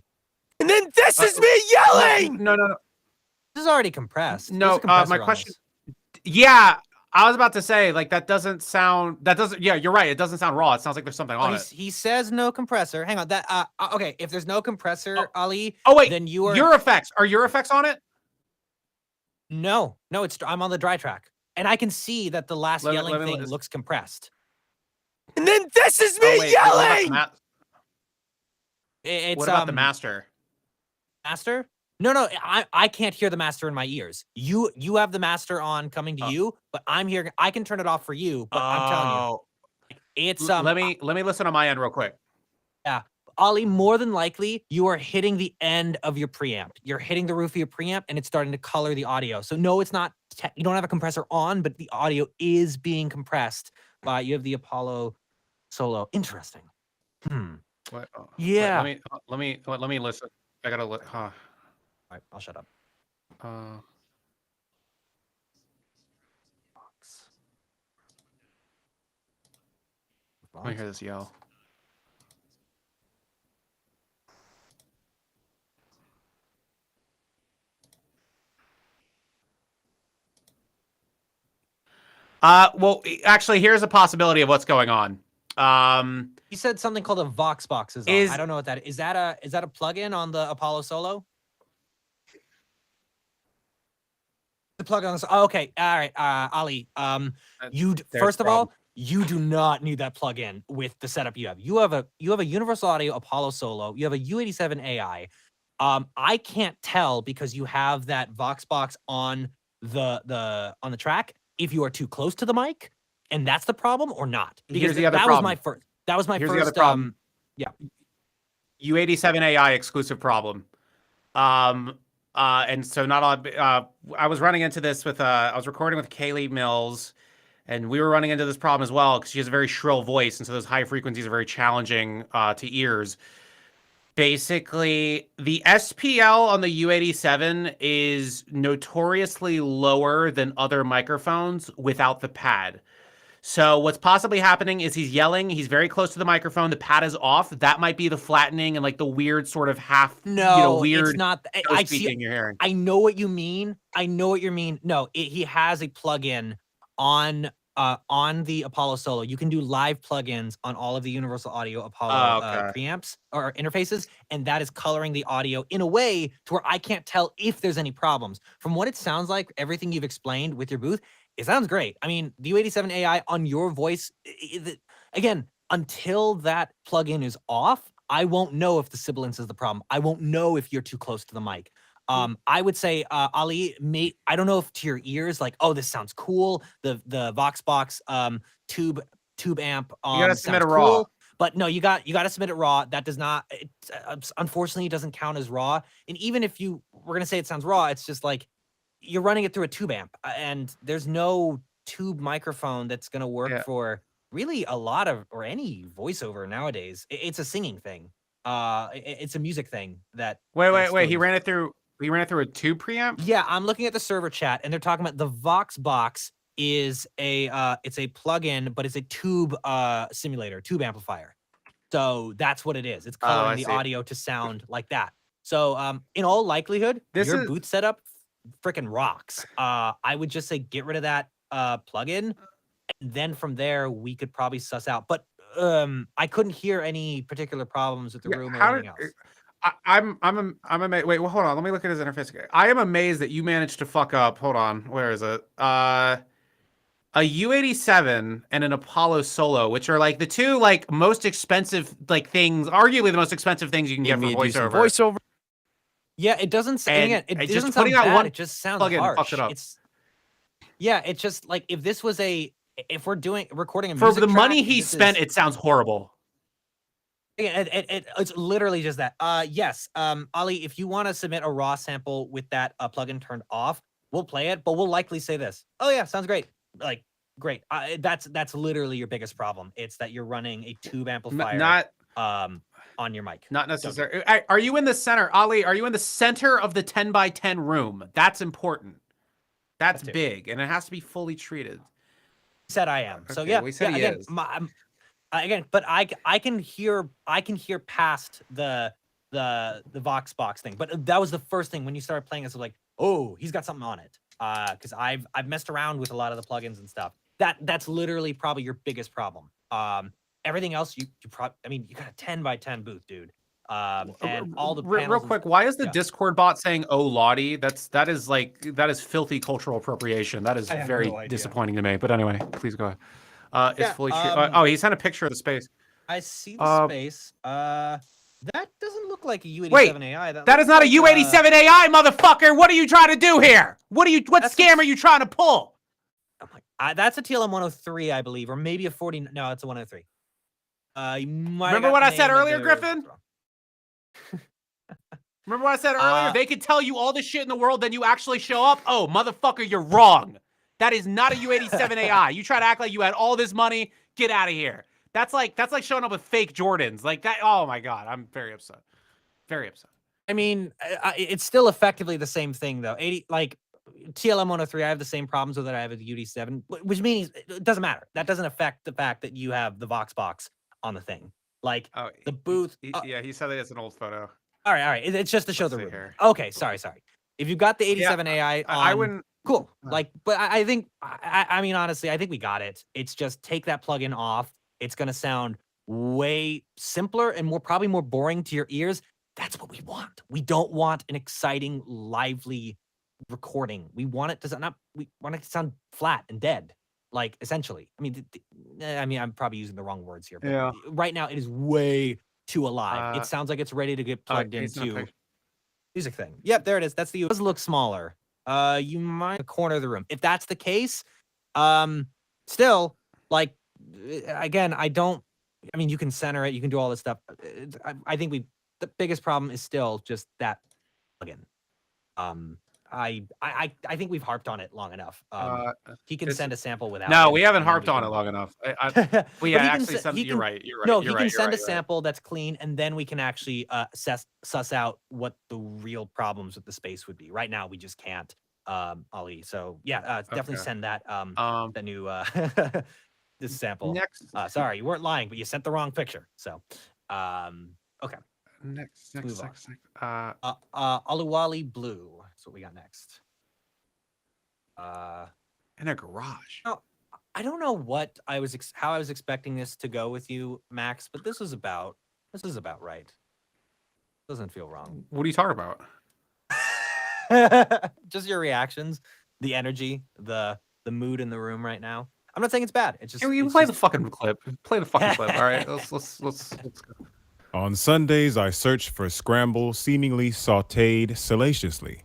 Speaker 17: And then this is me yelling!
Speaker 1: No.
Speaker 2: This is already compressed.
Speaker 1: No, my question. Yeah, I was about to say, like, that doesn't sound. Yeah, you're right. It doesn't sound raw. It sounds like there's something on it.
Speaker 2: He says no compressor. Hang on. That okay. If there's no compressor, Ali.
Speaker 1: Oh wait.
Speaker 2: Then you are
Speaker 1: your effects. Are your effects on it?
Speaker 2: No. I'm on the dry track, and I can see that the last yelling thing looks compressed.
Speaker 17: And then this is me yelling.
Speaker 1: What about the master?
Speaker 2: Master? No. I can't hear the master in my ears. You have the master on coming to you, but I'm here. I can turn it off for you, but I'm telling you, it's
Speaker 1: let me listen on my end real quick.
Speaker 2: Yeah, Ali, more than likely you are hitting the end of your preamp. You're hitting the roof of your preamp, and it's starting to color the audio. So no, it's not. You don't have a compressor on, but the audio is being compressed by. You have the Apollo Solo. Interesting.
Speaker 1: What?
Speaker 2: Yeah.
Speaker 1: Wait, let me listen. I gotta look. Huh.
Speaker 2: All right, I'll shut up.
Speaker 1: Let me hear this yell. Well, actually, here's a possibility of what's going on.
Speaker 2: He said something called a Vox box is on. I don't know what that is. Is that a plugin on the Apollo Solo? The plug on this. Oh, okay. All right. Ali, first of all, you do not need that plugin with the setup you have. You have a Universal Audio Apollo Solo. You have a U87 AI. I can't tell because you have that Vox box on the track if you are too close to the mic. And that's the problem, or not? Because
Speaker 1: here's the other problem.
Speaker 2: That was my first.
Speaker 1: The other problem.
Speaker 2: Yeah.
Speaker 1: U87 AI exclusive problem. And so not all. I was running into this with. I was recording with Kaylee Mills, and we were running into this problem as well because she has a very shrill voice, and so those high frequencies are very challenging to ears. Basically, the SPL on the U87 is notoriously lower than other microphones without the pad. So what's possibly happening is he's yelling. He's very close to the microphone. The pad is off. That might be the flattening and like the weird sort of half, weird.
Speaker 2: It's not. I see.
Speaker 1: You're hearing.
Speaker 2: I know what you mean. No, he has a plugin on the Apollo Solo. You can do live plugins on all of the Universal Audio Apollo preamps or interfaces, and that is coloring the audio in a way to where I can't tell if there's any problems. From what it sounds like, everything you've explained with your booth, it sounds great. I mean, the U87 AI on your voice, again, until that plugin is off, I won't know if the sibilance is the problem. I won't know if you're too close to the mic. I would say, Ali, I don't know if to your ears, like, oh, this sounds cool. The Voxbox tube amp
Speaker 1: You gotta submit a
Speaker 2: sounds
Speaker 1: raw.
Speaker 2: cool. But no, you got to submit it raw. That does not, unfortunately, it doesn't count as raw. And even if we're gonna say it sounds raw, it's just like you're running it through a tube amp, and there's no tube microphone that's gonna work for really a lot of or any voiceover nowadays. It's a singing thing. It's a music thing that.
Speaker 1: Wait. He ran it through a tube preamp.
Speaker 2: Yeah, I'm looking at the server chat, and they're talking about the Voxbox is it's a plugin, but it's a tube simulator, tube amplifier. So that's what it is. It's coloring the audio to sound like that. So in all likelihood, your boot setup freaking rocks. I would just say get rid of that plugin, and then from there we could probably suss out. But I couldn't hear any particular problems with the room or anything else.
Speaker 1: I'm amazed. Wait, well, hold on. Let me look at his interface. I am amazed that you managed to fuck up. Hold on. Where is it? A U87 and an Apollo Solo, which are like the two like most expensive like things, arguably the most expensive things you can get for voiceover.
Speaker 2: Yeah, it doesn't say again. It
Speaker 1: just
Speaker 2: doesn't sound
Speaker 1: putting out
Speaker 2: bad.
Speaker 1: one
Speaker 2: It just sounds
Speaker 1: plugin
Speaker 2: harsh.
Speaker 1: fucks it up.
Speaker 2: It's just like if this was if we're recording a
Speaker 1: for
Speaker 2: music
Speaker 1: the
Speaker 2: track,
Speaker 1: money he spent, it sounds horrible.
Speaker 2: Yeah, it's literally just that. Yes, Ali, if you want to submit a raw sample with that plugin turned off, we'll play it, but we'll likely say this. Oh yeah, sounds great. Like great. That's literally your biggest problem. It's that you're running a tube amplifier on your mic.
Speaker 1: Not necessarily. Are you in the center, Ali? Are you in the center of the 10 by 10 room? That's important. That's big, and it has to be fully treated.
Speaker 2: Said I am. So
Speaker 1: Okay,
Speaker 2: yeah,
Speaker 1: we said he
Speaker 2: again,
Speaker 1: is.
Speaker 2: Again, but I can hear past the Voxbox thing. But that was the first thing when you started playing. It's like, oh, he's got something on it. Because I've messed around with a lot of the plugins and stuff. That's literally probably your biggest problem. Everything else you got a 10 by 10 booth, dude. And all the
Speaker 1: real quick, why is the Discord bot saying "Oh Lottie"? That is filthy cultural appropriation. That is very disappointing to me. But anyway, please go ahead. It's fully true. He sent a picture of the space.
Speaker 2: I see the space. That doesn't look like a U87
Speaker 1: Wait,
Speaker 2: AI.
Speaker 1: That is not a U87 AI, motherfucker. What are you trying to do here? What scam are you trying to pull?
Speaker 2: I'm like, that's a TLM 103, I believe, or maybe a 40. No, it's a 103.
Speaker 1: Remember what I said earlier, Griffin? Remember what I said earlier? They could tell you all the shit in the world, then you actually show up. Oh, motherfucker, you're wrong. That is not a U87 AI. You try to act like you had all this money. Get out of here. That's like showing up with fake Jordans. Like that. Oh my God, I'm very upset. Very upset.
Speaker 2: I mean, it's still effectively the same thing though. TLM 103, I have the same problems with it I have with the UD7, which means it doesn't matter. That doesn't affect the fact that you have the Voxbox on the thing. Like the booth.
Speaker 1: Yeah, he said that it's an old photo.
Speaker 2: All right. It's just to show the room. Okay, sorry. If you've got the 87 AI,
Speaker 1: I wouldn't.
Speaker 2: Cool. But I think, I mean, honestly, I think we got it. It's just take that plugin off. It's gonna sound way simpler and probably more boring to your ears. That's what we want. We don't want an exciting, lively recording. We want it to we want it to sound flat and dead, like essentially. I mean, I'm probably using the wrong words here, but right now it is way too alive. It sounds like it's ready to get plugged into music thing. Yep, there it is. That's it does look smaller. You might corner of the room. If that's the case, still, like, again, you can center it, you can do all this stuff. I think the biggest problem is still just that plugin. I think we've harped on it long enough. He can send a sample without.
Speaker 1: No, we haven't harped on it long enough. You're right.
Speaker 2: No, he can send a sample that's clean, and then we can actually suss out what the real problems with the space would be. Right now, we just can't, Ali. So yeah, definitely send that the new this sample.
Speaker 1: Next,
Speaker 2: sorry, you weren't lying, but you sent the wrong picture. So, okay.
Speaker 1: Next.
Speaker 2: Aluwali Blue. That's what we got next.
Speaker 1: In a garage.
Speaker 2: No, I don't know what how I was expecting this to go with you, Max, but this is about right. Doesn't feel wrong.
Speaker 1: What are you talking about?
Speaker 2: Just your reactions, the energy, the the mood in the room right now. I'm not saying it's bad. It's just
Speaker 1: Can you
Speaker 2: it's
Speaker 1: play
Speaker 2: just-
Speaker 1: the fucking clip? Play the fucking clip. All right, let's go.
Speaker 18: On Sundays, I search for scramble, seemingly sautéed salaciously.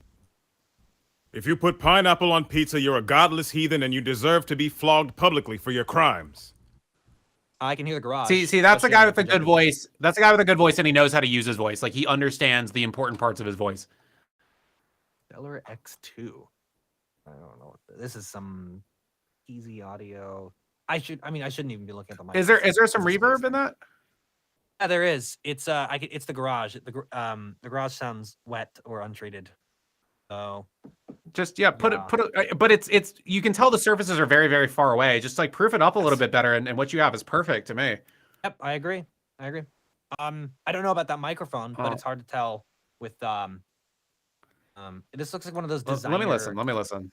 Speaker 18: If you put pineapple on pizza, you're a godless heathen and you deserve to be flogged publicly for your crimes.
Speaker 2: I can hear the garage.
Speaker 1: See, that's a
Speaker 2: especially
Speaker 1: guy
Speaker 2: in
Speaker 1: with a good voice. That's a guy with a good voice, and he knows how to use his voice. Like, he understands the important parts of his voice.
Speaker 2: Stellar X2. I don't know. This is some easy audio. I shouldn't even be looking at the mic.
Speaker 1: Is there some reverb in that?
Speaker 2: Yeah, there is. It's the garage. The garage sounds wet or untreated. So
Speaker 1: Just put it. But it's you can tell the surfaces are very, very far away. Just like proof it up a little bit better, and what you have is perfect to me.
Speaker 2: Yep, I agree. I don't know about that microphone, but it's hard to tell with this looks like one of those designer...
Speaker 1: Let me listen.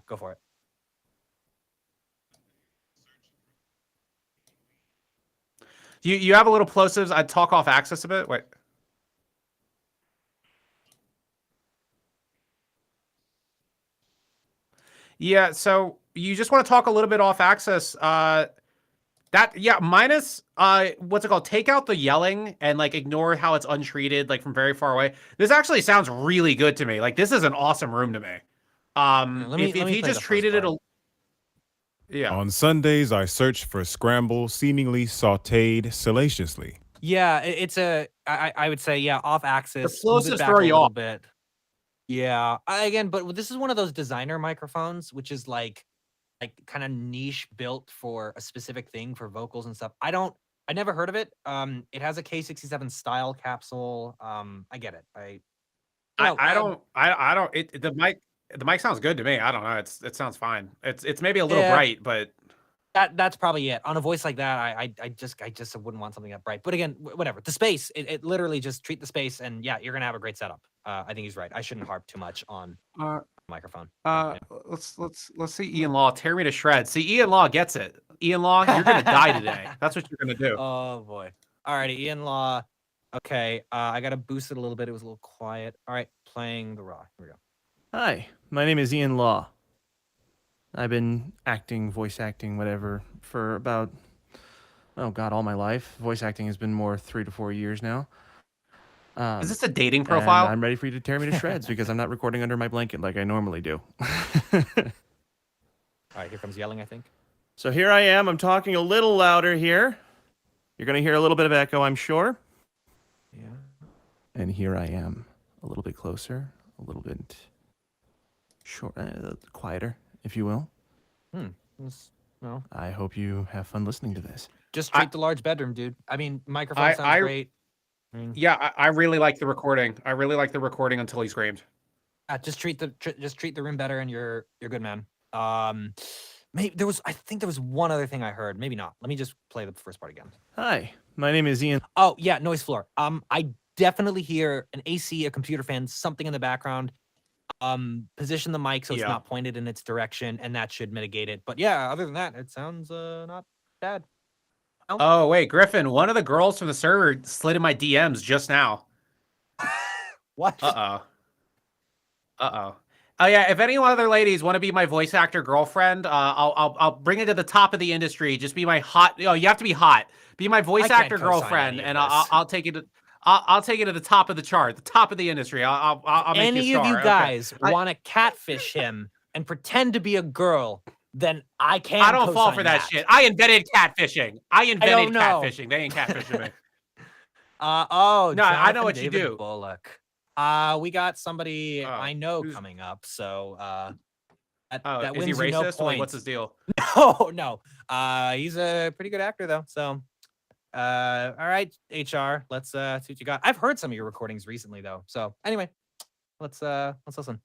Speaker 2: Go for it.
Speaker 1: You have a little plosives. I'd talk off axis a bit. Wait. Yeah, so you just want to talk a little bit off axis. Minus what's it called? Take out the yelling and like ignore how it's untreated, like from very far away. This actually sounds really good to me. Like, this is an awesome room to me. If he just treated it
Speaker 18: On Sundays, I search for scramble, seemingly sautéed salaciously.
Speaker 2: Yeah, I would say, off axis.
Speaker 1: The plosives throw you off.
Speaker 2: Bit. Yeah, but this is one of those designer microphones, which is like kind of niche, built for a specific thing for vocals and stuff. I never heard of it. It has a K67 style capsule. I get it.
Speaker 1: The mic sounds good to me. I don't know. It sounds fine. It's maybe a little bright, but
Speaker 2: that's probably it. On a voice like that, I just wouldn't want something that bright. But again, whatever. The space, it literally just treat the space, and you're gonna have a great setup. I think he's right. I shouldn't harp too much on microphone.
Speaker 1: Let's see Ian Law tear me to shreds. See, Ian Law gets it. Ian Law, you're gonna die today. That's what you're gonna do.
Speaker 2: Oh boy. Alrighty, Ian Law. Okay, I gotta boost it a little bit. It was a little quiet. All right, playing the raw. Here we go.
Speaker 17: Hi, my name is Ian Law. I've been voice acting, whatever, for about, all my life. Voice acting has been more 3 to 4 years now.
Speaker 1: Is this a dating profile?
Speaker 17: I'm ready for you to tear me to shreds because I'm not recording under my blanket like I normally do.
Speaker 2: All right, here comes yelling, I think.
Speaker 17: So here I am. I'm talking a little louder here. You're going to hear a little bit of echo, I'm sure.
Speaker 2: Yeah.
Speaker 17: And here I am, a little bit closer, a little bit quieter, if you will.
Speaker 2: No.
Speaker 17: I hope you have fun listening to this.
Speaker 2: Just treat the large bedroom, dude. I mean, microphone sounds great.
Speaker 1: I really like the recording. I really like the recording until he screamed.
Speaker 2: Just treat the room better, and you're good, man. Maybe I think there was one other thing I heard. Maybe not. Let me just play the first part again.
Speaker 17: Hi, my name is Ian.
Speaker 2: Oh yeah, noise floor. I definitely hear an AC, a computer fan, something in the background. Position the mic so it's not pointed in its direction, and that should mitigate it. But yeah, other than that, it sounds not bad.
Speaker 1: Oh wait, Griffin, one of the girls from the server slid in my DMs just now.
Speaker 2: What?
Speaker 1: Oh yeah, if any other ladies want to be my voice actor girlfriend, I'll bring it to the top of the industry. Just be my hot. You have to be hot. Be my voice actor girlfriend, and I'll take it. I'll take it to the top of the chart, the top of the industry. I'll make
Speaker 2: any
Speaker 1: you a star.
Speaker 2: of you guys want to catfish him and pretend to be a girl, then I can't.
Speaker 1: I don't fall for that shit. I invented catfishing. Catfishing. They ain't catfishing me.
Speaker 2: No,
Speaker 1: I know what
Speaker 2: David
Speaker 1: you do.
Speaker 2: Bullock. We got somebody I know coming up. So that
Speaker 1: is he
Speaker 2: wins you no
Speaker 1: racist? Like, what's his deal?
Speaker 2: No. He's a pretty good actor though. So all right, HR. Let's see what you got. I've heard some of your recordings recently though. So anyway, let's listen.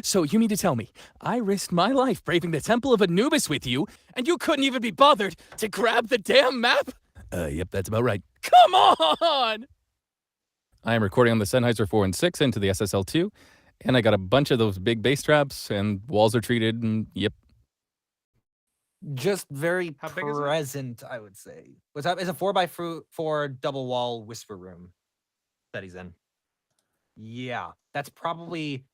Speaker 19: So you mean to tell me I risked my life braving the Temple of Anubis with you, and you couldn't even be bothered to grab the damn map? Yep, that's about right. Come on!
Speaker 20: I am recording on the Sennheiser 4 and 6 into the SSL2, and I got a bunch of those big bass traps, and walls are treated, and yep.
Speaker 2: Just very present, I would say. What's up? It's a 4x4 double wall whisper room that he's in. Yeah, that's probably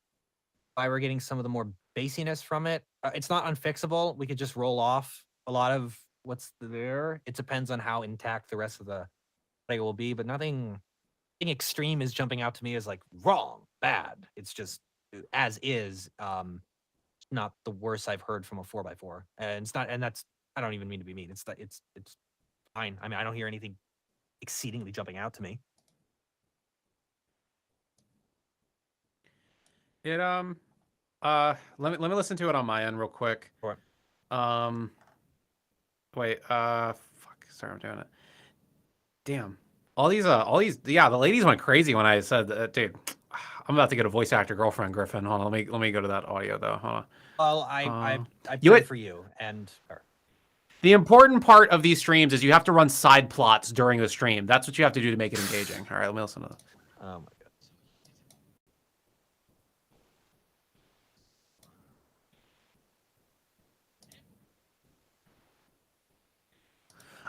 Speaker 2: why we're getting some of the more bassiness from it. It's not unfixable. We could just roll off a lot of what's there. It depends on how intact the rest of the play will be, but nothing extreme is jumping out to me as like wrong, bad. It's just as is. Not the worst I've heard from a 4x4, and it's not. And that's, I don't even mean to be mean. It's fine. I mean, I don't hear anything exceedingly jumping out to me.
Speaker 1: It let me listen to it on my end real quick.
Speaker 2: Sure.
Speaker 1: Wait, fuck, sorry, I'm doing it. Damn. All these, yeah, the ladies went crazy when I said that, dude. I'm about to get a voice actor girlfriend, Griffin. Hold on, let me go to that audio though. Hold on.
Speaker 2: Well, I pray for you and her.
Speaker 1: The important part of these streams is you have to run side plots during the stream. That's what you have to do to make it engaging. All right, let me listen to this.
Speaker 2: Oh my goodness.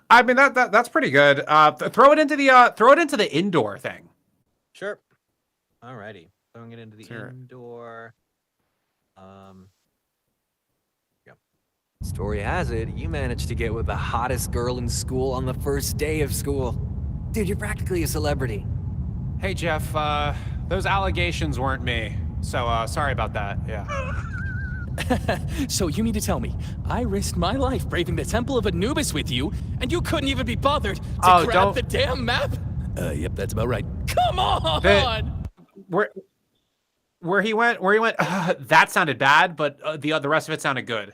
Speaker 1: I mean that's pretty good. Throw it into the indoor thing.
Speaker 2: Sure. Alrighty. Throwing it into the indoor. Yep.
Speaker 4: Story has it, you managed to get with the hottest girl in school on the first day of school. Dude, you're practically a celebrity.
Speaker 1: Hey Jeff, those allegations weren't me. So sorry about that. Yeah.
Speaker 19: So you mean to tell me I risked my life braving the Temple of Anubis with you, and you couldn't even be bothered to grab the damn map? Yep, that's about right. Come on!
Speaker 1: Where he went, that sounded bad, but the rest of it sounded good.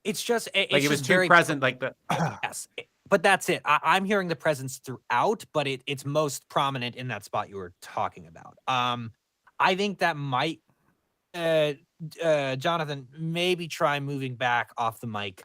Speaker 2: It's just
Speaker 1: it was too present, like the.
Speaker 2: Yes, but that's it. I'm hearing the presence throughout, but it's most prominent in that spot you were talking about. I think that might, Jonathan, maybe try moving back off the mic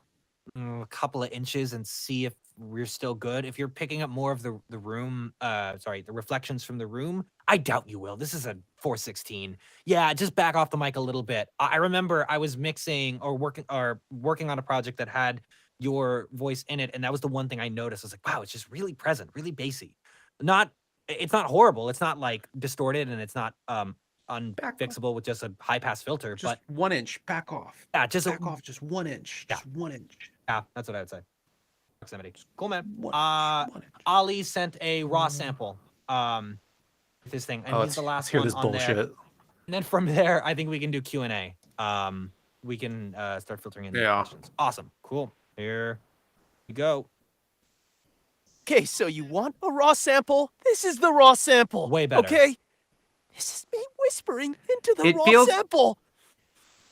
Speaker 2: a couple of inches and see if we're still good. If you're picking up more of the room, the reflections from the room, I doubt you will. This is a 416. Yeah, just back off the mic a little bit. I remember I was mixing or working on a project that had your voice in it, and that was the one thing I noticed. I was like, wow, it's just really present, really bassy. It's not horrible. It's not like distorted, and it's not unfixable with just a high pass filter.
Speaker 1: Just
Speaker 2: but
Speaker 1: 1 inch back off.
Speaker 2: Yeah, just
Speaker 1: back off, just 1 inch.
Speaker 2: Yeah.
Speaker 1: Just 1 inch.
Speaker 2: Yeah, that's what I would say. Proximity. Cool, man. Ali sent a raw sample with his thing, and he's the last one on there. And then from there, I think we can do Q&A. We can start filtering in the questions. Awesome. Cool. Here we go.
Speaker 17: Okay, so you want a raw sample? This is the raw sample.
Speaker 2: Way better.
Speaker 17: Okay? This is me whispering into the raw sample.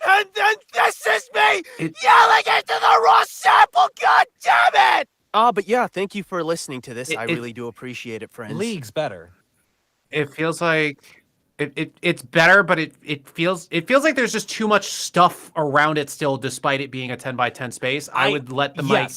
Speaker 17: And then this is me yelling into the raw sample. God damn it! But yeah, thank you for listening to this. I really do appreciate it, friends.
Speaker 2: League's better.
Speaker 1: It feels like it's better, but it feels like there's just too much stuff around it still, despite it being a 10x10 space. I would let the mic.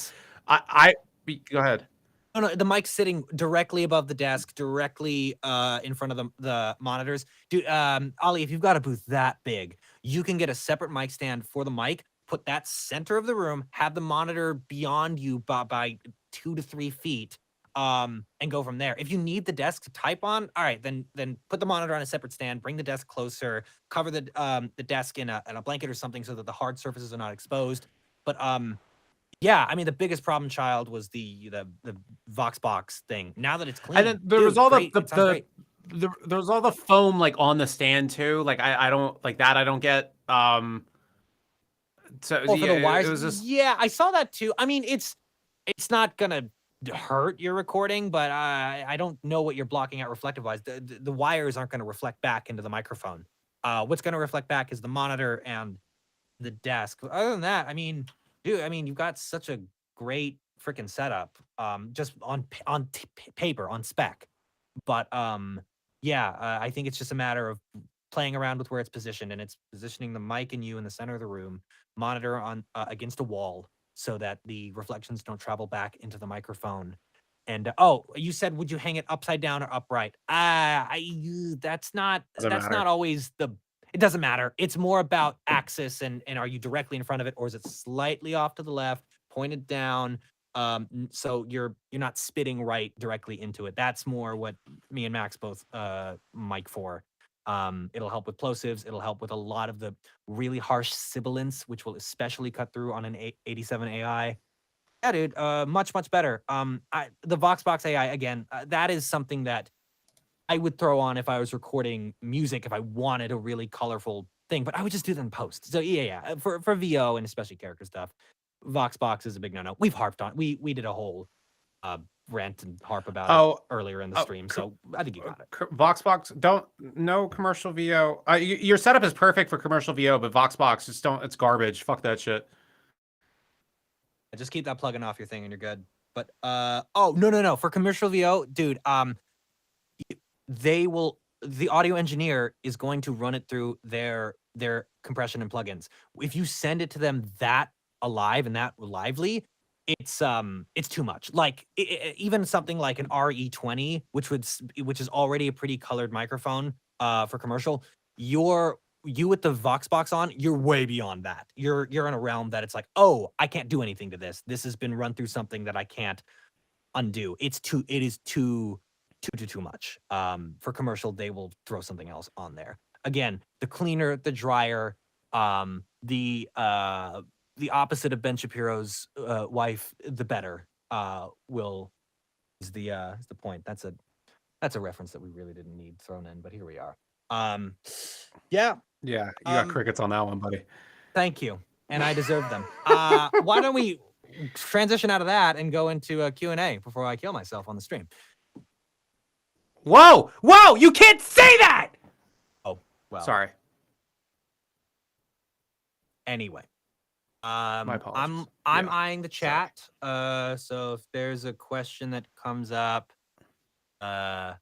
Speaker 1: Go ahead.
Speaker 2: No, the mic's sitting directly above the desk, directly in front of the monitors. Dude, Ali, if you've got a booth that big, you can get a separate mic stand for the mic, put that center of the room, have the monitor beyond you by 2 to 3 feet, and go from there. If you need the desk to type on, all right, then put the monitor on a separate stand, bring the desk closer, cover the desk in a blanket or something so that the hard surfaces are not exposed. But yeah, I mean, the biggest problem child was the Voxbox thing. Now that it's clean,
Speaker 1: and then there was all there was all the foam like on the stand too. Like I don't like that. I don't get. So
Speaker 2: for the wires, it was just... yeah, I saw that too. I mean, it's not gonna hurt your recording, but I don't know what you're blocking out reflective wise. The wires aren't gonna reflect back into the microphone. What's gonna reflect back is the monitor and the desk. Other than that, I mean. Dude, I mean, you've got such a great freaking setup, just on paper, on spec. But yeah, I think it's just a matter of playing around with where it's positioned, and it's positioning the mic and you in the center of the room, monitor on against a wall, so that the reflections don't travel back into the microphone. And you said, would you hang it upside down or upright? That's not always the. It doesn't matter. It's more about axis and are you directly in front of it, or is it slightly off to the left, pointed down, so you're not spitting right directly into it. That's more what me and Max both mic for. It'll help with plosives. It'll help with a lot of the really harsh sibilants, which will especially cut through on an 87 AI. Yeah, dude, much better. The Voxbox AI again, that is something that I would throw on if I was recording music, if I wanted a really colorful thing, but I would just do that in post. So yeah, for VO and especially character stuff, Voxbox is a big no-no. We've harped on. We did a whole rant and harp about it earlier in the stream, so I think you got it.
Speaker 1: Voxbox, no commercial VO. Your setup is perfect for commercial VO, but Voxbox just don't. It's garbage. Fuck that shit.
Speaker 2: Just keep that plugin off your thing and you're good. But oh no, for commercial VO, dude, the audio engineer is going to run it through their compression and plugins. If you send it to them that alive and that lively, it's too much. Like even something like an RE20, which is already a pretty colored microphone for commercial, you with the Voxbox on, you're way beyond that. You're in a realm that it's like, oh, I can't do anything to this. This has been run through something that I can't undo. It is too much. For commercial, they will throw something else on there. Again, the cleaner, the drier, the opposite of Ben Shapiro's wife, the better. Is the point. That's a reference that we really didn't need thrown in, but here we are.
Speaker 1: Yeah, you got crickets on that one, buddy.
Speaker 2: Thank you, and I deserve them. Why don't we transition out of that and go into a Q&A before I kill myself on the stream?
Speaker 1: Whoa! You can't say that!
Speaker 2: Oh, well.
Speaker 1: Sorry.
Speaker 2: Anyway.
Speaker 1: My apologies.
Speaker 2: I'm eyeing the chat. So if there's a question that comes up, I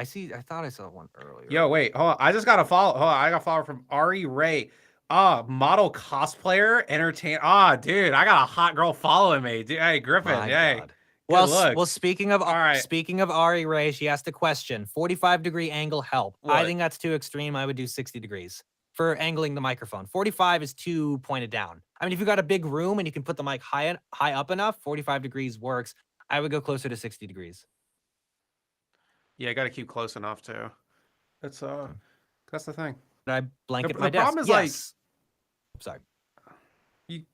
Speaker 2: thought I saw one earlier.
Speaker 1: Yo, wait, hold on. I just got a follow. Hold on, I got a follow from Ari Ray. Model cosplayer, entertain. Dude, I got a hot girl following me. Dude, hey, Griffin. Hey.
Speaker 2: Well, speaking of Ari Ray, she asked a question. 45-degree angle help.
Speaker 1: What?
Speaker 2: I think that's too extreme. I would do 60 degrees for angling the microphone. 45 is too pointed down. I mean, if you got a big room and you can put the mic high up enough, 45 degrees works. I would go closer to 60 degrees.
Speaker 1: Yeah, I got to keep close enough too. That's the thing.
Speaker 2: Did I blanket
Speaker 1: the
Speaker 2: my desk?
Speaker 1: problem is
Speaker 2: yes. Sorry.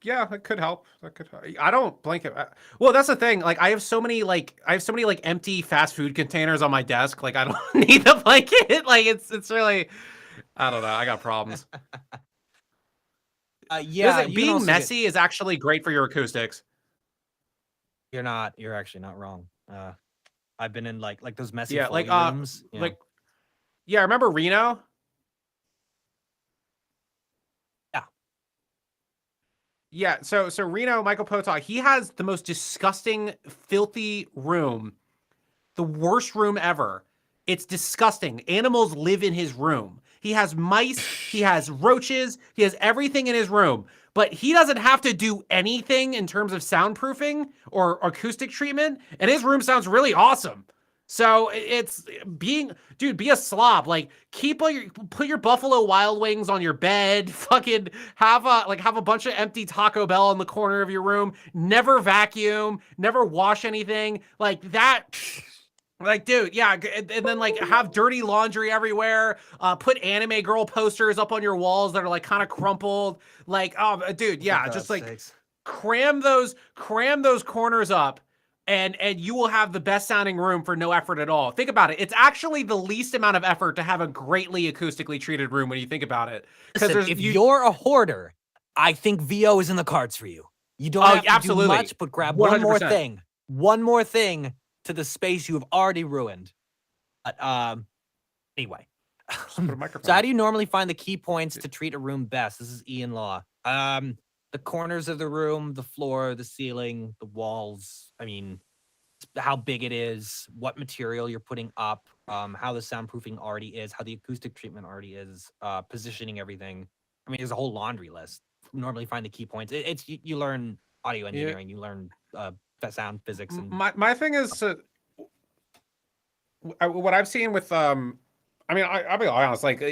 Speaker 1: Yeah, that could help. I don't blanket. Well, that's the thing. Like, I have so many empty fast food containers on my desk. Like, I don't need the blanket. Like, it's really, I don't know. I got problems.
Speaker 2: Yeah,
Speaker 1: being messy is actually great for your acoustics.
Speaker 2: You're actually not wrong. I've been in like those messy rooms.
Speaker 1: Yeah, remember Reno? Yeah, so Reno, Michael Potok, he has the most disgusting, filthy room. The worst room ever. It's disgusting. Animals live in his room. He has mice, he has roaches, he has everything in his room. But he doesn't have to do anything in terms of soundproofing or acoustic treatment, and his room sounds really awesome. So it's be a slob. Like, put your Buffalo Wild Wings on your bed. Fucking have a bunch of empty Taco Bell in the corner of your room. Never vacuum. Never wash anything like that. Like, dude, yeah, and then like have dirty laundry everywhere. Put anime girl posters up on your walls that are like kind of crumpled. Like, dude, yeah, just like cram those corners up. And you will have the best sounding room for no effort at all. Think about it. It's actually the least amount of effort to have a greatly acoustically treated room when you think about it.
Speaker 2: Because if you're a hoarder, I think VO is in the cards for you. You don't have to do much, but grab 100%. One more thing to the space you have already ruined. But anyway. So how do you normally find the key points to treat a room best? This is Ian Law. The corners of the room, the floor, the ceiling, the walls. I mean, how big it is, what material you're putting up, how the soundproofing already is, how the acoustic treatment already is, positioning everything. I mean, there's a whole laundry list. Normally find the key points. You learn audio engineering, you learn sound physics. And
Speaker 1: my thing is, what I've seen with, I mean, I'll be honest, like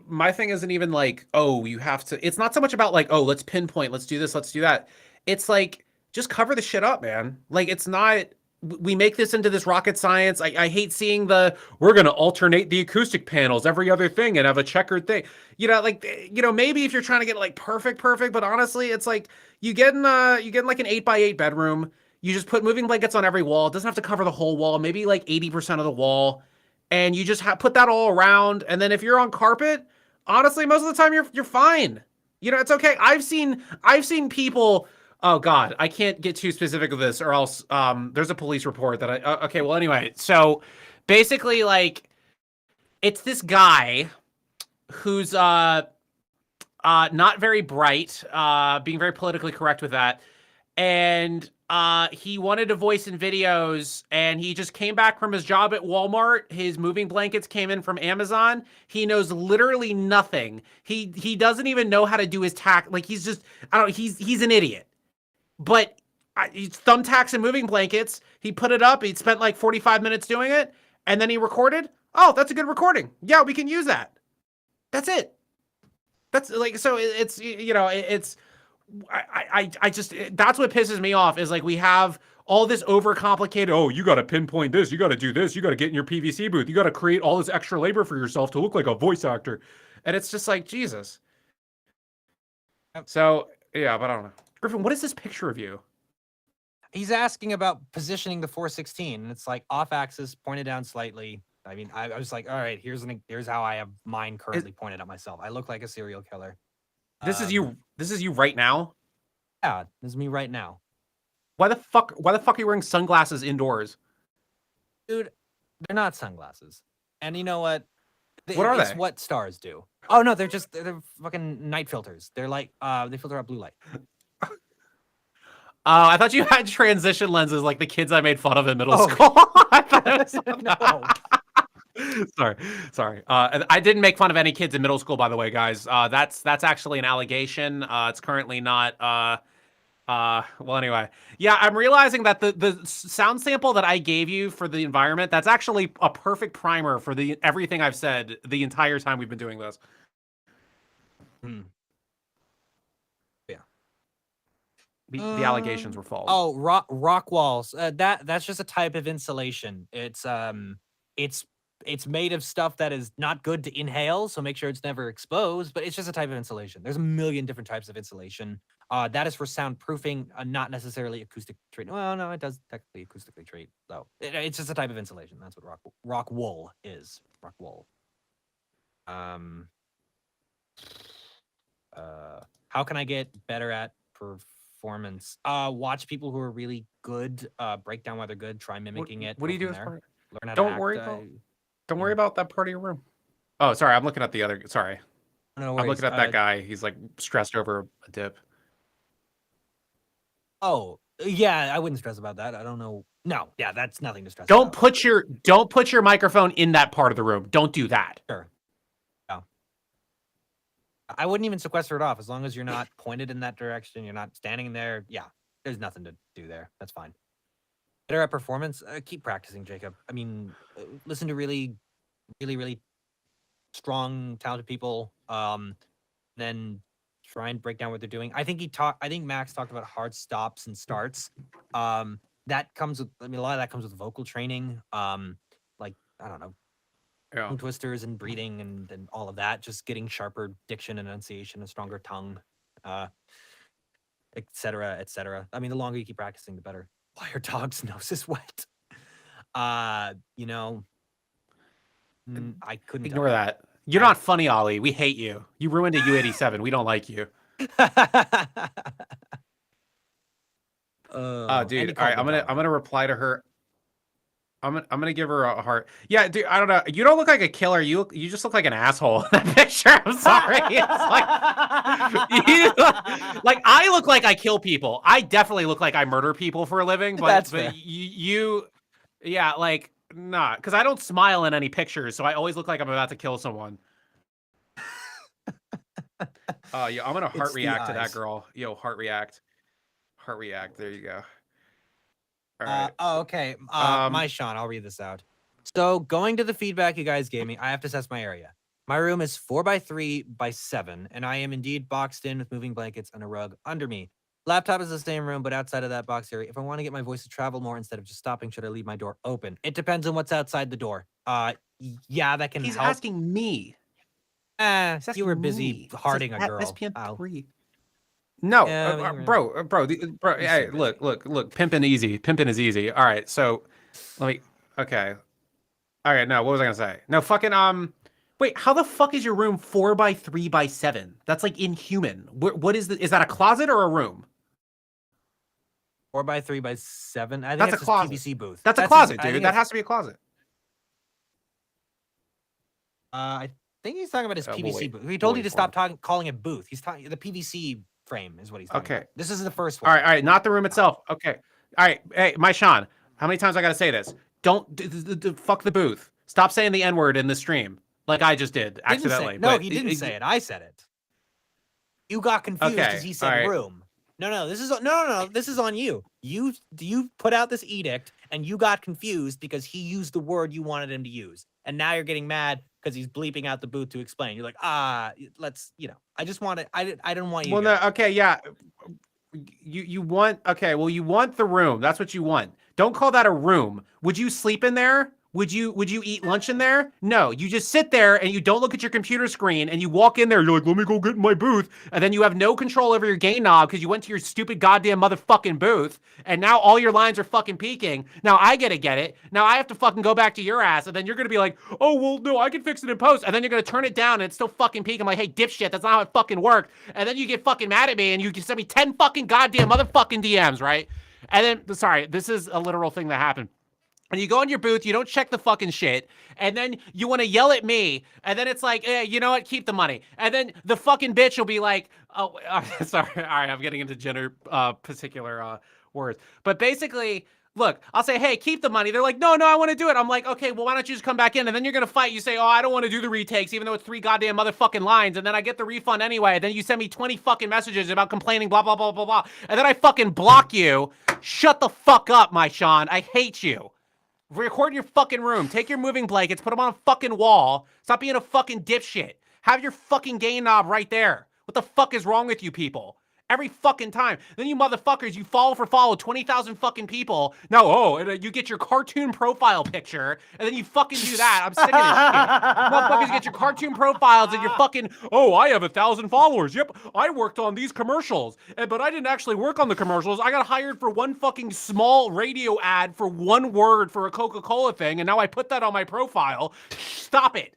Speaker 1: my thing isn't even like, oh, you have to, it's not so much about like, oh, let's pinpoint, let's do this, let's do that. It's like, just cover the shit up, man. Like, it's not we make this into this rocket science. I hate seeing we're going to alternate the acoustic panels every other thing and have a checkered thing. Maybe if you're trying to get like perfect, but honestly, it's like you get in like an 8x8 bedroom. You just put moving blankets on every wall. It doesn't have to cover the whole wall, maybe like 80% of the wall. And you just put that all around. And then if you're on carpet, honestly, most of the time you're fine. It's okay. I've seen people. Oh God, I can't get too specific with this, or else there's a police report that okay, well, anyway, so basically, like, it's this guy who's not very bright, being very politically correct with that, and he wanted a voice in videos, and he just came back from his job at Walmart. His moving blankets came in from Amazon. He knows literally nothing. He doesn't even know how to do his tax. Like, he's just, I don't know, he's an idiot. But he's thumbtacks and moving blankets. He put it up. He spent like 45 minutes doing it, and then he recorded. Oh, that's a good recording. Yeah, we can use that. That's it. That's like, so it's, it's, I just, that's what pisses me off is like, we have all this overcomplicated, oh, you got to pinpoint this. You got to do this. You got to get in your PVC booth. You got to create all this extra labor for yourself to look like a voice actor. And it's just like, Jesus. So, yeah, but I don't know. Griffin, what is this picture of you?
Speaker 2: He's asking about positioning the 416, and it's like off axis, pointed down slightly. I mean, I was like, all right, here's how I have mine currently pointed at myself. I look like a serial killer.
Speaker 1: This is you. This is you right now.
Speaker 2: Yeah, this is me right now.
Speaker 1: Why the fuck are you wearing sunglasses indoors?
Speaker 2: Dude, they're not sunglasses. And you know what?
Speaker 1: What are they?
Speaker 2: It's what stars do. Oh no, they're fucking night filters. They're like they filter out blue light.
Speaker 1: I thought you had transition lenses like the kids I made fun of in middle school. I thought it was... No. Sorry. I didn't make fun of any kids in middle school, by the way, guys. That's actually an allegation. It's currently not. Well, anyway, yeah, I'm realizing that the sound sample that I gave you for the environment, that's actually a perfect primer for everything I've said the entire time we've been doing this. The allegations were false.
Speaker 2: Oh, rock walls. That's just a type of insulation. It's made of stuff that is not good to inhale, so make sure it's never exposed. But it's just a type of insulation. There's a million different types of insulation. That is for soundproofing, not necessarily acoustic treatment. Well, no, it does technically acoustically treat, though. It's just a type of insulation. That's what rock wool is. Rock wool. How can I get better at performance? Watch people who are really good, break down why they're good, try mimicking it.
Speaker 1: What do you do?
Speaker 2: Learn how
Speaker 1: Don't
Speaker 2: to
Speaker 1: worry
Speaker 2: act,
Speaker 1: about. Don't worry about that part of your room. Oh, sorry. I'm looking at the other. Sorry.
Speaker 2: No
Speaker 1: I'm looking at that guy. He's like stressed over a dip.
Speaker 2: Oh, yeah, I wouldn't stress about that. I don't know. No, yeah, that's nothing to stress
Speaker 1: Don't
Speaker 2: about.
Speaker 1: put your microphone in that part of the room. Don't do that.
Speaker 2: Sure. Yeah. I wouldn't even sequester it off as long as you're not pointed in that direction. You're not standing there. Yeah, there's nothing to do there. That's fine. Better at performance. Keep practicing, Jacob. I mean, listen to really strong, talented people. Then try and break down what they're doing. I think Max talked about hard stops and starts. That comes with, a lot of that comes with vocal training. Like, I don't know, tongue twisters and breathing and all of that. Just getting sharper diction, enunciation, a stronger tongue, et cetera, et cetera. I mean, the longer you keep practicing, the better. Why are dogs' noses wet? I couldn't
Speaker 1: ignore that. You're not funny, Ollie. We hate you. You ruined a U87. We don't like you. Oh, dude. All right, I'm gonna reply to her. I'm gonna give her a heart. Yeah, dude. I don't know. You don't look like a killer. You just look like an asshole in that picture. I'm sorry. It's like I look like I kill people. I definitely look like I murder people for a living. But you, yeah, like not because I don't smile in any pictures, so I always look like I'm about to kill someone. Yeah, I'm gonna heart react to that girl. Yo, heart react. Heart react. There you go. All right.
Speaker 2: Okay. My Sean, I'll read this out. So going to the feedback you guys gave me, I have to assess my area. My room is 4x3 by 7, and I am indeed boxed in with moving blankets and a rug under me. Laptop is the same room, but outside of that box area. If I want to get my voice to travel more instead of just stopping, should I leave my door open? It depends on what's outside the door. Yeah, that can
Speaker 16: He's
Speaker 2: help.
Speaker 16: asking me.
Speaker 2: You were busy hearting a girl.
Speaker 16: SPN3. No, bro. Hey, look. Pimping easy. Pimping is easy. All right, so let me. Okay. All right. No, what was I gonna say? No, fucking Wait, how the fuck is your room 4x3x7? That's like inhuman. What is is that a closet or a room?
Speaker 2: 4x3x7. I think
Speaker 16: That's
Speaker 2: it's
Speaker 16: a closet.
Speaker 2: PVC booth.
Speaker 16: That's a closet, dude. That has to be a closet.
Speaker 2: I think he's talking about his PVC booth. He
Speaker 16: We'll
Speaker 2: told
Speaker 16: wait
Speaker 2: you to
Speaker 16: for
Speaker 2: stop calling it booth. He's talking the PVC frame is what he's talking about. This is the first one.
Speaker 16: All right, not the room itself. Okay. All right, hey, my Sean, how many times I gotta say this? Don't fuck the booth. Stop saying the N-word in the stream, like I just did accidentally.
Speaker 2: No, he didn't say it. I said it. You got confused because he said room. No. This is on you. You put out this edict and you got confused because he used the word you wanted him to use, and now you're getting mad because he's bleeping out the booth to explain. You're like, let's, I just want it. I didn't want you.
Speaker 16: Well, no, okay, yeah. You want you want the room. That's what you want. Don't call that a room. Would you sleep in there? Would you eat lunch in there? No, you just sit there and you don't look at your computer screen and you walk in there. You're like, let me go get in my booth. And then you have no control over your gain knob because you went to your stupid goddamn motherfucking booth. And now all your lines are fucking peaking. Now I get it. Now I have to fucking go back to your ass. And then you're going to be like, oh, well, no, I can fix it in post. And then you're going to turn it down and it's still fucking peaking. I'm like, hey, dipshit, that's not how it fucking worked. And then you get fucking mad at me and you can send me 10 fucking goddamn motherfucking DMs, right? And then, sorry, this is a literal thing that happened. And you go in your booth, you don't check the fucking shit, and then you want to yell at me, and then it's like, you know what, keep the money. And then the fucking bitch will be like, oh, sorry, all right, I'm getting into gender particular words. But basically, look, I'll say, hey, keep the money. They're like, no, I want to do it. I'm like, okay, well, why don't you just come back in? And then you're going to fight. You say, oh, I don't want to do the retakes, even though it's 3 goddamn motherfucking lines. And then I get the refund anyway. And then you send me 20 fucking messages about complaining, blah, blah, blah, blah, blah. And then I fucking block you. Shut the fuck up, my Sean. I hate you. Record in your fucking room. Take your moving blankets, put them on a fucking wall. Stop being a fucking dipshit. Have your fucking gain knob right there. What the fuck is wrong with you people? Every fucking time. Then you motherfuckers, you follow 20,000 fucking people. Now, and you get your cartoon profile picture, and then you fucking do that. I'm sick of this shit. Motherfuckers get your cartoon profiles and you're fucking, I have 1,000 followers. Yep, I worked on these commercials. But I didn't actually work on the commercials. I got hired for one fucking small radio ad for one word for a Coca-Cola thing, and now I put that on my profile. Stop it.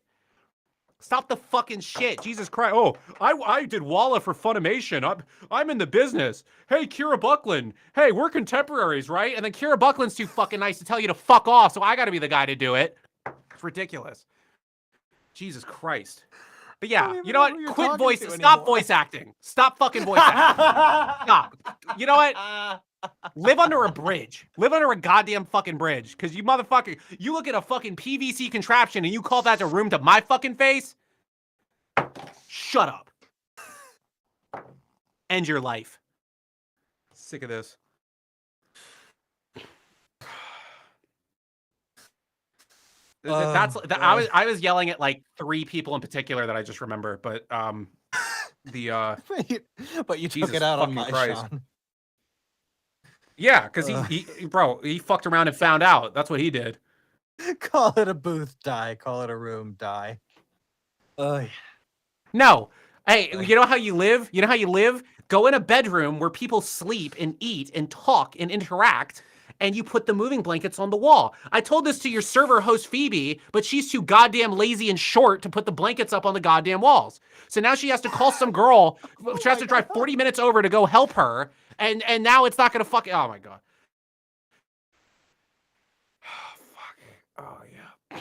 Speaker 16: Stop the fucking shit. Jesus Christ. Oh, I did Walla for Funimation. I'm in the business. Hey, Kira Buckland. Hey, we're contemporaries, right? And then Kira Buckland's too fucking nice to tell you to fuck off, so I gotta be the guy to do it. It's ridiculous. Jesus Christ. But yeah, you know what? Quit voice. Stop voice acting. Stop fucking voice acting. Stop. You know what? Live under a bridge. Live under a goddamn fucking bridge. Because you motherfucker, you look at a fucking PVC contraption and you call that a room to my fucking face? Shut up. End your life. Sick of this. I was yelling at like 3 people in particular that I just remember, but
Speaker 2: but you took it out on my Sean.
Speaker 16: Yeah, because he fucked around and found out. That's what he did.
Speaker 2: Call it a booth, die. Call it a room, die.
Speaker 16: No. Hey, you know how you live? You know how you live? Go in a bedroom where people sleep and eat and talk and interact, and you put the moving blankets on the wall. I told this to your server host, Phoebe, but she's too goddamn lazy and short to put the blankets up on the goddamn walls. So now she has to call some girl. She has to drive 40 minutes over to go help her. And now it's not gonna fucking. Oh my god. Oh fuck. Oh yeah.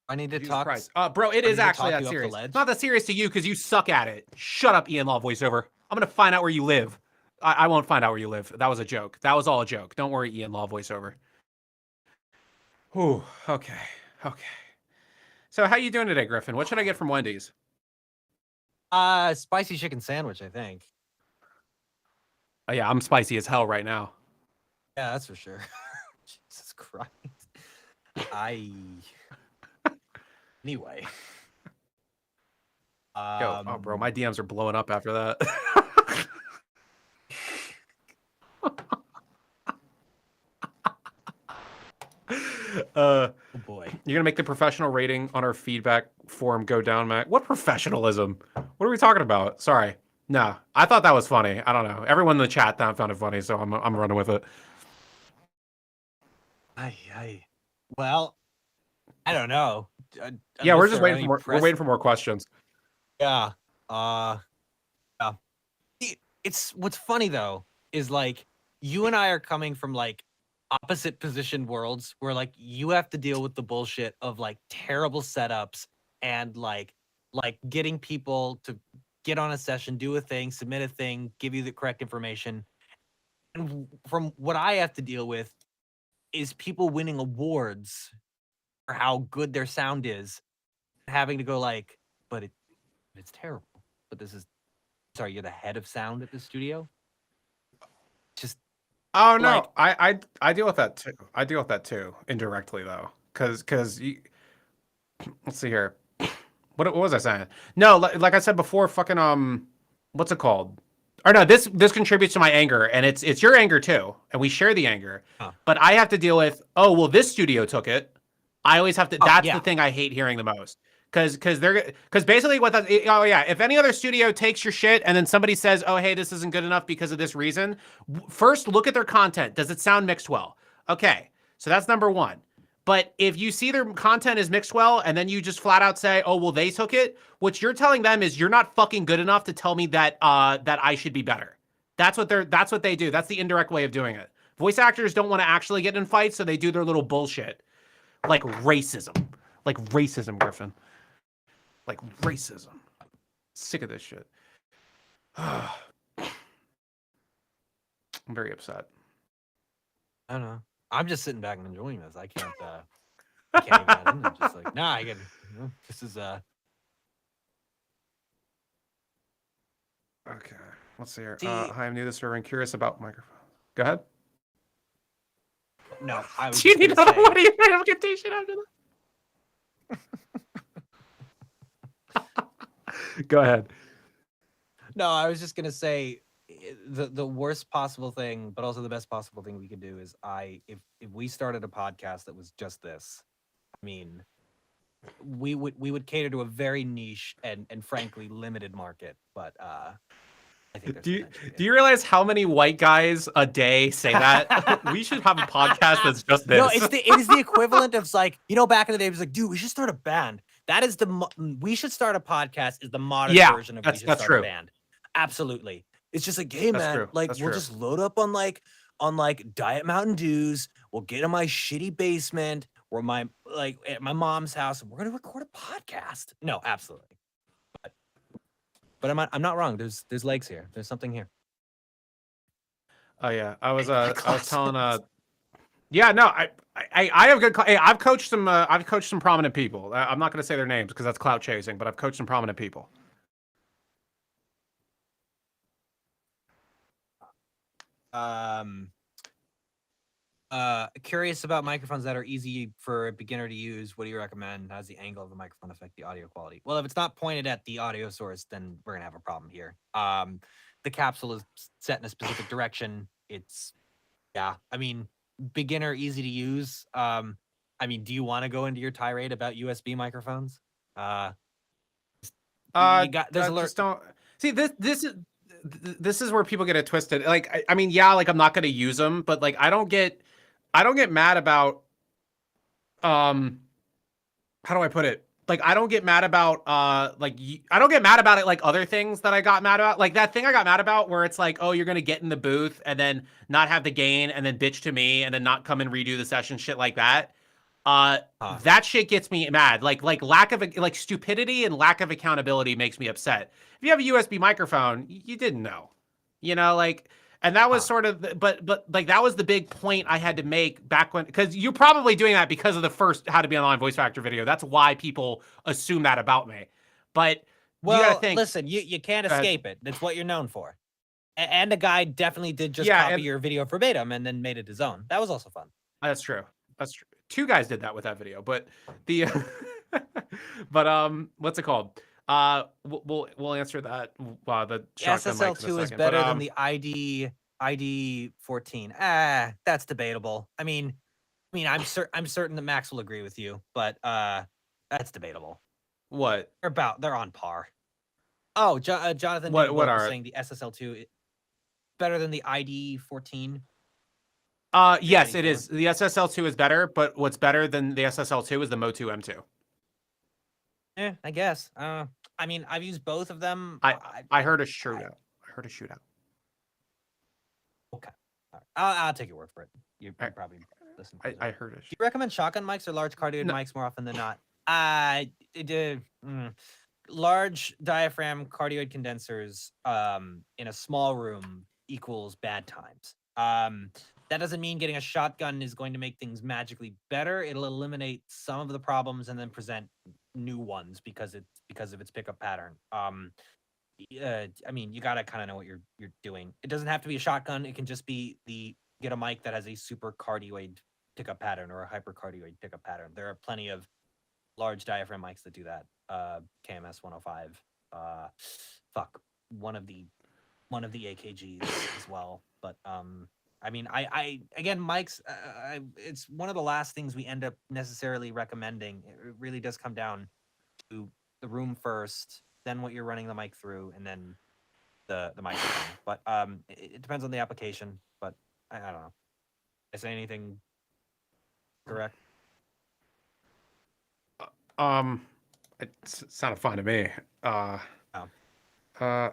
Speaker 2: I need to
Speaker 16: Jesus
Speaker 2: talk.
Speaker 16: Christ. Bro, it is actually that serious. It's not that serious to you because you suck at it. Shut up, Ian Law voiceover. I'm gonna find out where you live. I won't find out where you live. That was a joke. That was all a joke. Don't worry, Ian Law voiceover. Ooh. Okay. So how you doing today, Griffin? What should I get from Wendy's?
Speaker 2: Spicy chicken sandwich, I think.
Speaker 16: Oh, yeah, I'm spicy as hell right now.
Speaker 2: Yeah, that's for sure. Jesus Christ. Anyway.
Speaker 16: Bro, my DMs are blowing up after that.
Speaker 2: Oh boy.
Speaker 16: You're gonna make the professional rating on our feedback form go down, Mac. What professionalism? What are we talking about? Sorry. No, I thought that was funny. I don't know. Everyone in the chat found it funny, so I'm running with it.
Speaker 2: Well, I don't know.
Speaker 16: Yeah, we're just waiting for more. We're waiting for more questions.
Speaker 2: Yeah. Yeah. It's what's funny though is like you and I are coming from like opposite position worlds where like you have to deal with the bullshit of like terrible setups and like getting people to get on a session, do a thing, submit a thing, give you the correct information. And from what I have to deal with is people winning awards for how good their sound is, having to go like, but it's terrible. But this is, sorry, you're the head of sound at the studio. Just
Speaker 16: oh no, like, I deal with that too. I deal with that too indirectly though, because let's see here. What was I saying? No, like I said before, fucking what's it called? Or no, this contributes to my anger, and it's your anger too, and we share the anger. Huh. But I have to deal with, oh well, this studio took it. I always have to. That's the thing I hate hearing the most, because basically what that. Oh yeah, if any other studio takes your shit and then somebody says, oh hey, this isn't good enough because of this reason, first look at their content. Does it sound mixed well? Okay, so that's number one. But if you see their content is mixed well, and then you just flat out say, oh, well, they took it, what you're telling them is you're not fucking good enough to tell me that that I should be better. That's what they do. That's the indirect way of doing it. Voice actors don't want to actually get in fights, so they do their little bullshit. Like racism. Like racism, Griffin. Like racism. Sick of this shit. I'm very upset.
Speaker 2: I don't know. I'm just sitting back and enjoying this. I can't even add in. I'm just like, nah, I get this is
Speaker 16: Okay. Let's see here. Hi, I'm new to this server and curious about microphones. Go ahead.
Speaker 2: No, I was
Speaker 16: do you need another one? Do you need notification after that? Go ahead.
Speaker 2: No, I was just gonna say the worst possible thing, but also the best possible thing we could do is if we started a podcast that was just this, I mean, we would cater to a very niche and frankly limited market. But I think
Speaker 16: do you realize how many white guys a day say that? We should have a podcast that's just this.
Speaker 2: No, it is the equivalent of like, you know, back in the day it was like, dude, we should start a band. That is we should start a podcast is the modern version of we should start a band. Absolutely. It's just like, hey man, like we'll just load up on like Diet Mountain Dews. We'll get in my shitty basement or my at my mom's house, and we're gonna record a podcast. No, absolutely. But I'm not wrong. There's legs here. There's something here.
Speaker 16: Oh yeah, I was telling yeah, no, I have good. Hey, I've coached some prominent people. I'm not gonna say their names because that's clout chasing, but I've coached some prominent people.
Speaker 2: Curious about microphones that are easy for a beginner to use. What do you recommend? How does the angle of the microphone affect the audio quality? Well, if it's not pointed at the audio source, then we're gonna have a problem here. The capsule is set in a specific direction. It's, yeah, I mean, beginner, easy to use. I mean, do you want to go into your tirade about USB microphones?
Speaker 16: Just don't see this is where people get it twisted. Like, I mean, yeah, like I'm not going to use them, but like I don't get mad about how do I put it? Like I don't get mad about I don't get mad about it like other things that I got mad about. Like that thing I got mad about where it's like, oh, you're going to get in the booth and then not have the gain and then bitch to me and then not come and redo the session, shit like that. That shit gets me mad. Like lack of stupidity and lack of accountability makes me upset. If you have a USB microphone, you didn't know, you know, like, and that was sort of, but like that was the big point I had to make back when, because you're probably doing that because of the first How to Be Online Voice Actor video. That's why people assume that about me. But
Speaker 2: well,
Speaker 16: you gotta think,
Speaker 2: listen, you can't escape it. That's what you're known for. And the guy definitely did just copy your video verbatim and then made it his own. That was also fun.
Speaker 16: That's true. That's true. Two guys did that with that video, but the but what's it called? We'll answer that. The
Speaker 2: SSL2 is better than the ID 14. That's debatable. I mean, I mean, I'm certain that Max will agree with you, but that's debatable.
Speaker 16: What?
Speaker 2: They're on par. Oh, Jonathan
Speaker 16: What
Speaker 2: was
Speaker 16: are
Speaker 2: saying the SSL2 better than the ID 14.
Speaker 16: Yes, it is. The SSL2 is better, but what's better than the SSL2 is the Motu M2.
Speaker 2: I guess. I mean, I've used both of them.
Speaker 16: I heard a shootout.
Speaker 2: Okay. I'll take your word for it. You probably listen.
Speaker 16: I heard it.
Speaker 2: Do you recommend shotgun mics or large cardioid mics more often than not? Large diaphragm cardioid condensers in a small room equals bad times. That doesn't mean getting a shotgun is going to make things magically better. It'll eliminate some of the problems and then present new ones because of its pickup pattern. I mean, you gotta kind of know what you're doing. It doesn't have to be a shotgun. It can just be get a mic that has a super cardioid pickup pattern or a hypercardioid pickup pattern. There are plenty of large diaphragm mics that do that. KMS 105. One of the AKGs as well. But I mean, I again, mics. It's one of the last things we end up necessarily recommending. It really does come down to the room first, then what you're running the mic through, and then the microphone. But it depends on the application. But I don't know. Is there anything correct?
Speaker 16: It sounded fine to me. And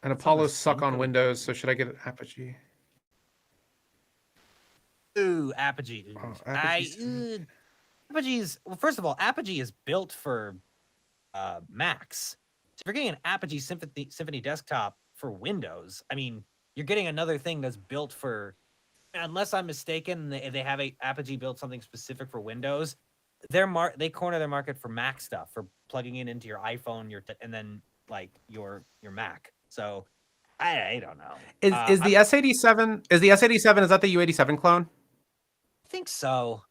Speaker 16: Apollo's suck on Windows, so should I get an Apogee?
Speaker 2: Ooh, Apogee. Apogee's, well, first of all, Apogee is built for Macs. So if you're getting an Apogee Symphony desktop for Windows, I mean, you're getting another thing that's built for, unless I'm mistaken, they have a Apogee built something specific for Windows. They corner their market for Mac stuff, for plugging it into your iPhone, and then like your Mac. So I don't know.
Speaker 16: Is the S87 is that the U87 clone?
Speaker 2: I think so.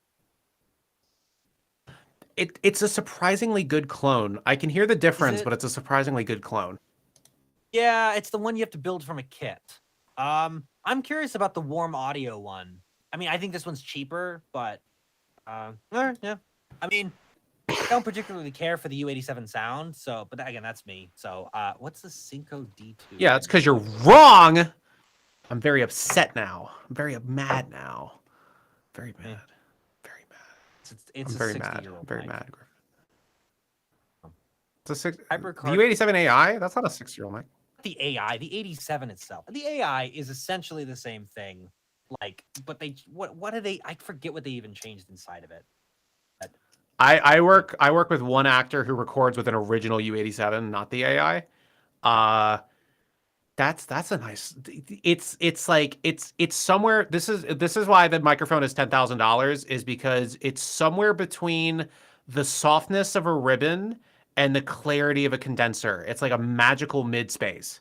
Speaker 16: It's a surprisingly good clone. I can hear the difference, but it's a surprisingly good clone.
Speaker 2: Yeah, it's the one you have to build from a kit. I'm curious about the warm audio one. I mean, I think this one's cheaper, but yeah. I mean, I don't particularly care for the U87 sound, so, but again, that's me. So, what's the Cinco D2?
Speaker 16: Yeah, it's because you're wrong. I'm very upset now. I'm very mad now. Very mad. Very mad.
Speaker 2: It's
Speaker 16: I'm
Speaker 2: a
Speaker 16: very
Speaker 2: 60-year-old
Speaker 16: mad. Very
Speaker 2: mic.
Speaker 16: mad, Griffin. It's a the U87 AI? That's not a 6-year-old mic.
Speaker 2: The AI, the 87 itself. The AI is essentially the same thing. Like, but what do they? I forget what they even changed inside of it.
Speaker 16: I work with one actor who records with an original U87, not the AI. That's a nice. It's like it's somewhere. This is why the microphone is $10,000, is because it's somewhere between the softness of a ribbon and the clarity of a condenser. It's like a magical mid space,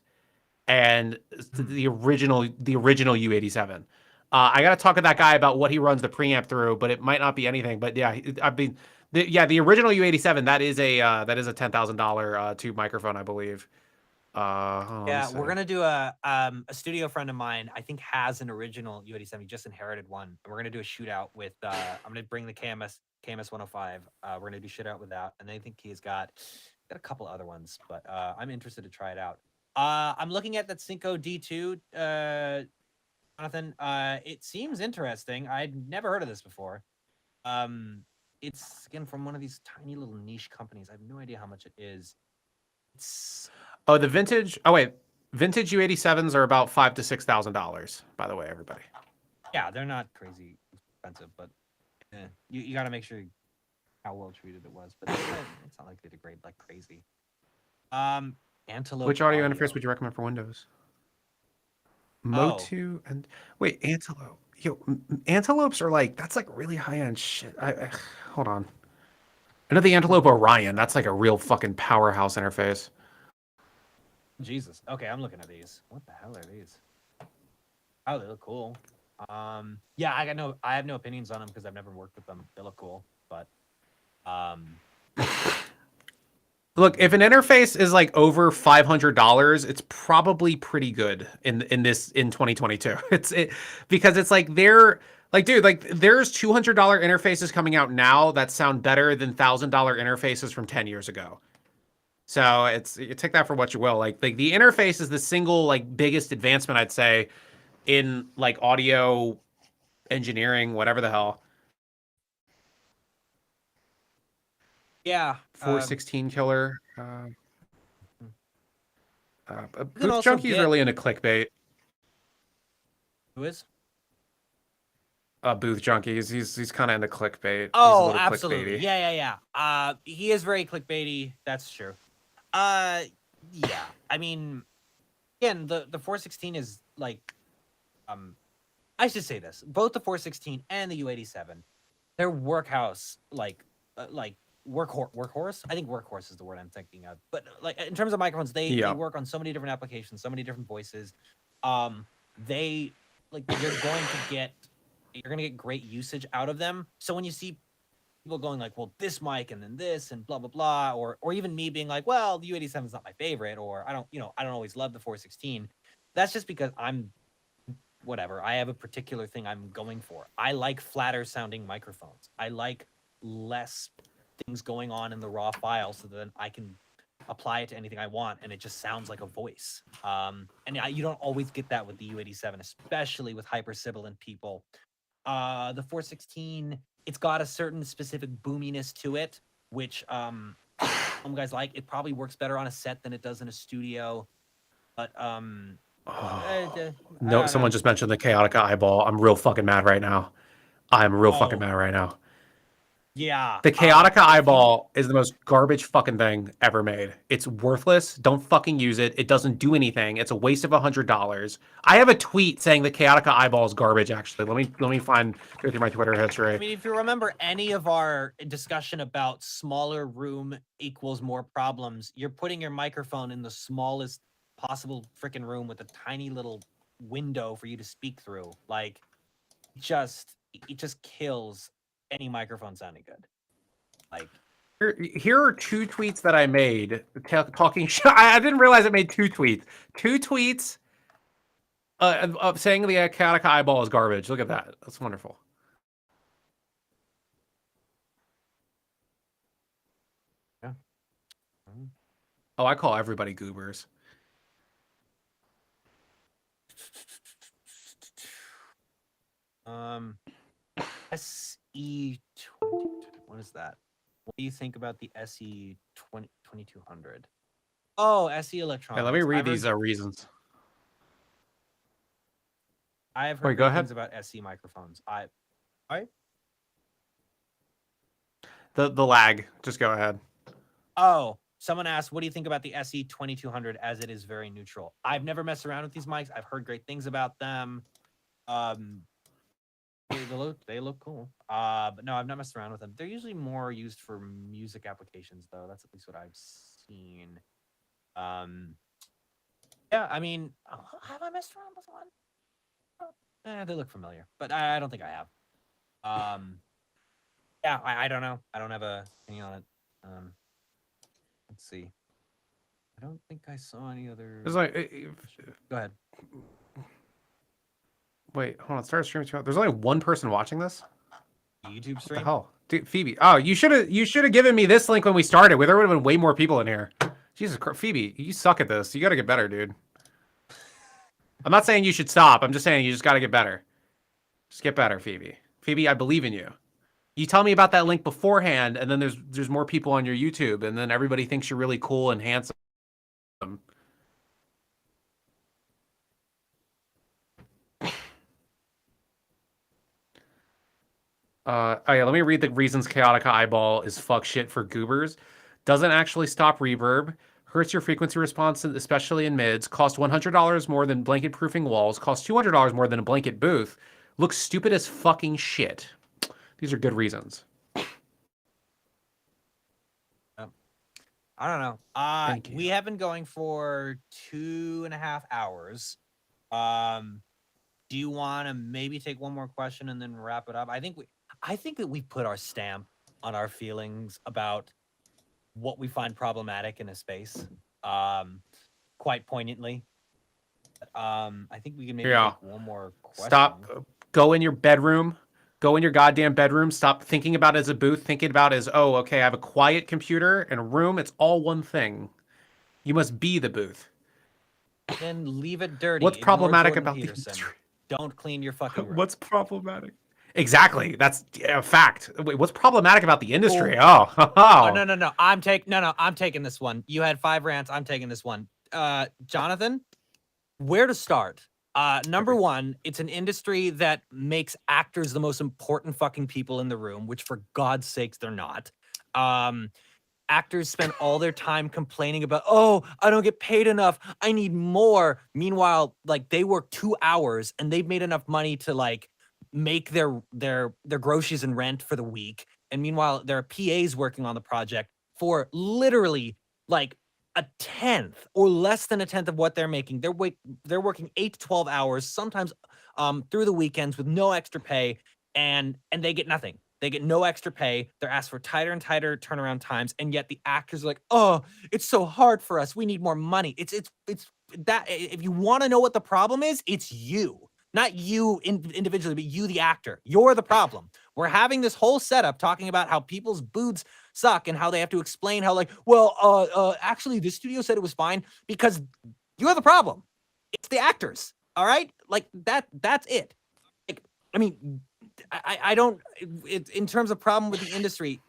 Speaker 16: and the original U87. I got to talk to that guy about what he runs the preamp through, but it might not be anything. But yeah, the original U87, that is a $10,000 tube microphone, I believe.
Speaker 2: Yeah, we're gonna do a studio friend of mine. I think has an original U87. He just inherited one. And we're gonna do a shootout with. I'm gonna bring the KMS 105. We're gonna do shootout with that, and I think he's got a couple other ones, but I'm interested to try it out. I'm looking at that Cinco D2. Jonathan, it seems interesting. I'd never heard of this before. It's again from one of these tiny little niche companies. I have no idea how much it is.
Speaker 16: The vintage. Oh wait, vintage U87s are about $5,000 to $6,000. By the way, everybody.
Speaker 2: Yeah, they're not crazy expensive, but you got to make sure how well treated it was. But it's not like they degrade like crazy. Antelope.
Speaker 16: Which audio interface would you recommend for Windows? Motu and wait, Antelope. Yo, Antelopes are like, that's like really high end shit. I hold on. I know the Antelope Orion. That's like a real fucking powerhouse interface.
Speaker 2: Jesus. Okay, I'm looking at these. What the hell are these? Oh, they look cool. Yeah, I have no opinions on them because I've never worked with them. They look cool, but
Speaker 16: look, if an interface is like over $500, it's probably pretty good in 2022. Because it's like they're Like, dude, like there's $200 interfaces coming out now that sound better than $1,000 interfaces from 10 years ago. So you take that for what you will. Like the interface is the single like biggest advancement I'd say in like audio engineering, whatever the hell.
Speaker 2: Yeah.
Speaker 16: 416 killer. Booth
Speaker 2: also
Speaker 16: Junkie's
Speaker 2: get-
Speaker 16: really into clickbait.
Speaker 2: Who is?
Speaker 16: Booth Junkies. He's kind of into clickbait.
Speaker 2: Oh,
Speaker 16: He's a little
Speaker 2: absolutely.
Speaker 16: clickbaity.
Speaker 2: Yeah. He is very clickbaity. That's true. Yeah. I mean, again, the 416 is like, I should say this: both the 416 and the U87, they're workhouse like workhorse. I think workhorse is the word I'm thinking of. But like in terms of microphones, they work on so many different applications, so many different voices. They like you're gonna get great usage out of them. So when you see people going like, well, this mic and then this and blah blah blah, or even me being like, well, the U87 is not my favorite, or I don't always love the 416. That's just because I'm whatever. I have a particular thing I'm going for. I like flatter sounding microphones. I like less things going on in the raw file so that I can apply it to anything I want and it just sounds like a voice. You don't always get that with the U87, especially with hypersibilant people. The 416, it's got a certain specific boominess to it, which some guys like. It probably works better on a set than it does in a studio. But
Speaker 16: No, someone just mentioned the Chaotica eyeball. I'm real fucking mad right now. I'm real fucking mad right now.
Speaker 2: Yeah.
Speaker 16: The Chaotica eyeball is the most garbage fucking thing ever made. It's worthless. Don't fucking use it. It doesn't do anything. It's a waste of $100. I have a tweet saying the Chaotica eyeball is garbage. Actually, let me go through my Twitter history.
Speaker 2: I mean, if you remember any of our discussion about smaller room equals more problems, you're putting your microphone in the smallest possible freaking room with a tiny little window for you to speak through. Like, it just kills any microphone sounding good. Like,
Speaker 16: here are two tweets that I made talking shit. I didn't realize I made two tweets. Two tweets of saying the Chaotica eyeball is garbage. Look at that. That's wonderful.
Speaker 2: Yeah.
Speaker 16: Oh, I call everybody goobers.
Speaker 2: SE20. What is that? What do you think about the SE 2200? Oh, SE Electronics.
Speaker 16: Hey, let me read these reasons.
Speaker 2: I have heard good things about SE microphones.
Speaker 16: The lag. Just go ahead.
Speaker 2: Oh, someone asked, what do you think about the SE 2200 as it is very neutral? I've never messed around with these mics. I've heard great things about them. They look cool. But no, I've not messed around with them. They're usually more used for music applications, though. That's at least what I've seen. Yeah, I mean, have I messed around with one? They look familiar, but I don't think I have. Yeah, I don't know. I don't have a opinion on it. Let's see. I don't think I saw any other.
Speaker 16: There's like,
Speaker 2: go ahead.
Speaker 16: Wait, hold on. Start streaming. There's only one person watching this.
Speaker 2: YouTube stream.
Speaker 16: What the hell, dude, Phoebe. Oh, you should have given me this link when we started. There would have been way more people in here. Jesus Christ, Phoebe, you suck at this. You got to get better, dude. I'm not saying you should stop. I'm just saying you just got to get better. Just get better, Phoebe. Phoebe, I believe in you. You tell me about that link beforehand, and then there's more people on your YouTube, and then everybody thinks you're really cool and handsome. Oh yeah, let me read the reasons Chaotica eyeball is fuck shit for goobers. Doesn't actually stop reverb. Hurts your frequency response, especially in mids. Cost $100 more than blanket proofing walls. Cost $200 more than a blanket booth. Looks stupid as fucking shit. These are good reasons.
Speaker 2: I don't know. We have been going for 2.5 hours. Do you want to maybe take one more question and then wrap it up? I think that we put our stamp on our feelings about what we find problematic in a space, quite poignantly. I think we can maybe take one more question.
Speaker 16: Go in your bedroom. Go in your goddamn bedroom. Stop thinking about it as a booth. Thinking about it as, oh, okay, I have a quiet computer and a room. It's all one thing. You must be the booth.
Speaker 2: Then leave it dirty.
Speaker 16: What's
Speaker 2: Ignore
Speaker 16: Problematic
Speaker 2: Jordan
Speaker 16: about
Speaker 2: Peterson.
Speaker 16: the industry?
Speaker 2: Don't clean your fucking room.
Speaker 16: What's problematic? Exactly. That's a fact. Wait, what's problematic about the industry?
Speaker 2: Oh.
Speaker 16: Oh,
Speaker 2: No. I'm taking this one. You had 5 rants. I'm taking this one. Jonathan, where to start? Number one, it's an industry that makes actors the most important fucking people in the room, which for God's sakes, they're not. Actors spend all their time complaining about, oh, I don't get paid enough. I need more. Meanwhile, like they work 2 hours and they've made enough money to like make their groceries and rent for the week. And meanwhile, there are PAs working on the project for literally like a 10th or less than a 10th of what they're making. They're working 8 to 12 hours, sometimes through the weekends with no extra pay, and they get nothing. They get no extra pay. They're asked for tighter and tighter turnaround times, and yet the actors are like, "Oh, it's so hard for us. We need more money." It's that. If you want to know what the problem is, it's you, not you individually, but you, the actor. You're the problem. We're having this whole setup talking about how people's booths suck and how they have to explain how, like, well, actually, this studio said it was fine because you're the problem. It's the actors. All right, like that. That's it. Like, I mean. I don't, in terms of problem with the industry,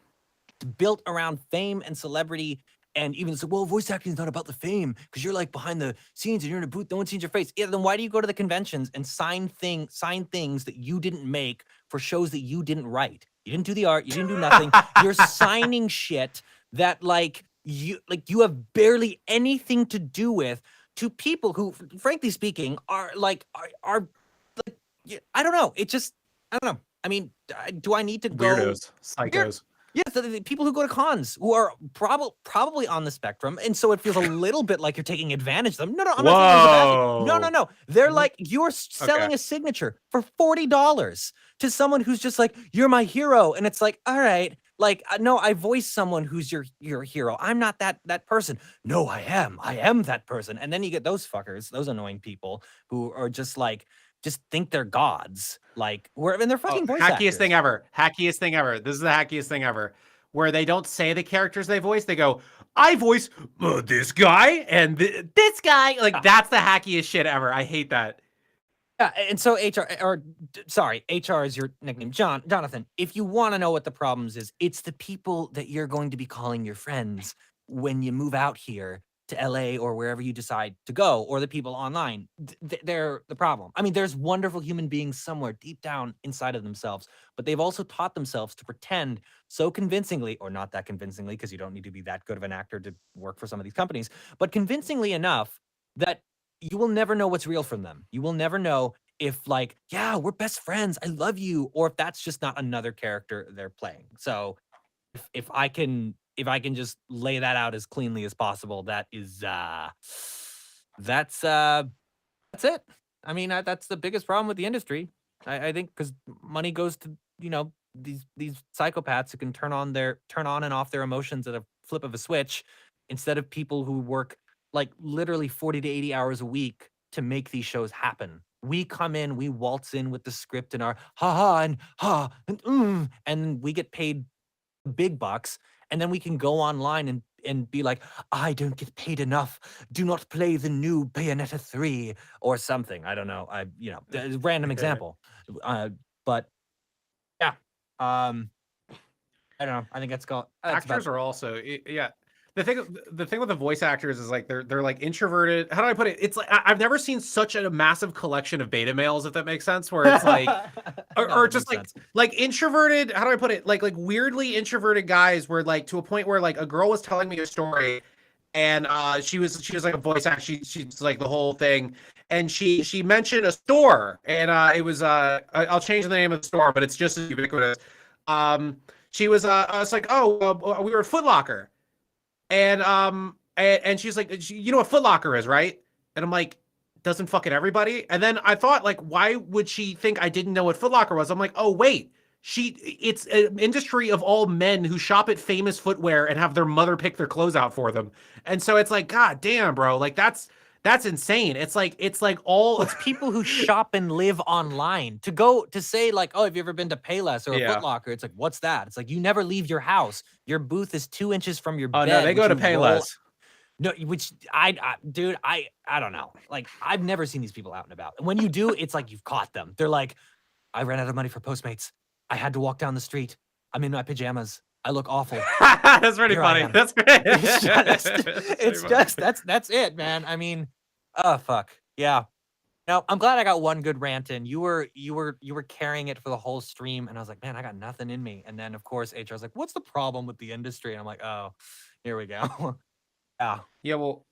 Speaker 2: it's built around fame and celebrity. And even so, well, voice acting is not about the fame because you're like behind the scenes and you're in a booth. No one sees your face. Yeah, then why do you go to the conventions and sign things that you didn't make for shows that you didn't write? You didn't do the art. You didn't do nothing. You're signing shit that you have barely anything to do with, to people who, frankly speaking, are like, I don't know. It just, I don't know. I mean, do I need to go?
Speaker 16: Weirdos, psychos.
Speaker 2: Yeah, the people who go to cons who are probably on the spectrum, and so it feels a little bit like you're taking advantage of them. No, I'm not. No. They're like, you're selling a signature for $40 to someone who's just like, you're my hero, and it's like, all right, like, no, I voice someone who's your hero. I'm not that person. No, I am that person. And then you get those fuckers, those annoying people who are just like, just think they're gods, like they're fucking voice
Speaker 16: hackiest
Speaker 2: actors.
Speaker 16: thing ever. Hackiest thing ever. This is the hackiest thing ever, where they don't say the characters they voice. They go, I voice this guy and this guy. Like that's the hackiest shit ever. I hate that.
Speaker 2: Yeah, and so HR is your nickname, Jonathan. If you want to know what the problems is, it's the people that you're going to be calling your friends when you move out here to LA or wherever you decide to go, or the people online. They're the problem. I mean, there's wonderful human beings somewhere deep down inside of themselves, but they've also taught themselves to pretend so convincingly, or not that convincingly, because you don't need to be that good of an actor to work for some of these companies, but convincingly enough that you will never know what's real from them. You will never know if like, yeah, we're best friends, I love you, or if that's just not another character they're playing. So if I can just lay that out as cleanly as possible, that is that's it. I mean, that's the biggest problem with the industry. I think because money goes to, these psychopaths who can turn on and off their emotions at a flip of a switch, instead of people who work like literally 40 to 80 hours a week to make these shows happen. We come in, we waltz in with the script and our and we get paid big bucks, and then we can go online and be like, I don't get paid enough. Do not play the new Bayonetta 3 or something. I don't know. Random example. But yeah. I don't know. I think that's
Speaker 16: actors are also The thing with the voice actors is like they're like introverted. How do I put it? It's like I've never seen such a massive collection of beta males, if that makes sense. Where it's like, or just like introverted. How do I put it? Like weirdly introverted guys, where like to a point where like a girl was telling me a story, and she was like a voice actor. She's like the whole thing, and she mentioned a store, and it was I'll change the name of the store, but it's just as ubiquitous. She was I was like, oh, we were at Foot Locker. And she's like, you know what Foot Locker is, right? And I'm like, doesn't fucking everybody? And then I thought, like, why would she think I didn't know what Foot Locker was? I'm like, oh wait, it's an industry of all men who shop at famous footwear and have their mother pick their clothes out for them. And so it's like, God damn, bro, like that's That's insane. It's like all
Speaker 2: It's people who shop and live online. To say like, oh, have you ever been to Payless or a
Speaker 16: Yeah.
Speaker 2: Foot Locker? It's like, what's that? It's like you never leave your house. Your booth is 2 inches from your
Speaker 16: Oh
Speaker 2: bed.
Speaker 16: no, they go to
Speaker 2: which you roll-
Speaker 16: Payless.
Speaker 2: No, which dude, I don't know. Like I've never seen these people out and about. And when you do, it's like you've caught them. They're like, I ran out of money for Postmates. I had to walk down the street. I'm in my pajamas. I look awful.
Speaker 16: That's pretty
Speaker 2: Here I
Speaker 16: funny.
Speaker 2: am.
Speaker 16: That's great.
Speaker 2: That's it, man. I mean, oh fuck. Yeah. Now I'm glad I got one good rant in. You were carrying it for the whole stream, and I was like, man, I got nothing in me. And then of course HR was like, what's the problem with the industry? And I'm like, oh, here we go. Yeah.
Speaker 16: Yeah, well,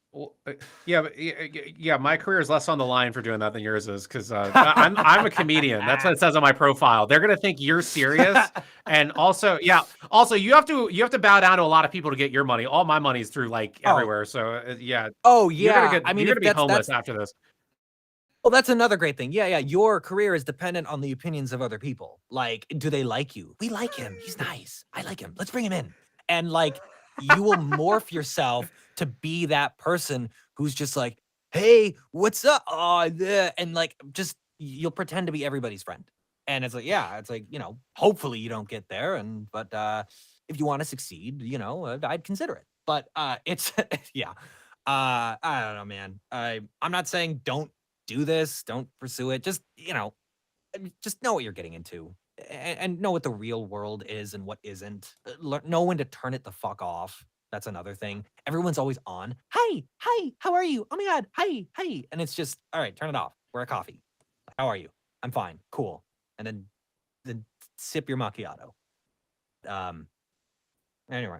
Speaker 16: my career is less on the line for doing that than yours is, because I'm a comedian. That's what it says on my profile. They're gonna think you're serious, and also you have to bow down to a lot of people to get your money. All my money's through like everywhere. So yeah.
Speaker 2: Oh
Speaker 16: You're
Speaker 2: yeah.
Speaker 16: gonna
Speaker 2: I mean,
Speaker 16: you're
Speaker 2: if
Speaker 16: gonna be homeless after this.
Speaker 2: Well, that's another great thing. Yeah, yeah. Your career is dependent on the opinions of other people. Like, do they like you? We like him. He's nice. I like him. Let's bring him in. And like, you will morph yourself to be that person who's just like, hey, what's up? And like, just you'll pretend to be everybody's friend. And it's like, yeah, it's like, hopefully you don't get there. But if you want to succeed, I'd consider it. But it's yeah. I don't know, man. I'm not saying don't do this, don't pursue it. Just just know what you're getting into, and know what the real world is and what isn't. Know when to turn it the fuck off. That's another thing. Everyone's always on. Hi, how are you? Oh my god, hi. And it's just, all right, turn it off. We're a coffee. How are you? I'm fine. Cool. And then sip your macchiato. Anyway.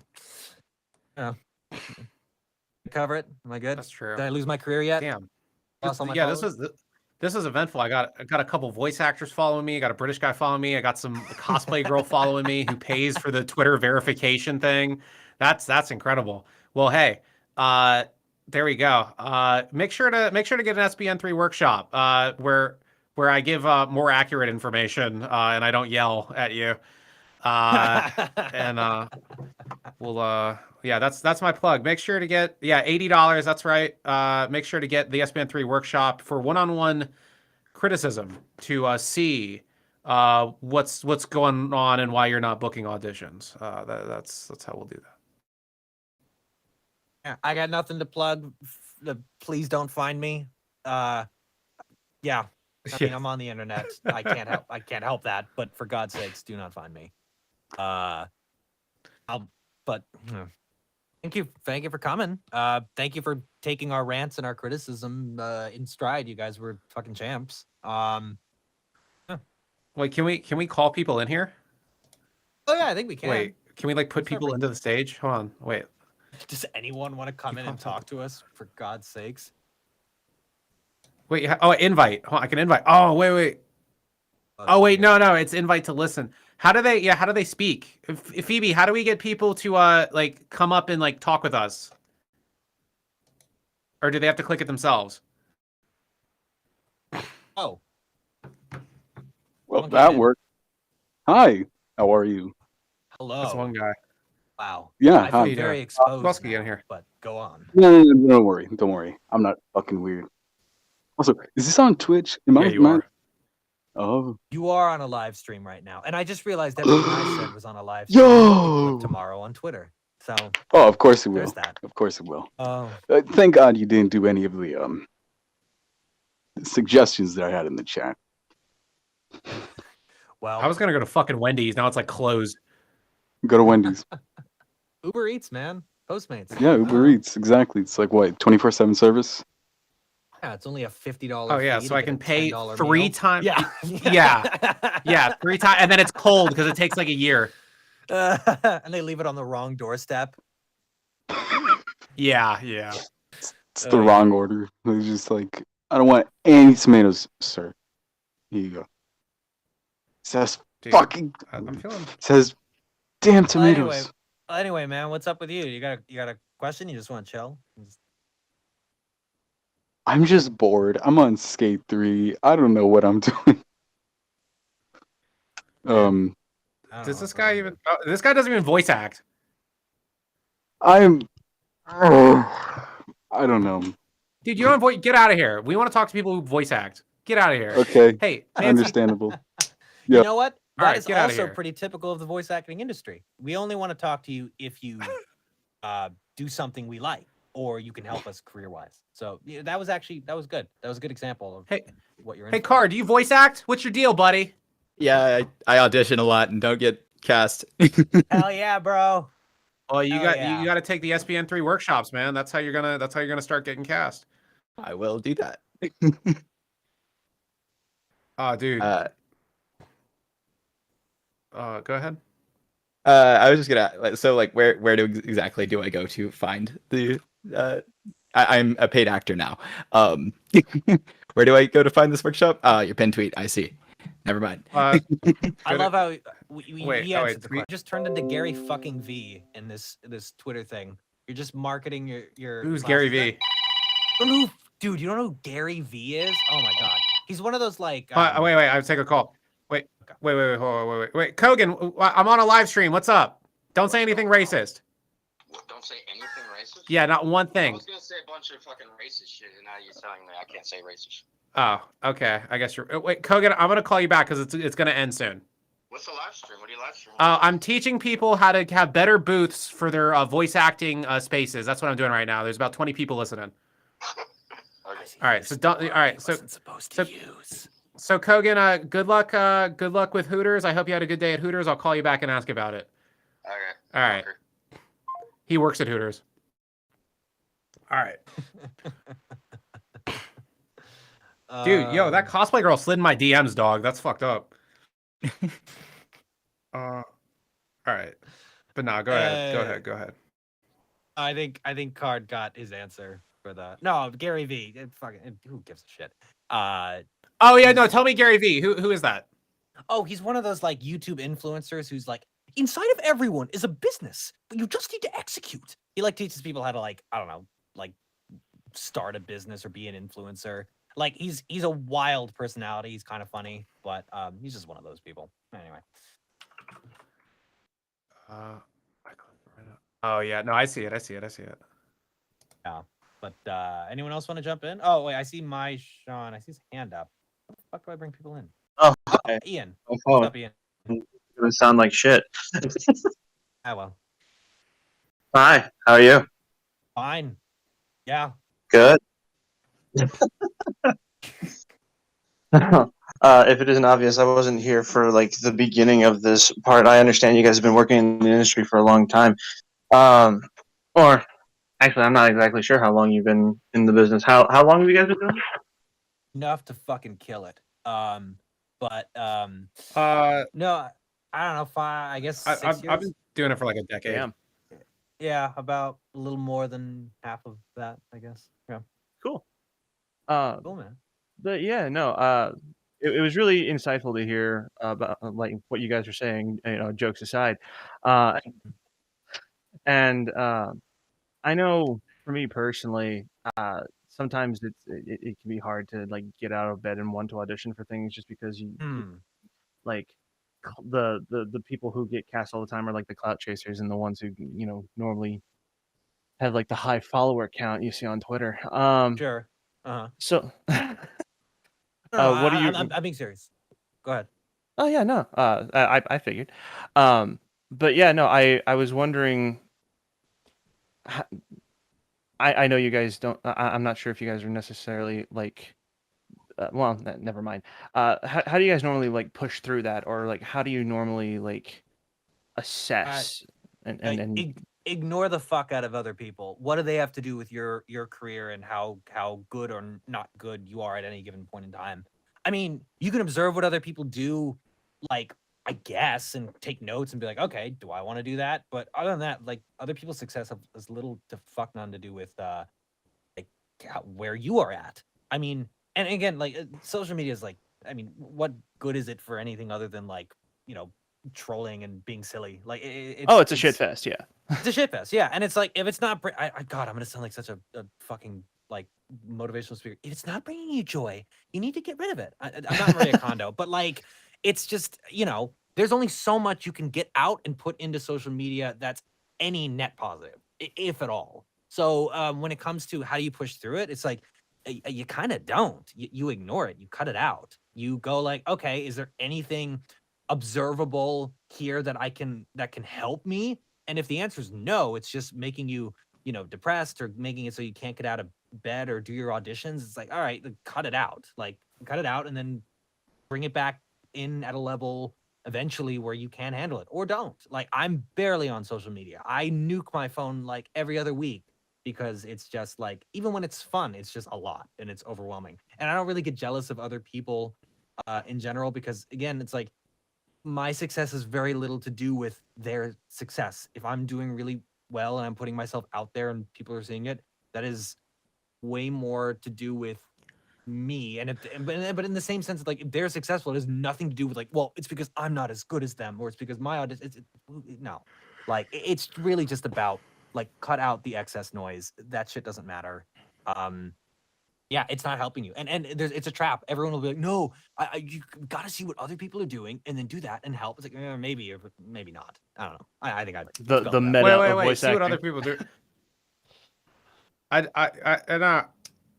Speaker 2: Cover it. Am I good?
Speaker 16: That's true.
Speaker 2: Did I lose my career yet?
Speaker 16: Damn.
Speaker 2: Lost all my
Speaker 16: Yeah,
Speaker 2: followers?
Speaker 16: this was eventful. I got a couple voice actors following me. I got a British guy following me. I got some cosplay girl following me who pays for the Twitter verification thing. That's incredible. Well, hey, there we go. Make sure to get an SBN3 workshop where I give more accurate information and I don't yell at you. And we'll yeah, that's my plug. Make sure to get $80. That's right. Make sure to get the SBN3 workshop for one-on-one criticism to see what's going on and why you're not booking auditions. That's how we'll do that.
Speaker 2: Yeah, I got nothing to plug. Please don't find me. Yeah. I mean, I'm on the internet. I can't help that. But for God's sakes, do not find me. Thank you for coming. Thank you for taking our rants and our criticism in stride. You guys were fucking champs.
Speaker 16: Wait, can we call people in here?
Speaker 2: Oh yeah, I think we can.
Speaker 16: Wait, can we like put people into the stage? Hold on, wait.
Speaker 2: Does anyone want to come in and talk to us? For God's sakes.
Speaker 16: Wait, invite. Hold on, I can invite. Oh, wait. Oh, wait, no, it's invite to listen. How do they speak? Phoebe, how do we get people to like come up and like talk with us? Or do they have to click it themselves?
Speaker 2: Oh.
Speaker 21: Well, that worked. Hi, how are you?
Speaker 2: Hello.
Speaker 16: That's one guy.
Speaker 2: Wow.
Speaker 21: Yeah,
Speaker 2: I feel
Speaker 21: hi.
Speaker 2: very exposed.
Speaker 16: Who else can get in here?
Speaker 2: But go on.
Speaker 21: No, don't worry. I'm not fucking weird. Also, is this on Twitch?
Speaker 16: Yeah, you are.
Speaker 21: Oh.
Speaker 2: You are on a live stream right now, and I just realized everything I said was on a live stream.
Speaker 21: Yo!
Speaker 2: Tomorrow on Twitter. So.
Speaker 21: Oh, of course it will.
Speaker 2: There's that.
Speaker 21: Of course it will.
Speaker 2: Oh.
Speaker 21: Thank God you didn't do any of the suggestions that I had in the chat.
Speaker 2: Well,
Speaker 16: I was gonna go to fucking Wendy's. Now it's like closed.
Speaker 21: Go to Wendy's.
Speaker 2: Uber Eats, man. Postmates.
Speaker 21: Yeah, Uber Eats. Exactly. It's like what, 24/7 service?
Speaker 2: Yeah, it's only a $50.
Speaker 16: Oh yeah,
Speaker 2: fee
Speaker 16: so
Speaker 2: to
Speaker 16: I
Speaker 2: get
Speaker 16: can
Speaker 2: a
Speaker 16: pay
Speaker 2: $10
Speaker 16: 3
Speaker 2: meal.
Speaker 16: times.
Speaker 2: Yeah.
Speaker 16: yeah, 3 times, and then it's cold because it takes like a year.
Speaker 2: And they leave it on the wrong doorstep.
Speaker 16: Yeah.
Speaker 21: It's the wrong order. It's just like, I don't want any tomatoes, sir. Here you go. It says fucking.
Speaker 16: I'm feeling.
Speaker 21: It says damn tomatoes.
Speaker 2: Anyway, man, what's up with you? You got a question? You just want to chill?
Speaker 21: I'm just bored. I'm on Skate 3. I don't know what I'm doing.
Speaker 16: Does this guy even? This guy doesn't even voice act.
Speaker 21: I don't know.
Speaker 16: Dude, you don't get out of here. We want to talk to people who voice act. Get out of here.
Speaker 21: Okay.
Speaker 16: Hey, Nancy.
Speaker 21: Understandable.
Speaker 2: You know what?
Speaker 16: All
Speaker 2: That
Speaker 16: right,
Speaker 2: is
Speaker 16: get outta
Speaker 2: also
Speaker 16: here.
Speaker 2: pretty typical of the voice acting industry. We only want to talk to you if you do something we like, or you can help us career-wise. So yeah, that was good. That was a good example of what you're in.
Speaker 16: Hey, Car, do you voice act? What's your deal, buddy?
Speaker 3: Yeah, I audition a lot and don't get cast.
Speaker 2: Hell yeah, bro.
Speaker 16: Well, you
Speaker 2: Hell
Speaker 16: got you got to take the SBN3 workshops, man. That's how you're gonna start getting cast.
Speaker 3: I will do that.
Speaker 16: Oh, dude. Go ahead.
Speaker 3: I was just gonna. So, like, where exactly do I go to find the? I'm a paid actor now. Where do I go to find this workshop? Your pin tweet. I see. Never mind.
Speaker 2: I love how he
Speaker 16: wait,
Speaker 2: answered the question. Just turned into Gary fucking V in this Twitter thing. You're just marketing your.
Speaker 16: Who's Gary V?
Speaker 2: Dude, you don't know who Gary V is? Oh my god, he's one of those like.
Speaker 16: Wait, I have to take a call. Wait, hold on, wait. Kogan, I'm on a live stream. What's up? Don't say anything racist.
Speaker 22: Don't say anything racist?
Speaker 16: Yeah, not one thing.
Speaker 22: I was gonna say a bunch of fucking racist shit, and now you're telling me I can't say racist.
Speaker 16: Oh, okay. I guess you're. Wait, Kogan, I'm gonna call you back because it's gonna end soon.
Speaker 22: What's the live stream? What are you live streaming?
Speaker 16: I'm teaching people how to have better booths for their voice acting spaces. That's what I'm doing right now. There's about 20 people listening. All right, so don't. All right, so So Kogan, good luck with Hooters. I hope you had a good day at Hooters. I'll call you back and ask about it.
Speaker 22: Okay.
Speaker 16: All right. He works at Hooters. All right. Dude, yo, that cosplay girl slid in my DMs, dog. That's fucked up. All right. But no, go ahead.
Speaker 2: I think Card got his answer for that. No, Gary V. Who gives a shit?
Speaker 16: Oh yeah, no, tell me Gary V. Who is that?
Speaker 2: Oh, he's one of those like YouTube influencers who's like, inside of everyone is a business, but you just need to execute. He like teaches people how to like, I don't know, like start a business or be an influencer. Like he's a wild personality. He's kind of funny, but he's just one of those people. Anyway.
Speaker 16: Oh yeah, no, I see it.
Speaker 2: Yeah, but anyone else want to jump in? Oh wait, I see Sean. I see his hand up. How the fuck do I bring people in?
Speaker 23: Oh, hi.
Speaker 2: Ian.
Speaker 23: Oh,
Speaker 2: What's up, Ian?
Speaker 23: It's gonna sound like shit.
Speaker 2: Ah, well.
Speaker 23: Hi, how are you?
Speaker 2: Fine. Yeah.
Speaker 23: Good. If it isn't obvious, I wasn't here for like the beginning of this part. I understand you guys have been working in the industry for a long time. Or actually, I'm not exactly sure how long you've been in the business. How long have you guys been doing it?
Speaker 2: Enough to fucking kill it. But no, I don't know. I guess 6 years.
Speaker 16: I've been doing it for like a decade.
Speaker 23: Damn.
Speaker 2: Yeah, about a little more than half of that, I guess. Yeah.
Speaker 23: Cool.
Speaker 2: Cool, man.
Speaker 23: But yeah, no. It was really insightful to hear about like what you guys are saying. You know, jokes aside, and I know for me personally, sometimes it can be hard to like get out of bed and want to audition for things just because you like the people who get cast all the time are like the clout chasers and the ones who normally have like the high follower count you see on Twitter.
Speaker 2: Sure.
Speaker 23: So
Speaker 2: what are you? I'm being serious. Go ahead.
Speaker 23: Oh yeah, no. I figured. But yeah, no. I was wondering. I know you guys don't. I'm not sure if you guys are necessarily like. Well, never mind. How do you guys normally like push through that, or like how do you normally like assess and
Speaker 2: ignore the fuck out of other people? What do they have to do with your career and how good or not good you are at any given point in time? I mean, you can observe what other people do, like I guess, and take notes and be like, okay, do I want to do that? But other than that, like other people's success has little to fuck none to do with like where you are at. I mean, and again, like social media is like, I mean, what good is it for anything other than like trolling and being silly? Like
Speaker 23: it's a shit fest, yeah.
Speaker 2: It's a shit fest, yeah. And it's like if it's not, God, I'm gonna sound like such a fucking like motivational speaker. If it's not bringing you joy, you need to get rid of it. I'm not Maria Kondo, but like it's just there's only so much you can get out and put into social media that's any net positive, if at all. So when it comes to how do you push through it, it's like you kind of don't. You ignore it. You cut it out. You go like, okay, is there anything observable here that can help me? And if the answer is no, it's just making you, depressed or making it so you can't get out of bed or do your auditions. It's like, all right, cut it out. Like cut it out and then bring it back in at a level eventually where you can handle it or don't. Like I'm barely on social media. I nuke my phone like every other week because it's just like, even when it's fun, it's just a lot and it's overwhelming. And I don't really get jealous of other people in general, because again, it's like my success has very little to do with their success. If I'm doing really well and I'm putting myself out there and people are seeing it, that is way more to do with me. And but in the same sense, like if they're successful, it has nothing to do with like, well, it's because I'm not as good as them, or it's because my audition. No, like it's really just about like cut out the excess noise. That shit doesn't matter. Yeah, it's not helping you, and it's a trap. Everyone will be like, no, you gotta see what other people are doing and then do that and help. It's like maybe or maybe not. I don't know. I think
Speaker 23: the meta of voice
Speaker 16: see what
Speaker 23: acting.
Speaker 16: other people do.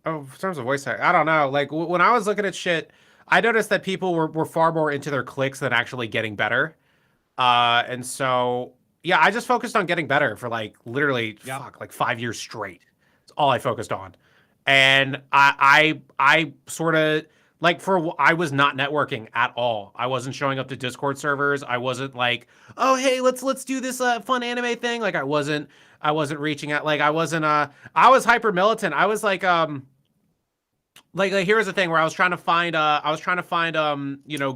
Speaker 16: In terms of voice acting, I don't know. Like when I was looking at shit, I noticed that people were far more into their clicks than actually getting better. And so yeah, I just focused on getting better for like literally like 5 years straight. It's all I focused on. And I sort of like I was not networking at all. I wasn't showing up to Discord servers. I wasn't like, oh hey, let's do this fun anime thing. Like I wasn't reaching out. Like I wasn't I was hyper militant. I was like like here's the thing where I was trying to find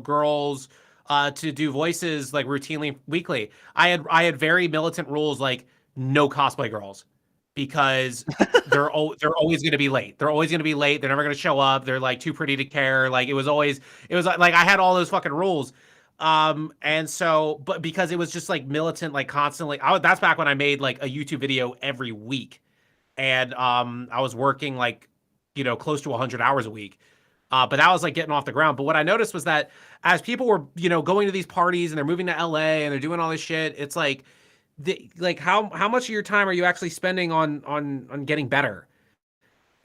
Speaker 16: girls to do voices like routinely weekly. I had very militant rules like no cosplay girls, because they're always going to be late. They're always going to be late. They're never going to show up. They're like too pretty to care. Like it was like I had all those fucking rules. And so, but because it was just like militant, like constantly, that's back when I made like a YouTube video every week. And, I was working like, close to 100 hours a week. But that was like getting off the ground. But what I noticed was that as people were, going to these parties and they're moving to LA and they're doing all this shit, it's like, how much of your time are you actually spending on getting better?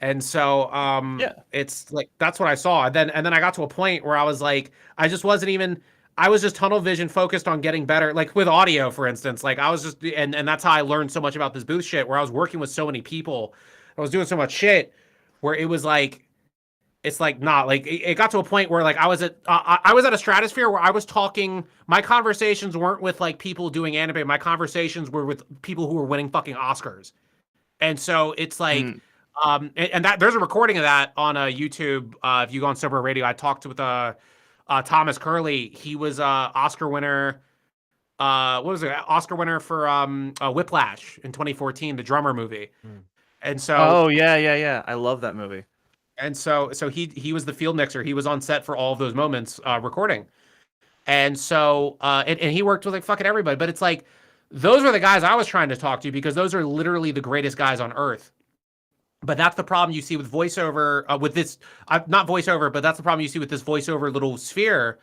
Speaker 16: And so it's like that's what I saw. And then I got to a point where I was like, I was just tunnel vision focused on getting better, like with audio, for instance. Like I was just and that's how I learned so much about this booth shit, where I was working with so many people. I was doing so much shit where it was like it's like not like it got to a point where like I was at a stratosphere where I was talking. My conversations weren't with like people doing anime. My conversations were with people who were winning fucking Oscars. And so it's like, and that there's a recording of that on YouTube. If you go on Sober Radio, I talked with Thomas Curley. He was Oscar winner. What was it? Oscar winner for Whiplash in 2014, the drummer movie. And so,
Speaker 23: oh yeah, I love that movie.
Speaker 16: And so he was the field mixer. He was on set for all of those moments recording. And so and he worked with like fucking everybody. But it's like those were the guys I was trying to talk to, because those are literally the greatest guys on earth. But that's the problem you see with voiceover, with this not voiceover, but that's the problem you see with this voiceover little sphere,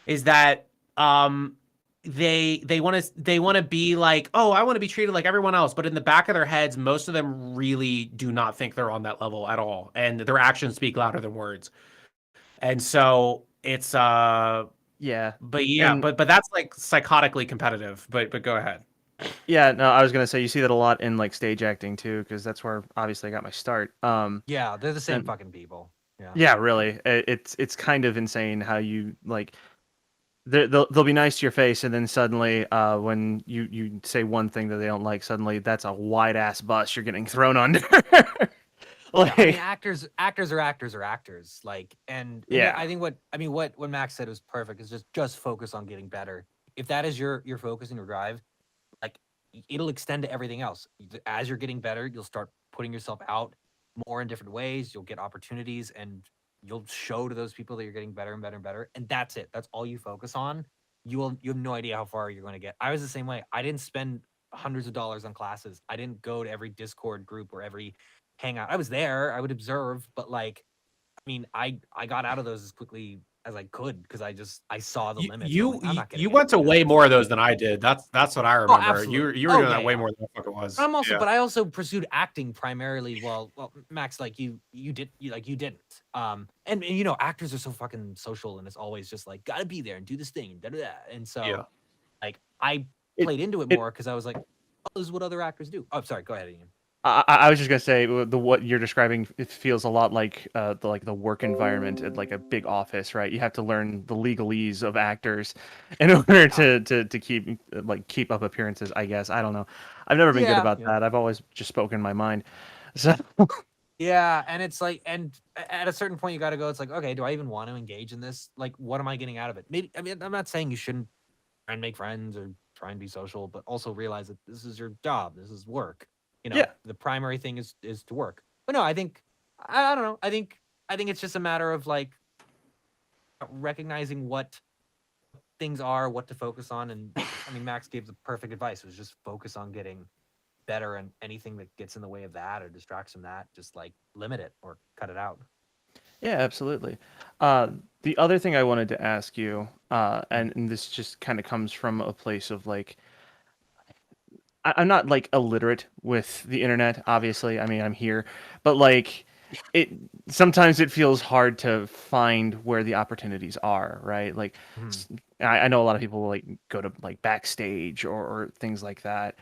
Speaker 16: is that they want to be like, oh, I want to be treated like everyone else, but in the back of their heads, most of them really do not think they're on that level at all, and their actions speak louder than words. And so it's but that's like psychotically competitive. But go ahead.
Speaker 23: Yeah, no, I was gonna say you see that a lot in like stage acting too, because that's where obviously I got my start.
Speaker 2: Yeah, they're the same fucking people.
Speaker 23: Yeah, really, it's kind of insane how you like. They'll be nice to your face, and then suddenly, when you say one thing that they don't like, suddenly that's a wide ass bus you're getting thrown under.
Speaker 2: Like, I mean, actors are actors. Like, and I think what Max said was perfect. Is just focus on getting better. If that is your focus and your drive, like it'll extend to everything else. As you're getting better, you'll start putting yourself out more in different ways. You'll get opportunities, and you'll show to those people that you're getting better and better and better. And that's it. That's all you focus on. You have no idea how far you're going to get. I was the same way. I didn't spend hundreds of dollars on classes. I didn't go to every Discord group or every hangout. I was there. I would observe, but like, I mean, I got out of those as quickly as I could because I saw the limits.
Speaker 16: You
Speaker 2: I'm not getting
Speaker 16: you went to
Speaker 2: anything
Speaker 16: way
Speaker 2: else.
Speaker 16: more of those than I did. That's what I remember.
Speaker 2: absolutely.
Speaker 16: You were
Speaker 2: Oh,
Speaker 16: doing
Speaker 2: yeah,
Speaker 16: that way
Speaker 2: yeah.
Speaker 16: more than I fucking was.
Speaker 2: I'm also,
Speaker 16: Yeah.
Speaker 2: but I also pursued acting primarily. Well, Max, like you didn't. And you know, actors are so fucking social, and it's always just like gotta be there and do this thing, and da da da. And so,
Speaker 16: Yeah.
Speaker 2: like, I played into it more because I was like, oh, this is what other actors do. Oh, sorry, go ahead, Ian.
Speaker 23: I was just gonna say what you're describing. It feels a lot like the work environment at like a big office, right? You have to learn the legalese of actors in order to keep up appearances. I guess I don't know. I've never been good
Speaker 2: Yeah.
Speaker 23: about that. I've always just spoken my mind. So
Speaker 2: Yeah, and it's like, and at a certain point, you got to go. It's like, okay, do I even want to engage in this? Like, what am I getting out of it? Maybe, I mean, I'm not saying you shouldn't try and make friends or try and be social, but also realize that this is your job. This is work. You know,
Speaker 23: Yeah.
Speaker 2: the primary thing is to work. But no, I think I don't know. I think it's just a matter of like recognizing what things are, what to focus on, and I mean, Max gave the perfect advice. It was just focus on getting better, and anything that gets in the way of that or distracts from that, just like limit it or cut it out.
Speaker 23: yeah, absolutely. The other thing I wanted to ask you, and this just kind of comes from a place of like, I'm not like illiterate with the internet, obviously. I mean, I'm here, but like, it sometimes it feels hard to find where the opportunities are, right? Like, I know a lot of people like go to like Backstage or things like that.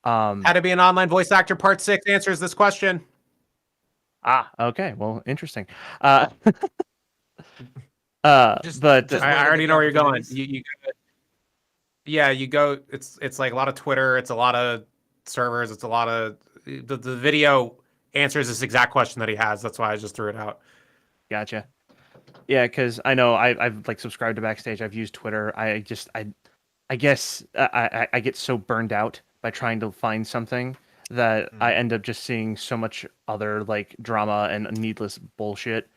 Speaker 16: How to be an online voice actor Part 6 answers this question.
Speaker 23: Okay, well, interesting.
Speaker 16: I
Speaker 23: But
Speaker 16: already know where you're going. You go. It's like a lot of Twitter. It's a lot of servers. It's a lot of the video answers this exact question that he has. That's why I just threw it out.
Speaker 23: Gotcha. Yeah, because I know I've like subscribed to Backstage. I've used Twitter. I guess I get so burned out by trying to find something that I end up just seeing so much other like drama and needless bullshit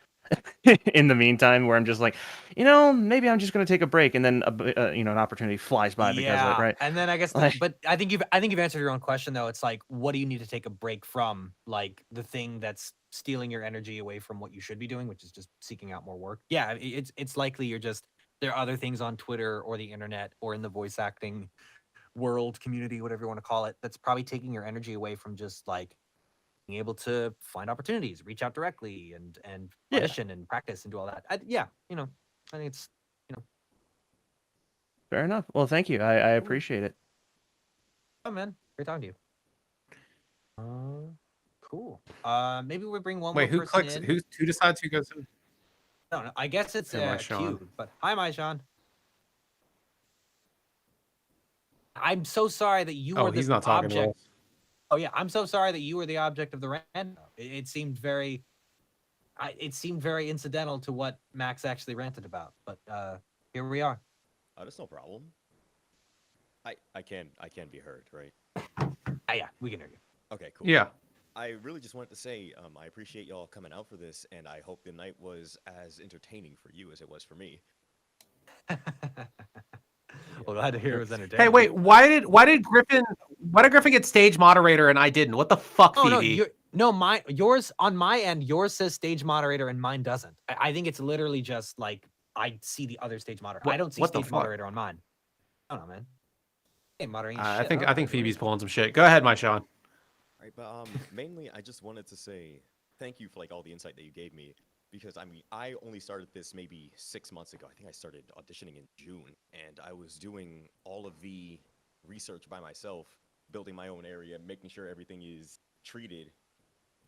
Speaker 23: in the meantime, where I'm just like, maybe I'm just gonna take a break, and then an opportunity flies by because of it, right?
Speaker 2: And then I guess,
Speaker 23: Like-
Speaker 2: but I think you've answered your own question though. It's like, what do you need to take a break from? Like the thing that's stealing your energy away from what you should be doing, which is just seeking out more work. Yeah, it's likely there are other things on Twitter or the internet or in the voice acting world, community, whatever you want to call it, that's probably taking your energy away from just like being able to find opportunities, reach out directly, and audition and practice and do all that. I think it's
Speaker 23: Fair enough. Well, thank you. I appreciate it.
Speaker 2: Oh man, great talking to you. Cool. Maybe we bring one
Speaker 16: Wait,
Speaker 2: more
Speaker 16: who
Speaker 2: person
Speaker 16: clicks?
Speaker 2: in.
Speaker 16: Who decides who goes in?
Speaker 2: I don't know. I guess it's
Speaker 16: Hey, Maishan.
Speaker 2: Q. But hi, Maishan. I'm so sorry that you were the
Speaker 16: he's not talking to
Speaker 2: object.
Speaker 16: us.
Speaker 2: Oh yeah, I'm so sorry that you were the object of the rant. It seemed very incidental to what Max actually ranted about. But here we are.
Speaker 4: Oh, that's no problem. I can be heard, right?
Speaker 2: Yeah, we can hear you.
Speaker 4: Okay, cool.
Speaker 16: Yeah.
Speaker 4: I really just wanted to say I appreciate y'all coming out for this, and I hope the night was as entertaining for you as it was for me.
Speaker 2: Well, glad to hear it was entertaining.
Speaker 16: Hey, wait. Why did Griffin get stage moderator and I didn't? What the fuck,
Speaker 2: Oh
Speaker 16: Phoebe?
Speaker 2: yours on my end. Yours says stage moderator and mine doesn't. I think it's literally just like I see the other stage moderator. I don't see
Speaker 16: what the
Speaker 2: stage
Speaker 16: fuck?
Speaker 2: moderator on mine. I don't know, man. Hey, moderating.
Speaker 16: I
Speaker 2: shit.
Speaker 16: think
Speaker 2: don't know.
Speaker 16: Phoebe's pulling some shit. Go ahead, Maishan.
Speaker 4: Right, but mainly I just wanted to say thank you for like all the insight that you gave me, because I mean I only started this maybe 6 months ago. I think I started auditioning in June, and I was doing all of the research by myself, building my own area, making sure everything is treated.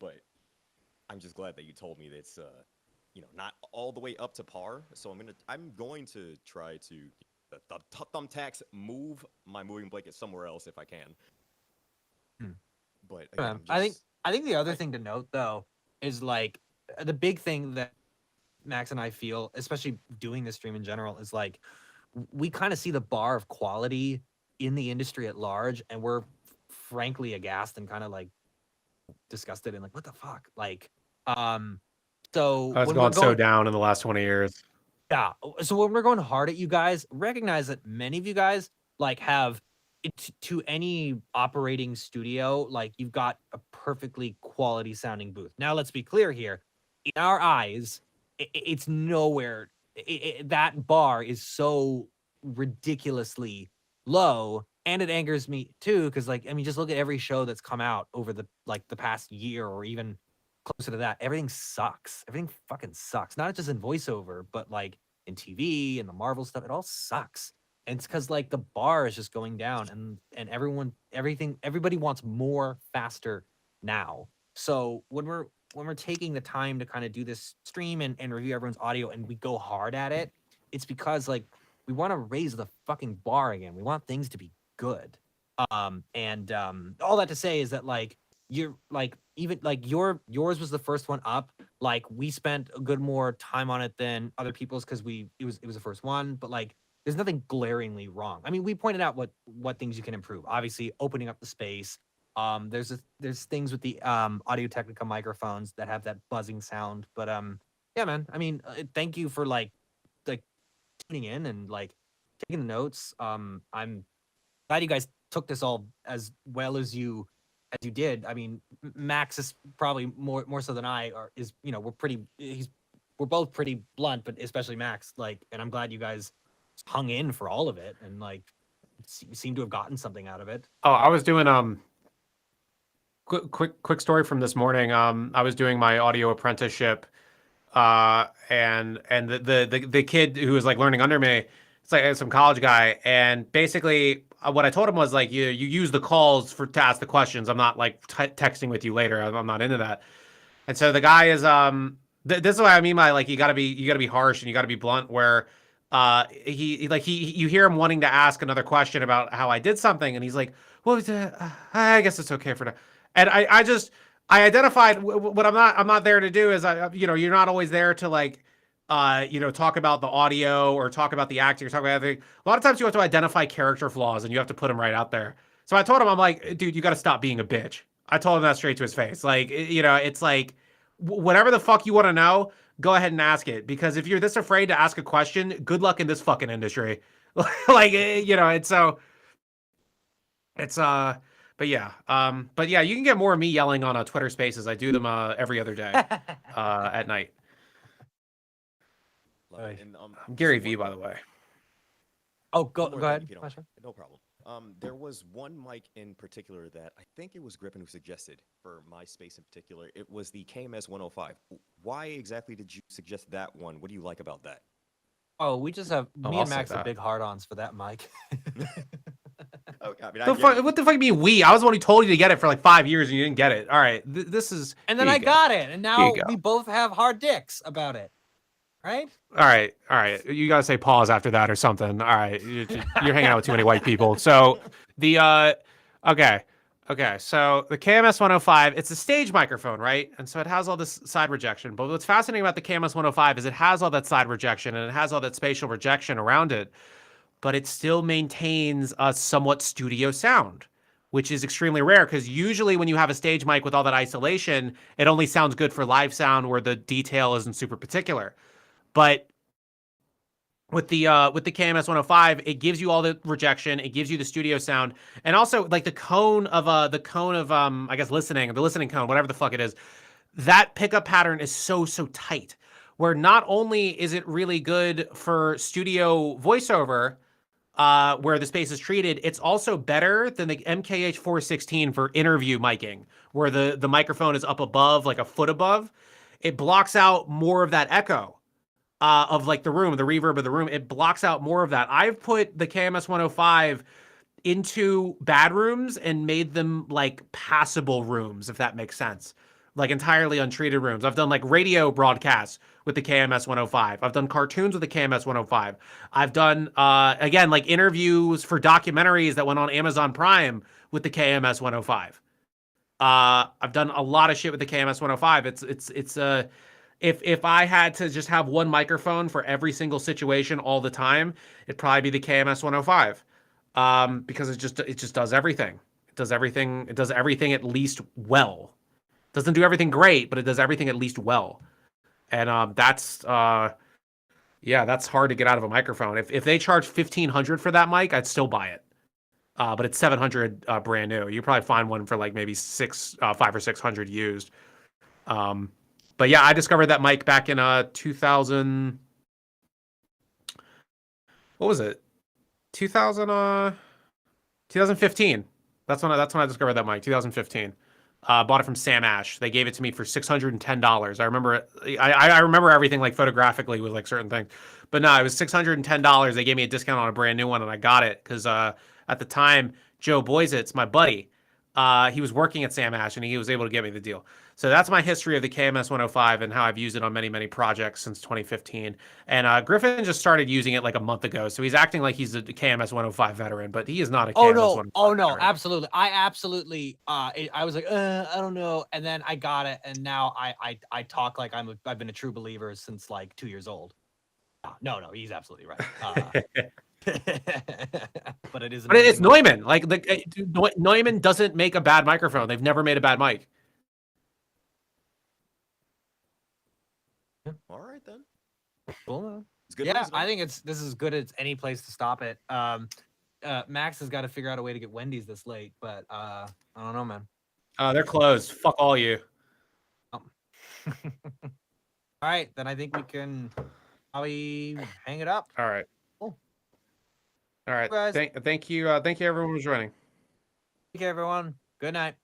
Speaker 4: But I'm just glad that you told me that it's not all the way up to par. So I'm going to try to the thumbtacks move my moving blanket somewhere else if I can. But again,
Speaker 2: I think the other thing to note though is like the big thing that Max and I feel, especially doing this stream in general, is like we kind of see the bar of quality in the industry at large, and we're frankly aghast and kind of like disgusted and like, what the fuck? Like, so
Speaker 16: It's
Speaker 2: when
Speaker 16: gone
Speaker 2: we're
Speaker 16: so down in the last 20 years.
Speaker 2: yeah. So when we're going hard at you guys, recognize that many of you guys like have to any operating studio, like you've got a perfectly quality sounding booth. Now let's be clear here. In our eyes, it's nowhere that bar is so ridiculously low, and it angers me too because, like, I mean, just look at every show that's come out over the past year or even closer to that. Everything sucks. Everything fucking sucks. Not just in voiceover, but like in TV and the Marvel stuff. It all sucks. And it's because like the bar is just going down, and everybody wants more faster now. So when we're taking the time to kind of do this stream and review everyone's audio, and we go hard at it, it's because like we want to raise the fucking bar again. We want things to be good. All that to say is that like you're like even like yours was the first one up. Like we spent a good more time on it than other people's because it was the first one, but like there's nothing glaringly wrong. I mean, we pointed out what things you can improve. Obviously, opening up the space. There's things with the Audio Technica microphones that have that buzzing sound. But yeah, man. I mean, thank you for like tuning in and like taking the notes. I'm glad you guys took this all as well as you did. I mean, Max is probably more so than I are. Is we're both pretty blunt, but especially Max. Like, and I'm glad you guys hung in for all of it and like seem to have gotten something out of it.
Speaker 16: Oh, I was doing quick story from this morning. I was doing my audio apprenticeship, and the kid who was like learning under me, it's like some college guy, and basically what I told him was like you use the calls to ask the questions. I'm not like texting with you later. I'm not into that. And so the guy is this is what I mean by like you gotta be harsh and you gotta be blunt where. You hear him wanting to ask another question about how I did something, and he's like, "Well, I guess it's okay for now." And I identified what I'm not there to do is you're not always there to like, talk about the audio or talk about the acting or talk about everything. A lot of times you have to identify character flaws and you have to put them right out there. So I told him, I'm like, dude, you got to stop being a bitch. I told him that straight to his face. Like, it's like whatever the fuck you want to know. Go ahead and ask it, because if you're this afraid to ask a question, good luck in this fucking industry. Like, but yeah, you can get more of me yelling on Twitter Spaces. I do them every other day at night.
Speaker 4: And,
Speaker 16: I'm Gary V, by the way.
Speaker 2: Oh, go ahead.
Speaker 4: No problem. There was one mic in particular that I think it was Griffin who suggested for my space in particular. It was the KMS 105. Why exactly did you suggest that one? What do you like about that?
Speaker 2: Oh, we just have me and Max are big hard-ons for that mic.
Speaker 4: Okay, I mean,
Speaker 16: what the fuck do you mean we? I was the one who told you to get it for like 5 years and you didn't get it. All right, this is.
Speaker 2: And then I got it, and now we both have hard dicks about it. Right?
Speaker 16: All right. You gotta say pause after that or something. All right, you're hanging out with too many white people. So the okay. So the KMS 105, it's a stage microphone, right? And so it has all this side rejection. But what's fascinating about the KMS 105 is it has all that side rejection and it has all that spatial rejection around it, but it still maintains a somewhat studio sound, which is extremely rare because usually when you have a stage mic with all that isolation, it only sounds good for live sound where the detail isn't super particular. But with the KMS 105, it gives you all the rejection, it gives you the studio sound, and also like the cone of I guess listening, the listening cone, whatever the fuck it is, that pickup pattern is so tight. Where not only is it really good for studio voiceover, where the space is treated, it's also better than the MKH 416 for interview miking, where the microphone is up above, like a foot above. It blocks out more of that echo. Of like the room, the reverb of the room, it blocks out more of that. I've put the KMS 105 into bad rooms and made them like passable rooms, if that makes sense. Like entirely untreated rooms. I've done like radio broadcasts with the KMS 105. I've done cartoons with the KMS 105. I've done, again, like interviews for documentaries that went on Amazon Prime with the KMS 105. I've done a lot of shit with the KMS 105. If I had to just have one microphone for every single situation all the time, it'd probably be the KMS 105, because it just does everything. It does everything. It does everything at least well. Doesn't do everything great, but it does everything at least well. And that's hard to get out of a microphone. If they charge $1,500 for that mic, I'd still buy it. But it's $700 brand new. You probably find one for like maybe $500 or $600 used. But yeah, I discovered that mic back in 2000. what was it? 2015. That's when I discovered that mic. 2015. Bought it from Sam Ash. They gave it to me for $610. I remember it. I remember everything like photographically with like certain things, but no, it was $610. They gave me a discount on a brand new one, and I got it because at the time Joe Boysitz, my buddy, he was working at Sam Ash, and he was able to get me the deal. So that's my history of the KMS 105 and how I've used it on many projects since 2015. And Griffin just started using it like a month ago, so he's acting like he's a KMS 105 veteran, but he is not a KMS 105
Speaker 2: Oh no,
Speaker 16: veteran.
Speaker 2: absolutely. I was like, I don't know, and then I got it, and now I talk like I've been a true believer since like 2 years old. No, he's absolutely right. But it is.
Speaker 16: But it's Neumann. Like Neumann doesn't make a bad microphone. They've never made a bad mic.
Speaker 4: All right then.
Speaker 2: Cool.
Speaker 4: It's good
Speaker 2: Yeah,
Speaker 4: reasoning.
Speaker 2: I think this is as good as any place to stop it. Max has got to figure out a way to get Wendy's this late, but I don't know, man.
Speaker 16: They're closed. Fuck all you.
Speaker 2: All right, then I think we can probably hang it up.
Speaker 16: All right.
Speaker 2: Cool.
Speaker 16: All right.
Speaker 2: Guys.
Speaker 16: Thank you. Thank you everyone for joining.
Speaker 2: Thank you, everyone. Good night.